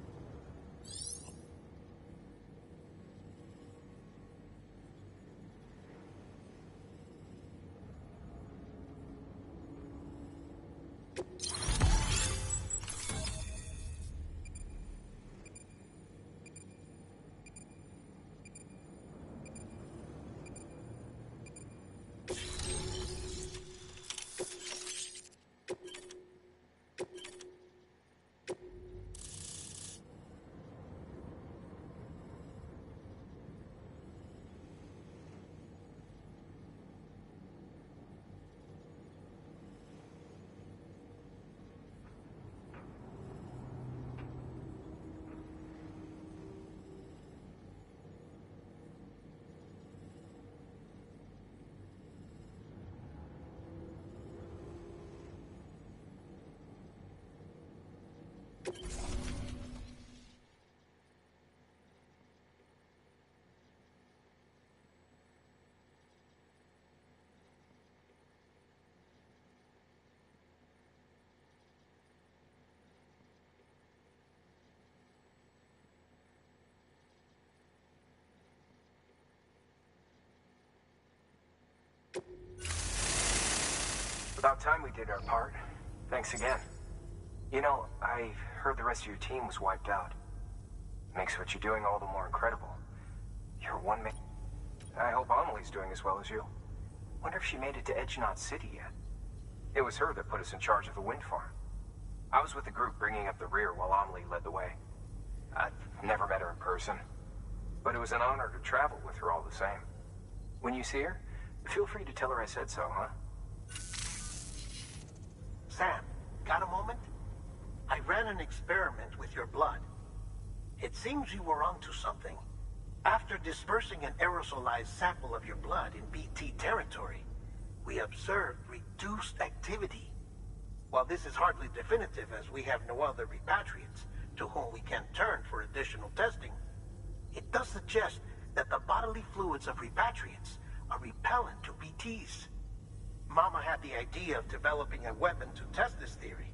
About time we did our part. Thanks again. You know, I heard the rest of your team was wiped out. Makes what you're doing all the more incredible. You're one man. I hope Amelie's doing as well as you. Wonder if she made it to Edgenot City yet. It was her that put us in charge of the wind farm. I was with the group bringing up the rear while Amelie led the way. I've never met her in person, but it was an honor to travel with her all the same. When you see her, feel free to tell her I said so, huh? Sam, got a moment? I ran an experiment with your blood. It seems you were onto something. After dispersing an aerosolized sample of your blood in BT territory, we observed reduced activity. While this is hardly definitive, as we have no other repatriates to whom we can turn for additional testing, it does suggest that the bodily fluids of repatriates are repellent to BTs. Mama had the idea of developing a weapon to test this theory.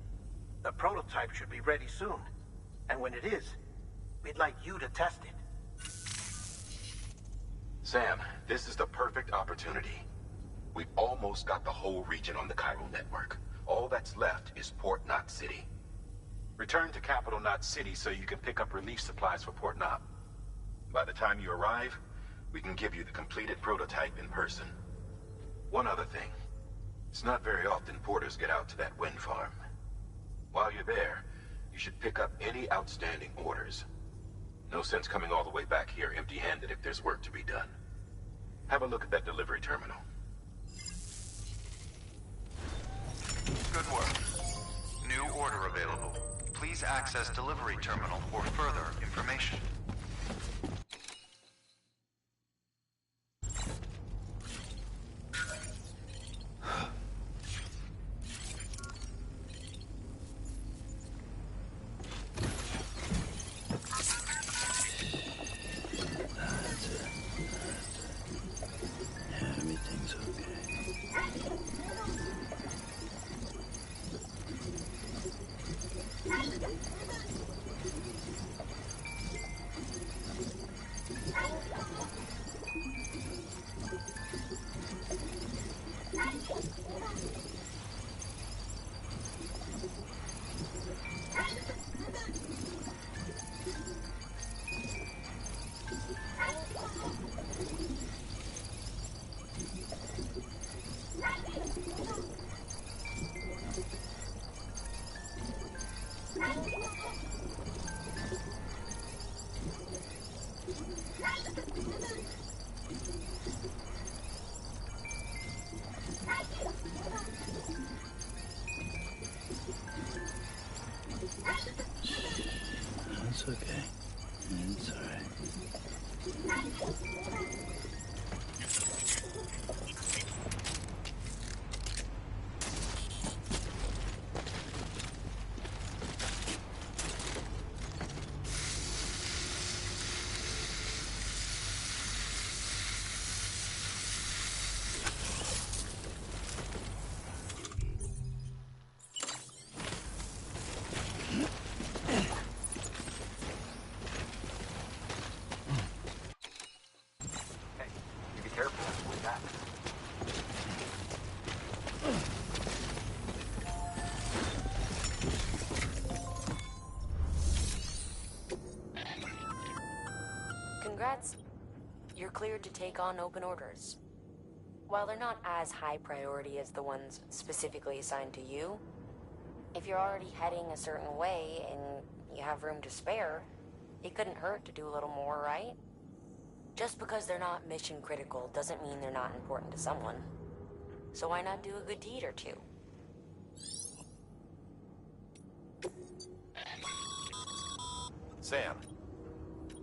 The prototype should be ready soon, and when it is, we'd like you to test it. Sam, this is the perfect opportunity. We've almost got the whole region on the chiral network. All that's left is Port Knot City. Return to Capital Knot City so you can pick up relief supplies for Port Knot. By the time you arrive, we can give you the completed prototype in person. One other thing. It's not very often porters get out to that wind farm. While you're there, you should pick up any outstanding orders. No sense coming all the way back here empty-handed if there's work to be done. Have a look at that delivery terminal. Good work. New order available. Please access delivery terminal for further information. It's okay. It's alright. Congrats. You're cleared to take on open orders. While they're not as high priority as the ones specifically assigned to you, if you're already heading a certain way and you have room to spare, it couldn't hurt to do a little more, right? Just because they're not mission critical doesn't mean they're not important to someone. So why not do a good deed or two? Sam,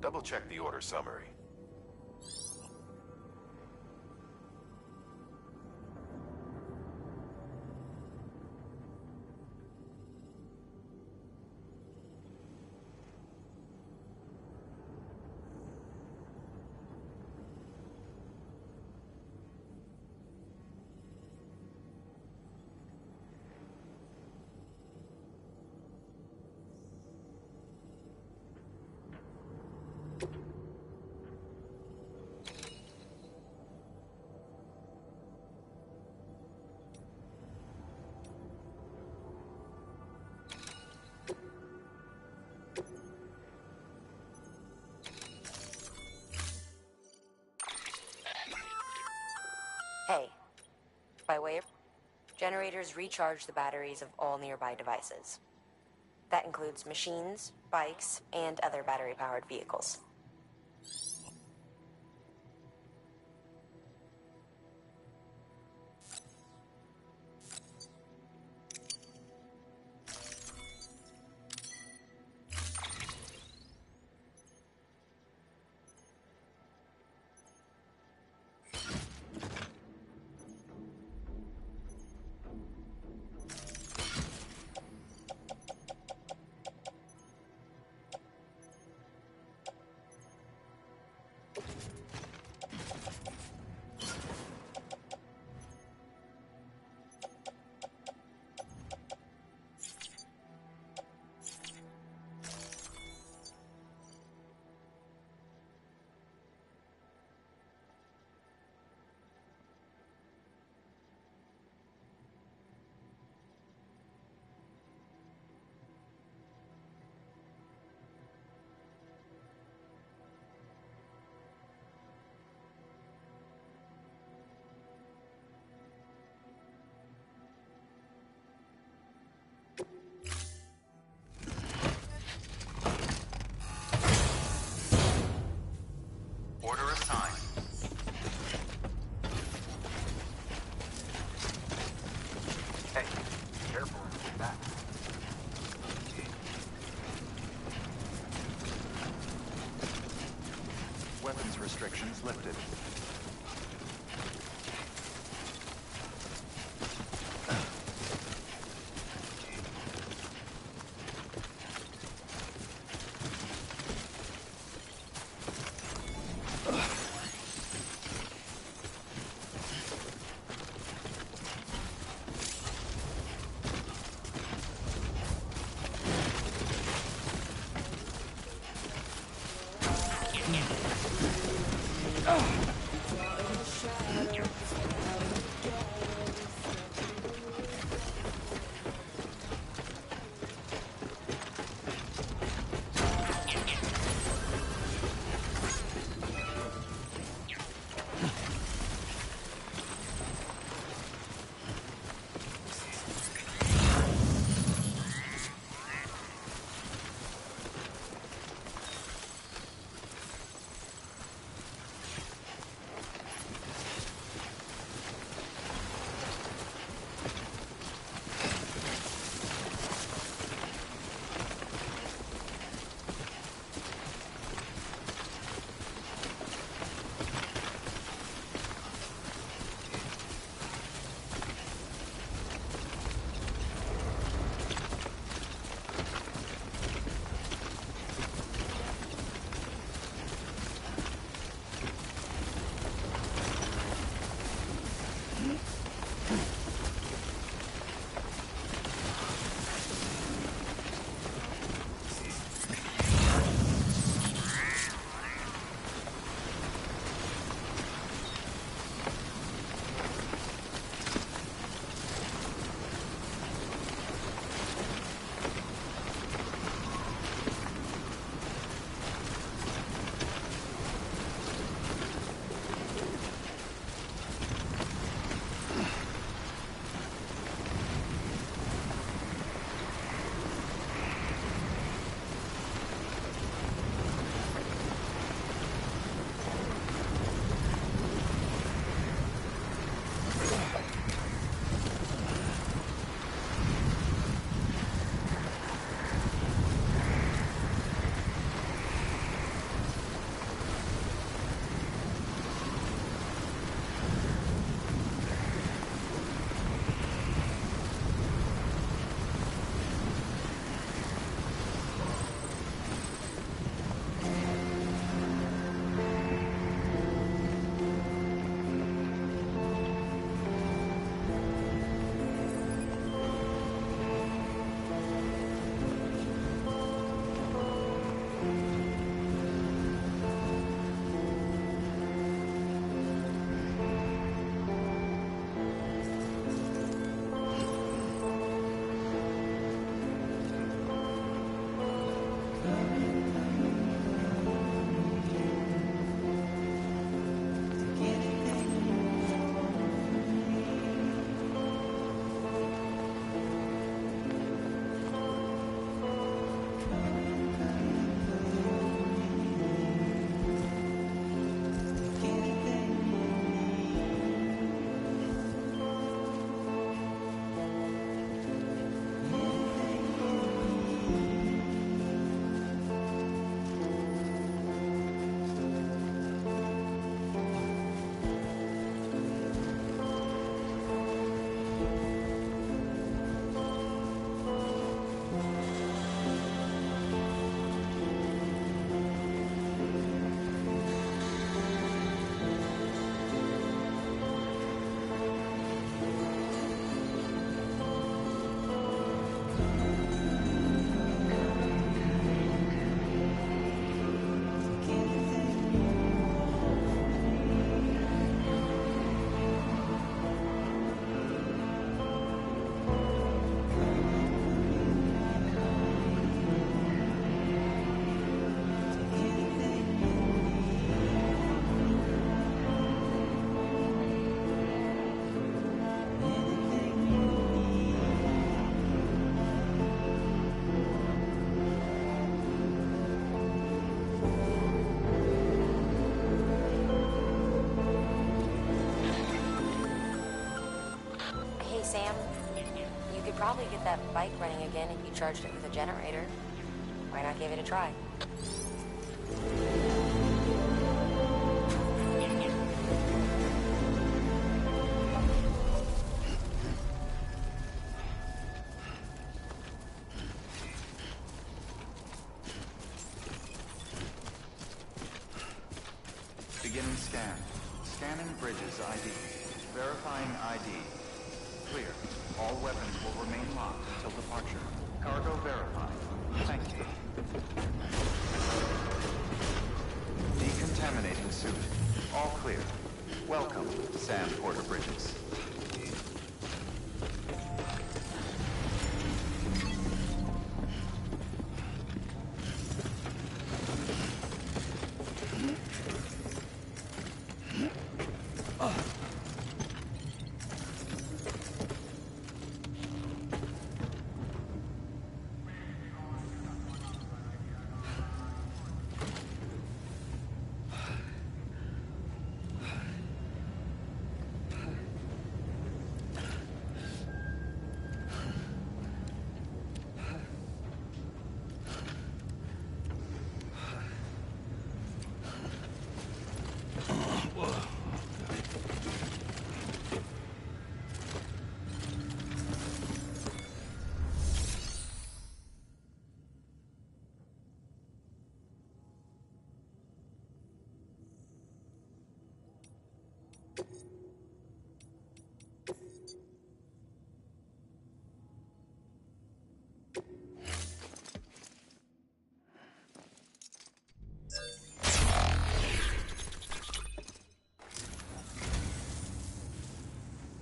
double-check the order summary. Hey, by way of... Generators recharge the batteries of all nearby devices. That includes machines, bikes, and other battery-powered vehicles. Order assigned. Hey, careful with that. Weapons restrictions lifted. Sam, you could probably get that bike running again if you charged it with a generator. Why not give it a try? Beginning scan. Scanning Bridges ID. Verifying ID. Clear. All weapons will remain locked until departure. Cargo verified. Thank you. Decontaminating suit. All clear. Welcome, Sam Porter Bridges.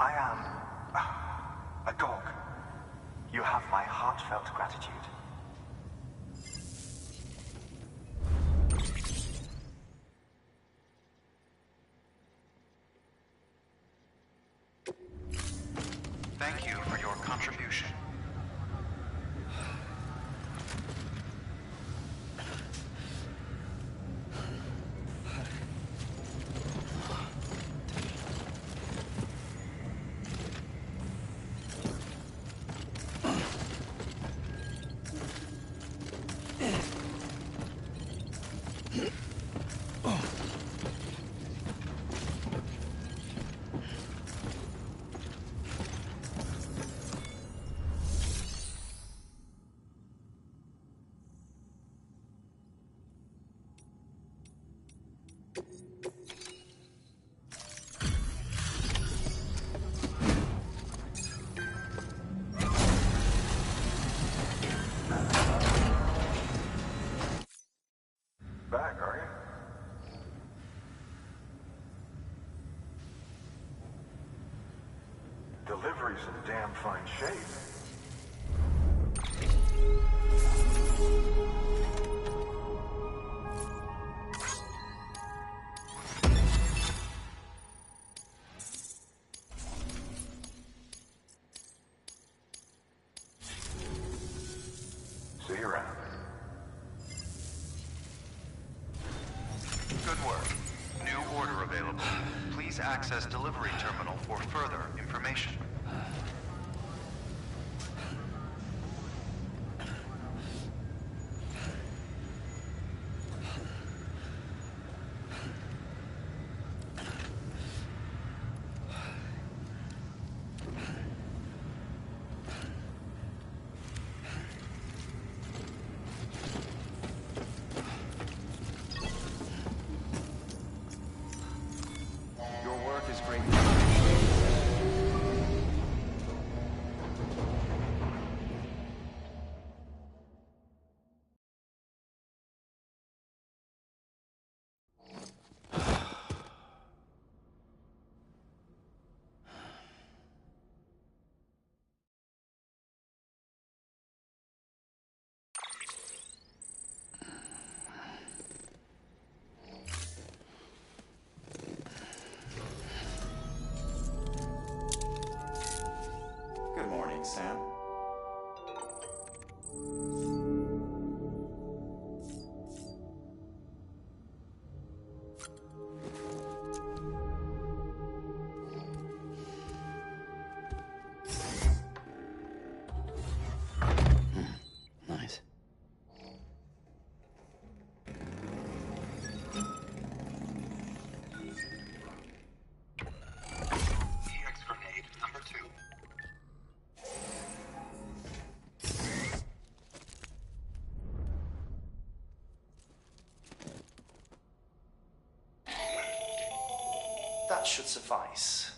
I am a dog. You have my heartfelt gratitude. Thank you for your contribution. Back, are you? Delivery's in damn fine shape. See you around. Good work. New order available. Please access delivery terminal for further information. Your work is greatly appreciated. Good morning, Sam. that should suffice.